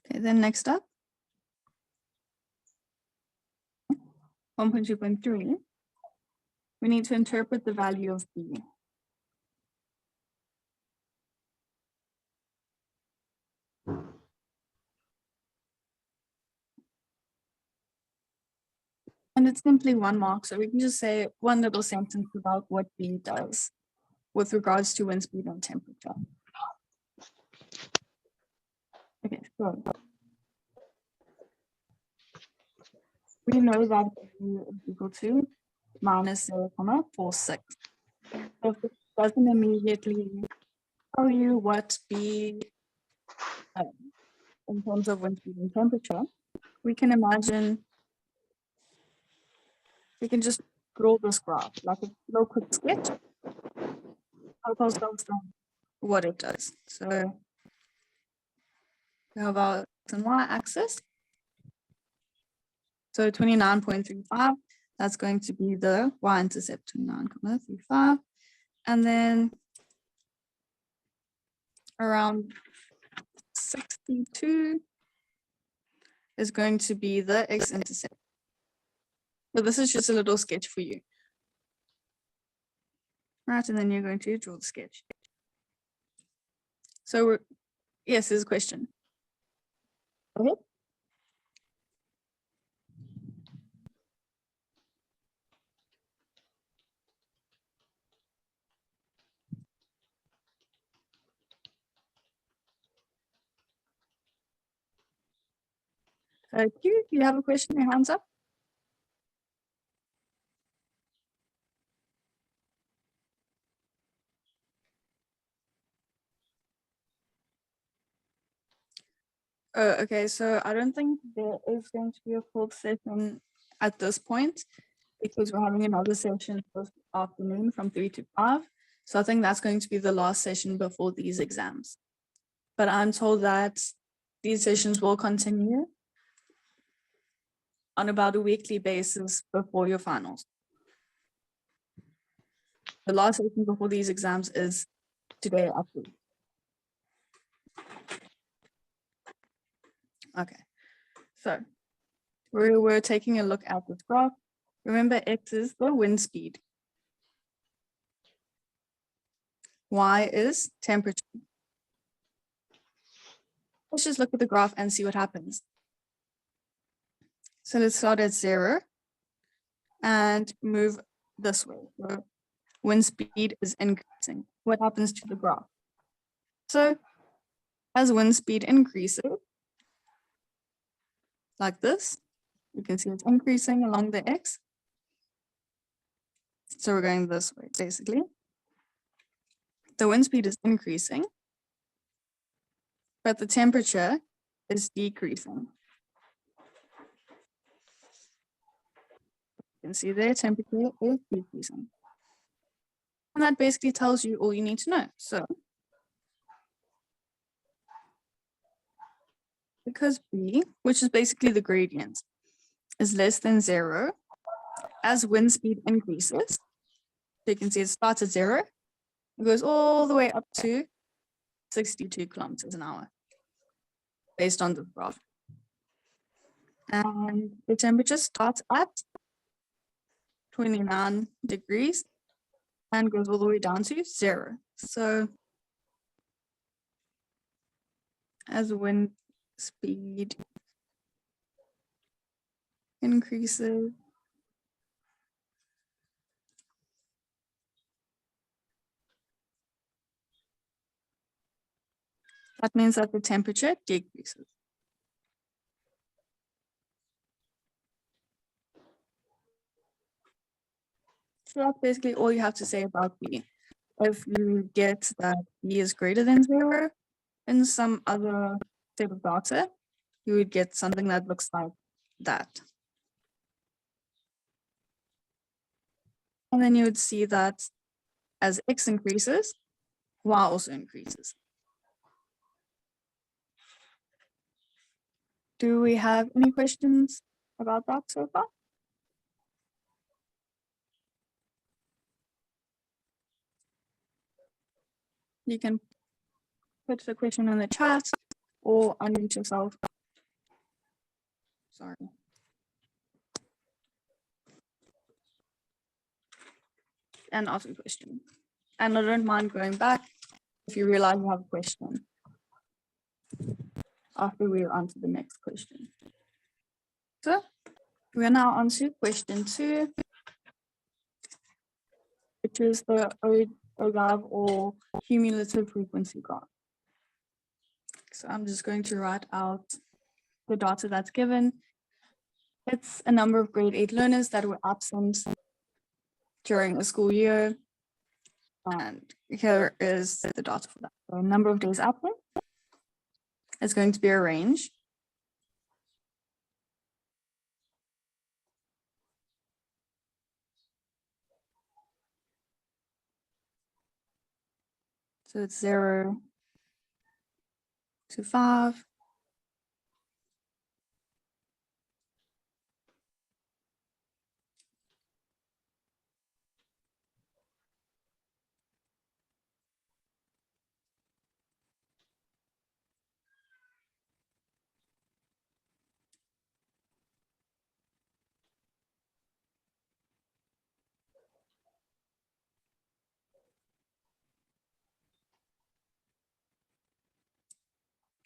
Okay, then next up, 1.2.3, we need to interpret the value of b. And it's simply 1 mark, so we can just say one little sentence about what b does with regards to wind speed and temperature. Okay, so we know that b is equal to minus 0.46. So if it doesn't immediately tell you what b in terms of wind speed and temperature, we can imagine, we can just draw this graph like a little quick sketch. Help ourselves know what it does. So we have our X and Y axis. So 29.35, that's going to be the y-intercept, 29.35. And then around 62 is going to be the x-intercept. So this is just a little sketch for you. Right, and then you're going to draw the sketch. So yes, there's a question. Okay. Q, you have a question, your hands up? Oh, okay, so I don't think there is going to be a full session at this point because we're having another session this afternoon from 3 to 5. So I think that's going to be the last session before these exams. But I'm told that these sessions will continue on about a weekly basis before your finals. The last session before these exams is today after. Okay, so we're taking a look at this graph. Remember, X is the wind speed. Y is temperature. Let's just look at the graph and see what happens. So let's start at 0 and move this way. So wind speed is increasing. What happens to the graph? So as wind speed increases, like this, you can see it's increasing along the X. So we're going this way, basically. The wind speed is increasing, but the temperature is decreasing. You can see their temperature is decreasing. And that basically tells you all you need to know. So because B, which is basically the gradient, is less than 0, as wind speed increases, so you can see it starts at 0, it goes all the way up to 62 kilometers an hour, based on the graph. And the temperature starts at 29 degrees and goes all the way down to 0. So as wind speed increases, that means that the temperature decreases. So that's basically all you have to say about B. If you get that B is greater than 0 in some other type of data, you would get something that looks like that. And then you would see that as X increases, Y also increases. Do we have any questions about that so far? You can put the question in the chat or unmute yourself. Sorry. And ask a question. And I don't mind going back if you realize you have a question after we answer the next question. So we are now on to question 2, which is the OGAV or cumulative frequency graph. So I'm just going to write out the data that's given. It's a number of grade 8 learners that were absent during a school year. And here is the data for that. So number of days absent is going to be a range. So it's 0 to 5.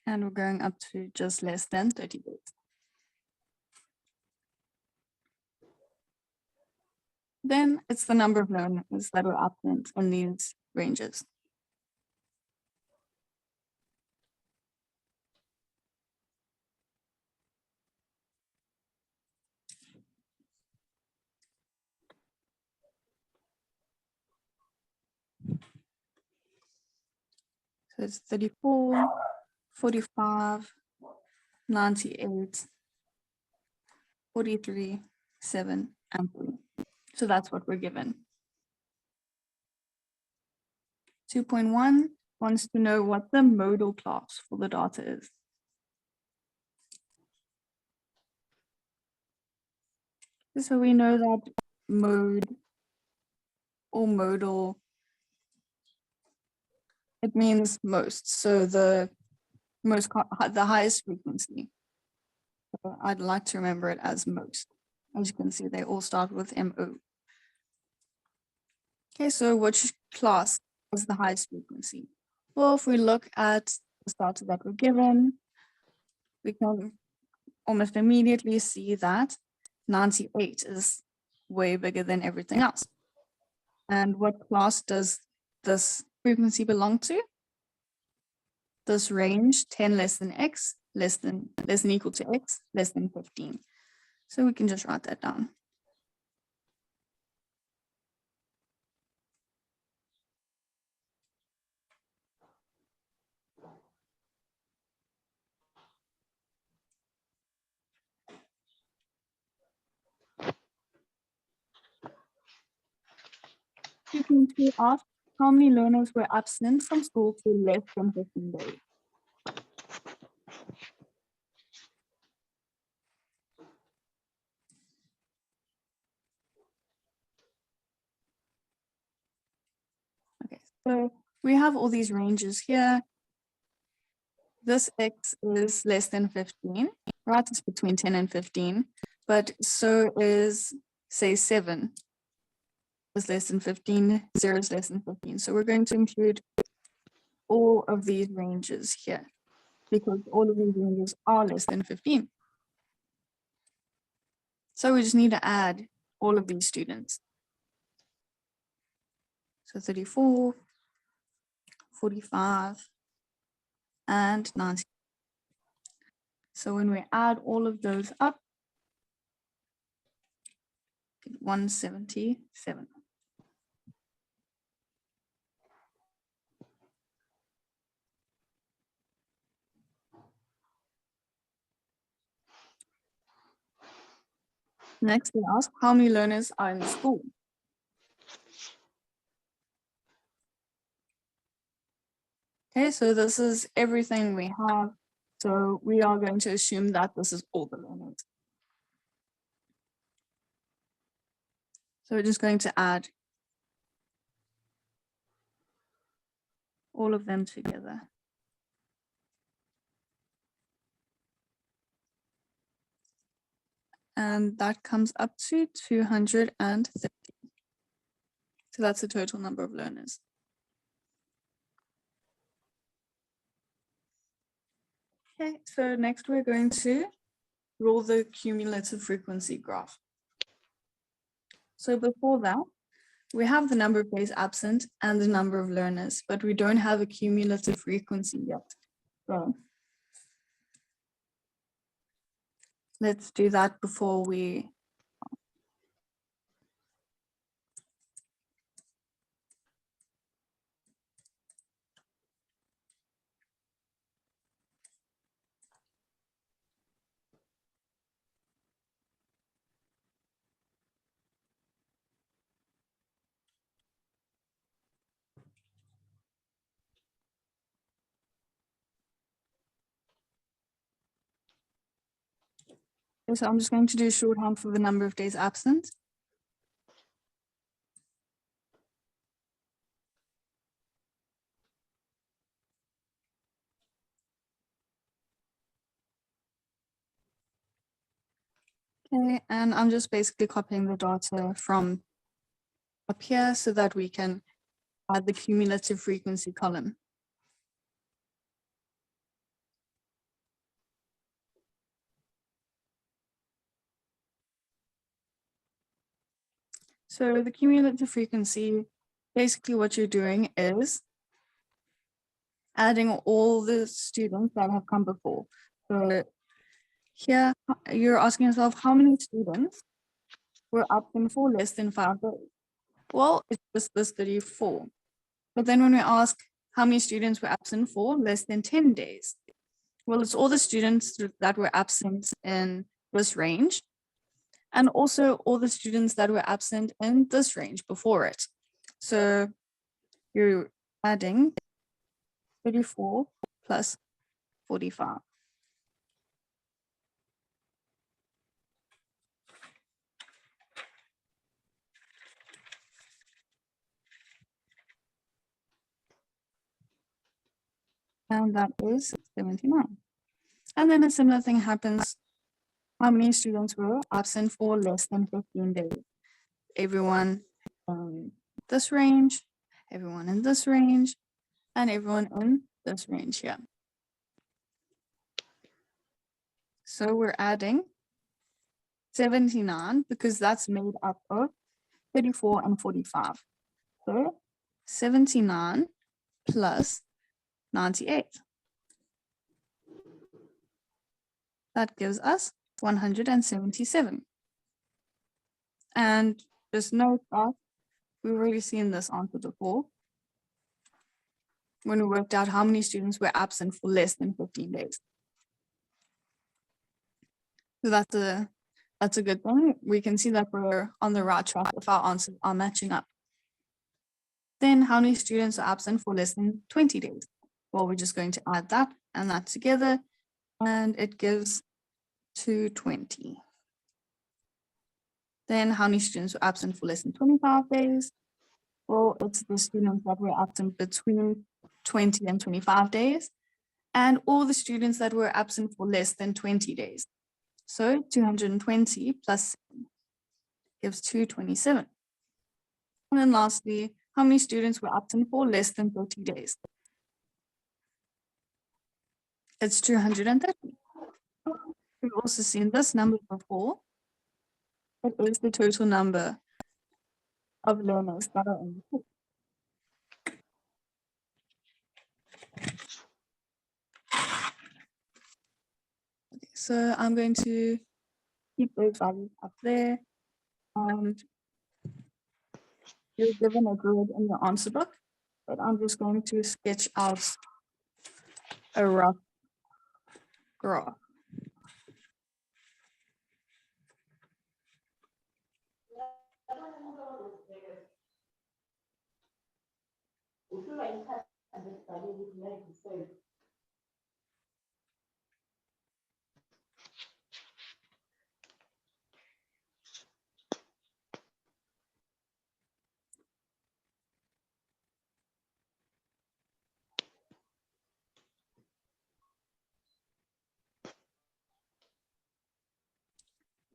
And we're going up to just less than 30 bits. Then it's the number of learners that are absent in these ranges. So it's 34, 45, 98, 43, 7, and 3. So that's what we're given. 2.1 wants to know what the modal class for the data is. So we know that mode or modal, it means most. So the highest frequency. So I'd like to remember it as most. As you can see, they all start with MO. Okay, so which class is the highest frequency? Well, if we look at the data that we're given, we can almost immediately see that 98 is way bigger than everything else. And what class does this frequency belong to? This range, 10 less than x, less than equal to x, less than 15. So we can just write that down. You can ask how many learners were absent from school for less than 15 days. Okay, so we have all these ranges here. This x is less than 15, right? It's between 10 and 15, but so is, say, 7 is less than 15, 0 is less than 15. So we're going to include all of these ranges here because all of these ranges are less than 15. So we just need to add all of these students. So 34, 45, and 90. So when we add all of those up, 177. Next, we ask how many learners are in the school. Okay, so this is everything we have. So we are going to assume that this is all the learners. So we're just going to add all of them together. And that comes up to 230. So that's the total number of learners. Okay, so next we're going to draw the cumulative frequency graph. So before that, we have the number of days absent and the number of learners, but we don't have a cumulative frequency yet. So let's do that before we So I'm just going to do shorthand for the number of days absent. Okay, and I'm just basically copying the data from up here so that we can add the cumulative frequency column. So the cumulative frequency, basically what you're doing is adding all the students that have come before. So here you're asking yourself, how many students were absent for less than 5 days? Well, it's just this 34. But then when we ask how many students were absent for less than 10 days, well, it's all the students that were absent in this range, and also all the students that were absent in this range before it. So you're adding 34 plus 45. And that is 79. And then a similar thing happens. How many students were absent for less than 15 days? Everyone in this range, everyone in this range, and everyone in this range here. So we're adding 79 because that's made up of 34 and 45. So 79 plus 98. That gives us 177. And just note that we've already seen this answer before when we worked out how many students were absent for less than 15 days. So that's a good thing. We can see that we're on the right track if our answers are matching up. Then how many students are absent for less than 20 days? Well, we're just going to add that and that together, and it gives 220. Then how many students were absent for less than 25 days? Well, it's the students that were absent between 20 and 25 days, and all the students that were absent for less than 20 days. So 220 plus 7 gives 227. And then lastly, how many students were absent for less than 30 days? It's 230. We've also seen this number before. It is the total number of learners that are in the course. Okay, so I'm going to keep those values up there, and you're given a grid in your answer book, but I'm just going to sketch out a rough graph.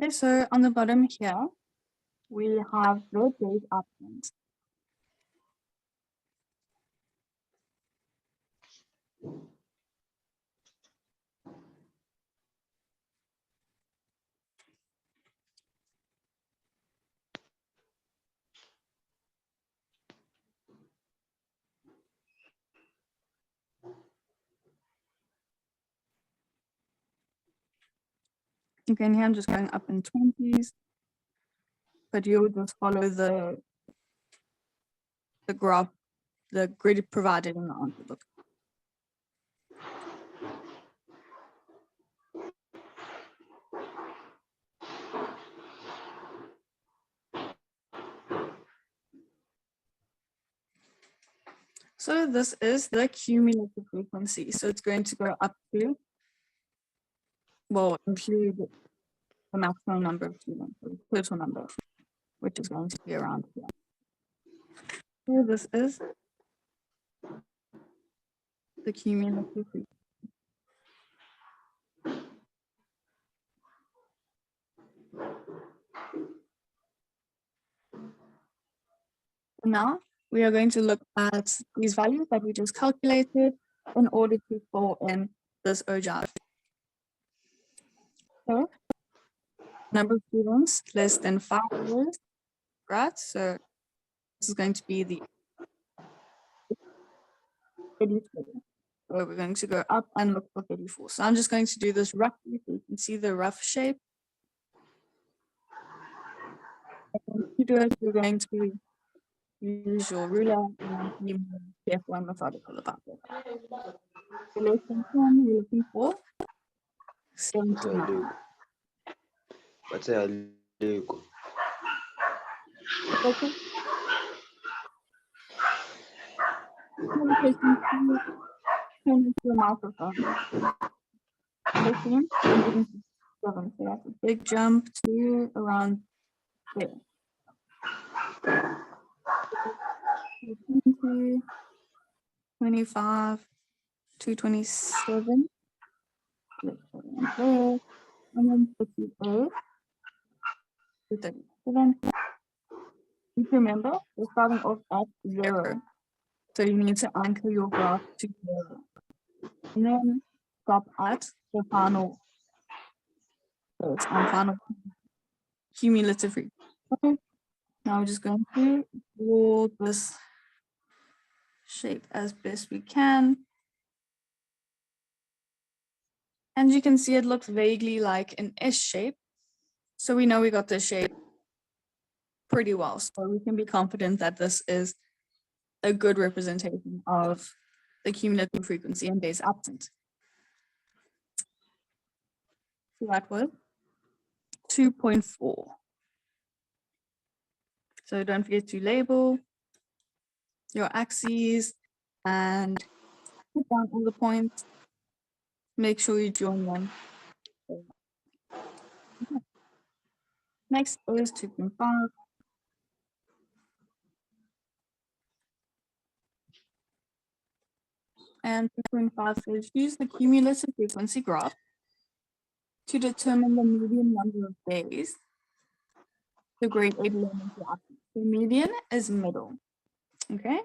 Okay, so on the bottom here, we have the days absent. Okay, and here I'm just going up in 20s, but you would just follow the graph, the grid provided in the answer book. So this is the cumulative frequency. So it's going to go up to, well, include the maximum number of students, or the total number, which is going to be around here. So this is the cumulative frequency. Now we are going to look at these values that we just calculated in order to fill in this OJAR. So number of students less than 5 hours, right? So this is going to be the 34. So we're going to go up and look for 34. So I'm just going to do this roughly so you can see the rough shape. And to do it, we're going to use your ruler and be more careful and methodical about it. The less than 10, we're looking for 79. What's a Luke? Okay. Turn into a microphone. 15, 107. So that's a big jump to around there. 20, 25, 227. Let's put it in there. And then 58, 237. Just remember, we're starting off at 0. So you need to anchor your graph to 0. And then stop at the final. So it's on final cumulative frequency. Okay. Now we're just going to draw this shape as best we can. And you can see it looks vaguely like an S shape. So we know we got this shape pretty well. So we can be confident that this is a good representation of the cumulative frequency and days absent. So that was 2.4. So don't forget to label your axes and put down all the points. Make sure you join them. Okay. Next is 2.5. And 2.5 says use the cumulative frequency graph to determine the median number of days the grade 8 learners are absent. The median is middle. Okay.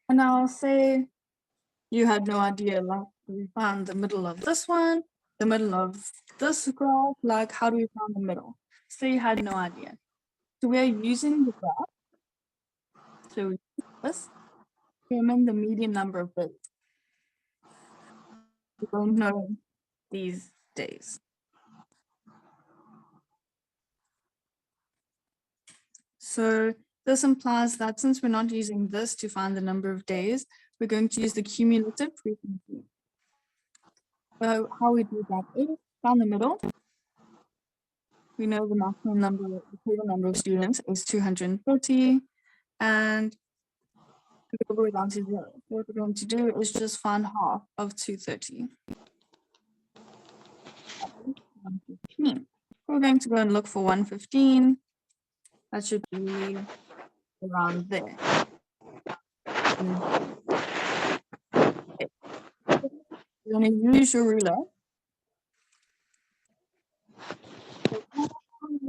And I'll say you had no idea, like we found the middle of this one, the middle of this graph, like how do we find the middle? So you had no idea. So we're using the graph. So we use this to determine the median number of days. We don't know these days. So this implies that since we're not using this to find the number of days, we're going to use the cumulative frequency. So how we do that is down the middle. We know the maximum number, the total number of students is 230, and we go all the way down to 0. So what we're going to do is just find half of 230. 115. We're going to go and look for 115. That should be around there. You're going to use your ruler.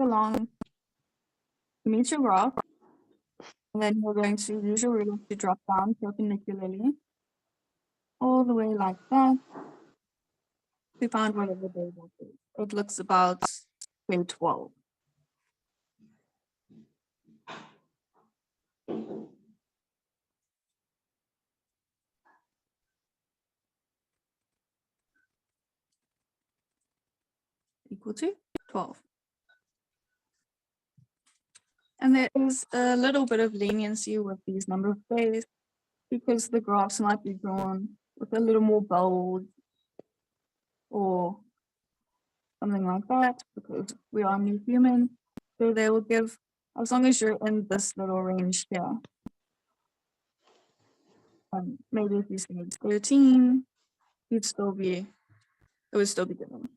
Along to meet your graph, and then you're going to use your ruler to drop down perpendicularly all the way like that to find whatever day that is. It looks about day 12. Equal to 12. And there is a little bit of leniency with these number of days because the graphs might be drawn with a little more bold or something like that because we are new human. So they will give as long as you're in this little range here. Maybe if you say it's 13, it would still be given.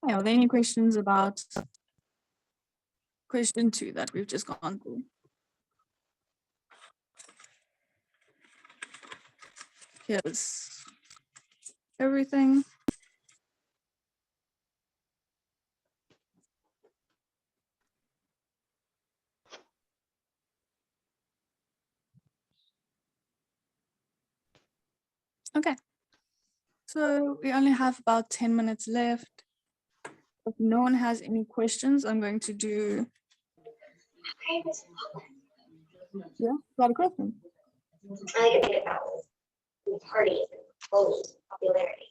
Okay, are there any questions about question 2 that we've just gone through? Here's everything. Okay, so we only have about 10 minutes left. If no one has any questions, I'm going to do. Yeah, got a question? I can think about parties and clothes, popularity.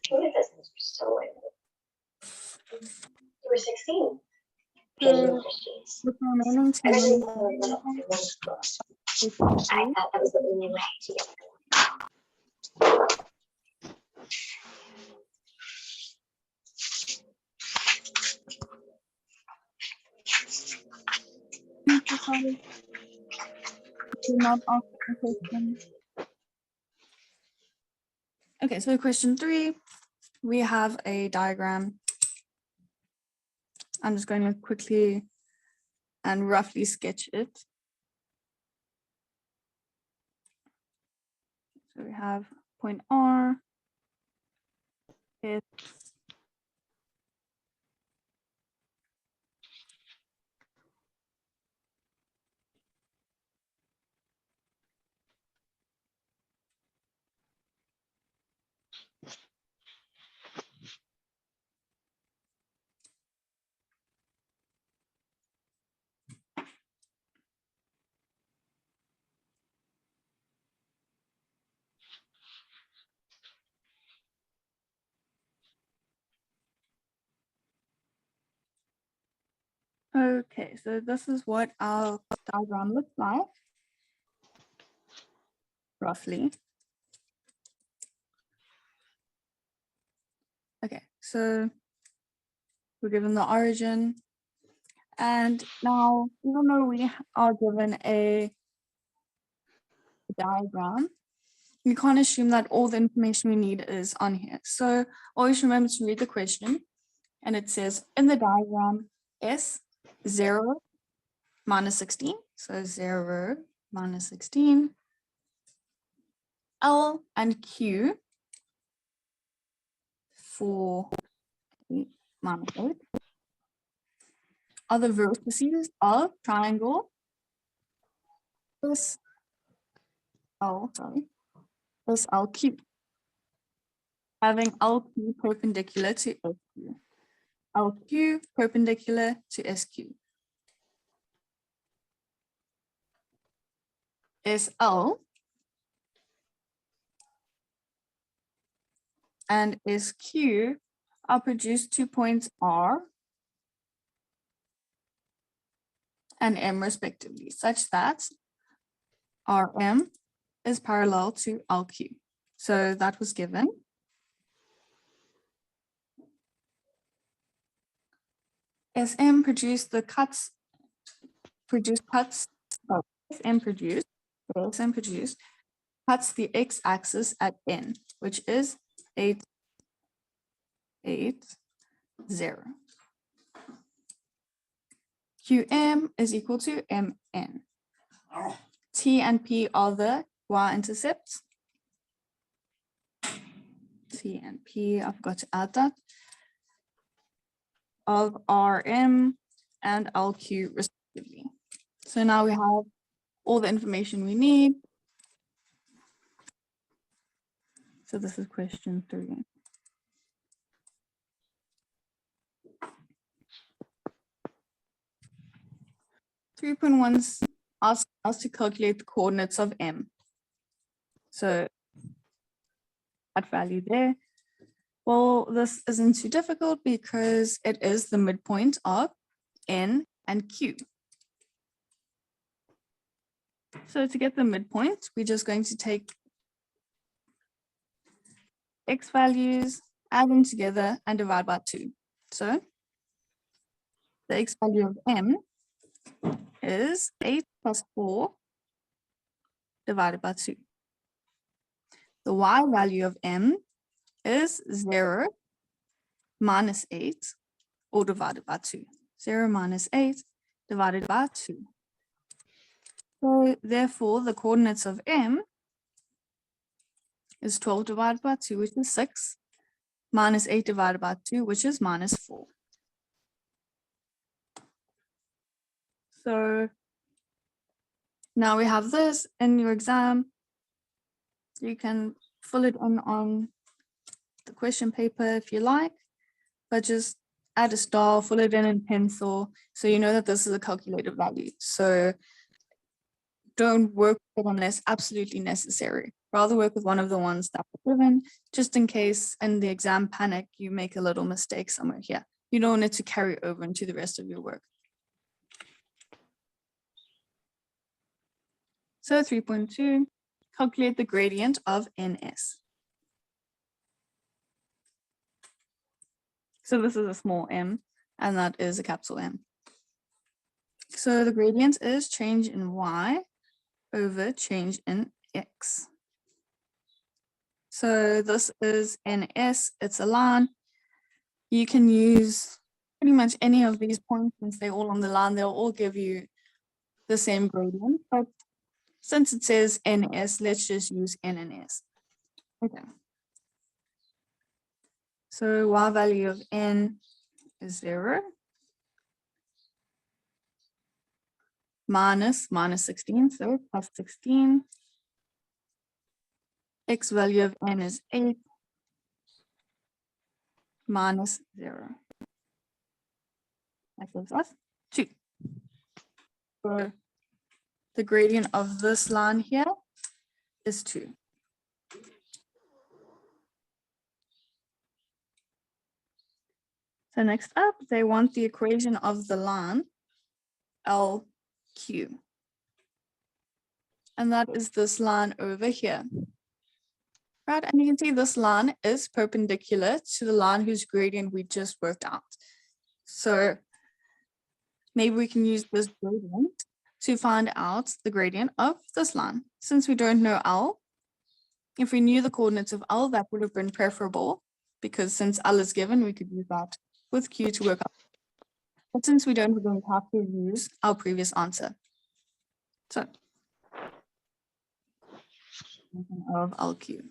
What business were so limited? You were 16. So, with the remaining 10 minutes, I thought that was the only way to get not ask the question. Okay, so question 3, we have a diagram. I'm just going to quickly and roughly sketch it. So we have point R, it's okay, so this is what our diagram looks like, roughly. Okay, so we're given the origin, and now even though we are given a diagram, we can't assume that all the information we need is on here. So always remember to read the question, and it says in the diagram S 0 minus 16, so 0 minus 16, L and Q 4 minus 8 are the vertices of triangle this LQ, having LQ perpendicular to SQ. LQ perpendicular to SQ. SL and SQ are produced 2 points R and M respectively, such that RM is parallel to LQ. So that was given. SM produced the cuts, SM produced cuts the x-axis at N, which is 8, 8, 0. QM is equal to MN. T and P are the y-intercepts. T and P, I forgot to add that, of RM and LQ respectively. So now we have all the information we need. So this is question 3. Three point one asks us to calculate the coordinates of M. So that value there. Well, this isn't too difficult because it is the midpoint of N and Q. So to get the midpoint, we're just going to take x values, add them together, and divide by 2. So the x value of m is 8 plus 4 divided by 2. The y value of m is 0 minus 8 or divided by 2. 0 minus 8 divided by 2. So therefore, the coordinates of m is 12 divided by 2, which is 6, minus 8 divided by 2, which is minus 4. So now we have this in your exam. You can fill it in on the question paper if you like, but just add a star, fill it in pencil, so you know that this is a calculated value. So don't work with it unless absolutely necessary. Rather work with one of the ones that were given, just in case in the exam panic, you make a little mistake somewhere here. You don't want it to carry over into the rest of your work. So 3.2, calculate the gradient of NS. So this is a small m, and that is a capital M. So the gradient is change in y over change in x. So this is NS, it's a line. You can use pretty much any of these points since they're all on the line, they'll all give you the same gradient, but since it says NS, let's just use N and S. Okay. So y value of N is 0. Minus 16, so plus 16. X value of N is 8. Minus 0. That gives us 2. So the gradient of this line here is 2. So next up, they want the equation of the line LQ. And that is this line over here. Right, and you can see this line is perpendicular to the line whose gradient we just worked out. So maybe we can use this gradient to find out the gradient of this line. Since we don't know L, if we knew the coordinates of L, that would have been preferable, because since L is given, we could use that with Q to work out. But since we don't, we're going to have to use our previous answer. So, of LQ.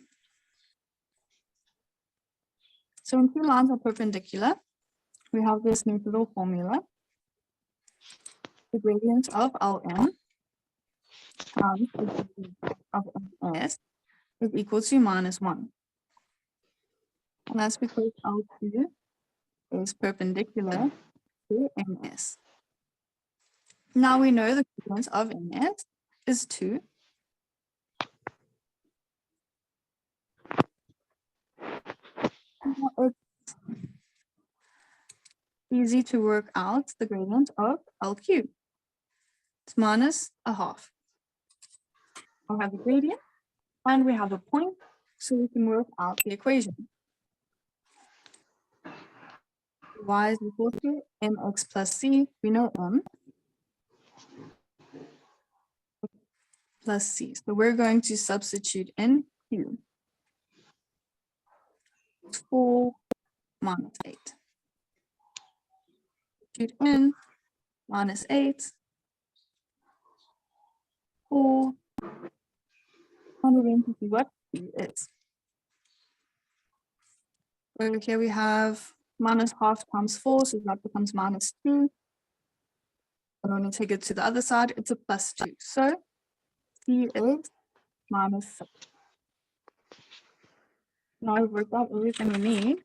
So when two lines are perpendicular, we have this neat little formula. The gradient of Ln times the gradient of Ns is equal to -1. And that's because LQ is perpendicular to Ns. Now we know the gradient of Ns is 2. Now it's easy to work out the gradient of LQ. It's -1/2. I'll have the gradient and we have a point, so we can work out the equation. Y is equal to mx plus c. We know m plus c. So we're going to substitute in q. 4 minus 8. Substitute in -8. 4. And we're going to see what q is. So here we have -1/2 times 4, so that becomes -2. And when you take it to the other side, it's a +2. So C is -6. Now we've worked out everything we need.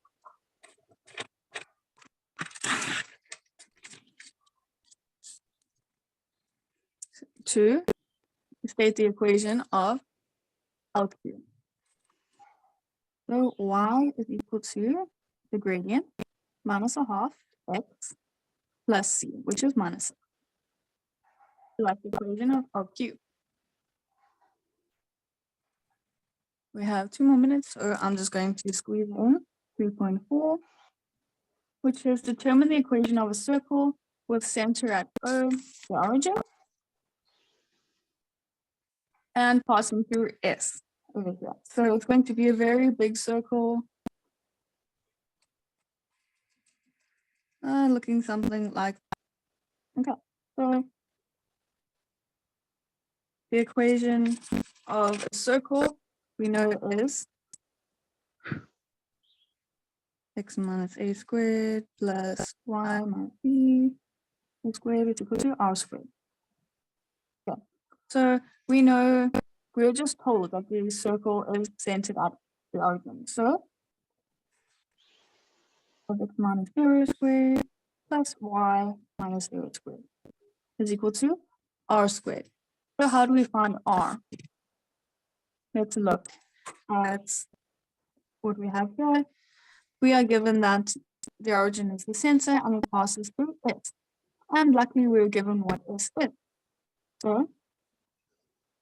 To state the equation of LQ. So y is equal to the gradient -1/2 x plus c, which is -6. So that's the equation of LQ. We have 2 more minutes, so I'm just going to squeeze in 3.4, which is determine the equation of a circle with center at O, the origin, and passing through S over here. So it's going to be a very big circle, looking something like, okay, so the equation of a circle we know is x minus a squared plus y minus b squared is equal to r squared. Okay. So we know, we're just told that the circle is centered at the origin. So x minus 0 squared plus y minus 0 squared is equal to r squared. So how do we find r? Let's look at what we have here. We are given that the origin is the center and it passes through S. And luckily we're given what S is. So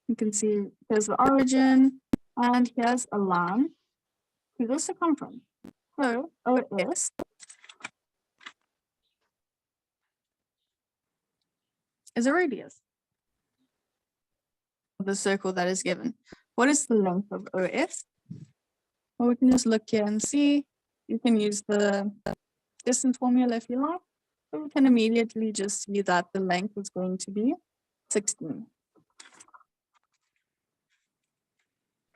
you can see there's the origin and here's a line to the circumference. So OS is a radius of the circle that is given. What is the length of OS? Well, we can just look here and see. You can use the distance formula if you like. But we can immediately just see that the length is going to be 16.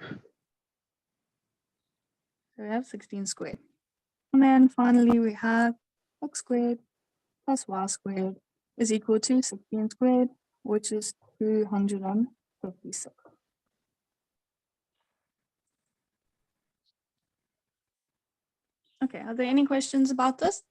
So we have 16 squared. And then finally we have x squared plus y squared is equal to 16 squared, which is 256. Okay, are there any questions about this?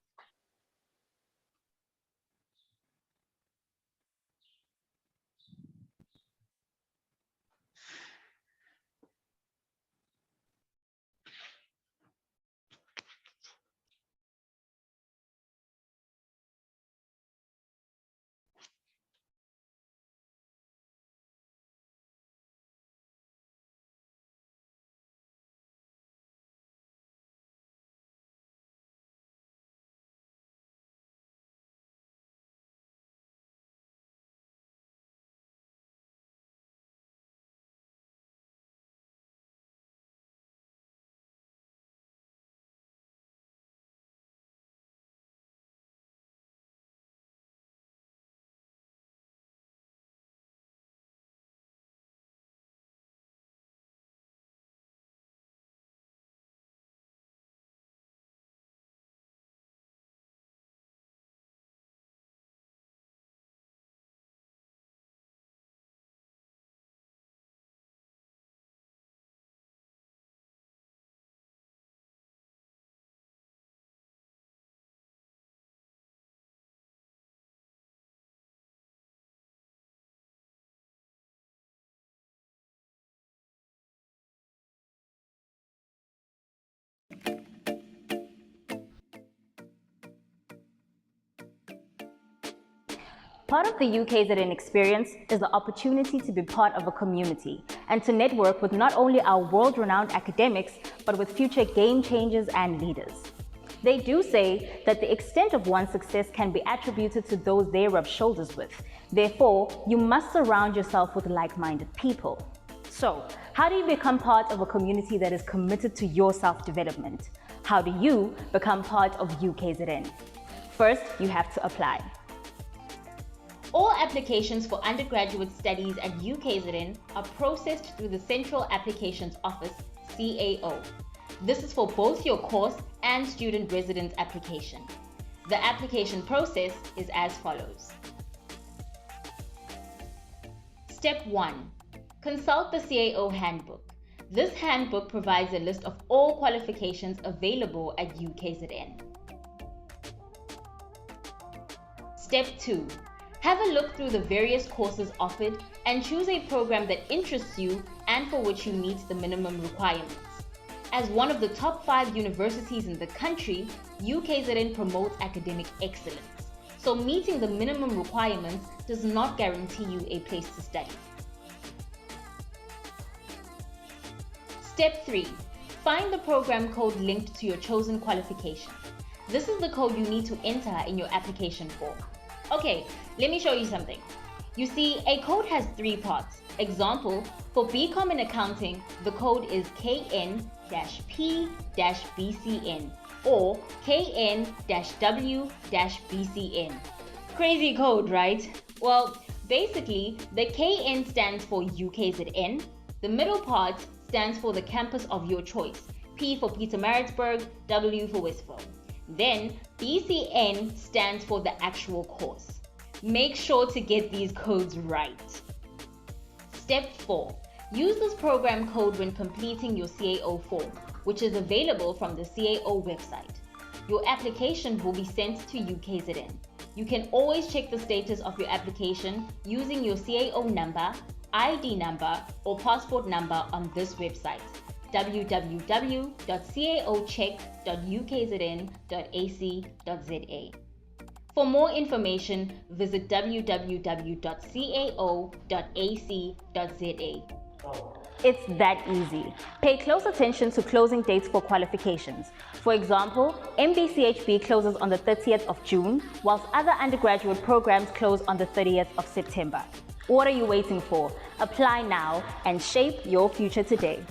Part of the UKZN experience is the opportunity to be part of a community and to network with not only our world-renowned academics, but with future game changers and leaders. They do say that the extent of one's success can be attributed to those they rub shoulders with. Therefore, you must surround yourself with like-minded people. So, how do you become part of a community that is committed to your self-development? How do you become part of UKZN? First, you have to apply. All applications for undergraduate studies at UKZN are processed through the Central Applications Office, CAO. This is for both your course and student residence application. The application process is as follows. Step 1. Consult the CAO handbook. This handbook provides a list of all qualifications available at UKZN. Step 2. Have a look through the various courses offered and choose a program that interests you and for which you meet the minimum requirements. As one of the top 5 universities in the country, UKZN promotes academic excellence. So meeting the minimum requirements does not guarantee you a place to study. Step 3. Find the program code linked to your chosen qualification. This is the code you need to enter in your application form. Okay, let me show you something. You see, a code has 3 parts. Example, for BCom in accounting, the code is KN-P-BCN or KN-W-BCN. Crazy code, right? Well, basically, the KN stands for UKZN, the middle part stands for the campus of your choice, P for Pietermaritzburg, W for Westville. Then, BCN stands for the actual course. Make sure to get these codes right. Step 4. Use this program code when completing your CAO form, which is available from the CAO website. Your application will be sent to UKZN. You can always check the status of your application using your CAO number, ID number, or passport number on this website, www.caocheck.ukzn.ac.za. For more information, visit www.cao.ac.za. It's that easy. Pay close attention to closing dates for qualifications. For example, MBCHB closes on the 30th of June, whilst other undergraduate programs close on the 30th of September. What are you waiting for? Apply now and shape your future today.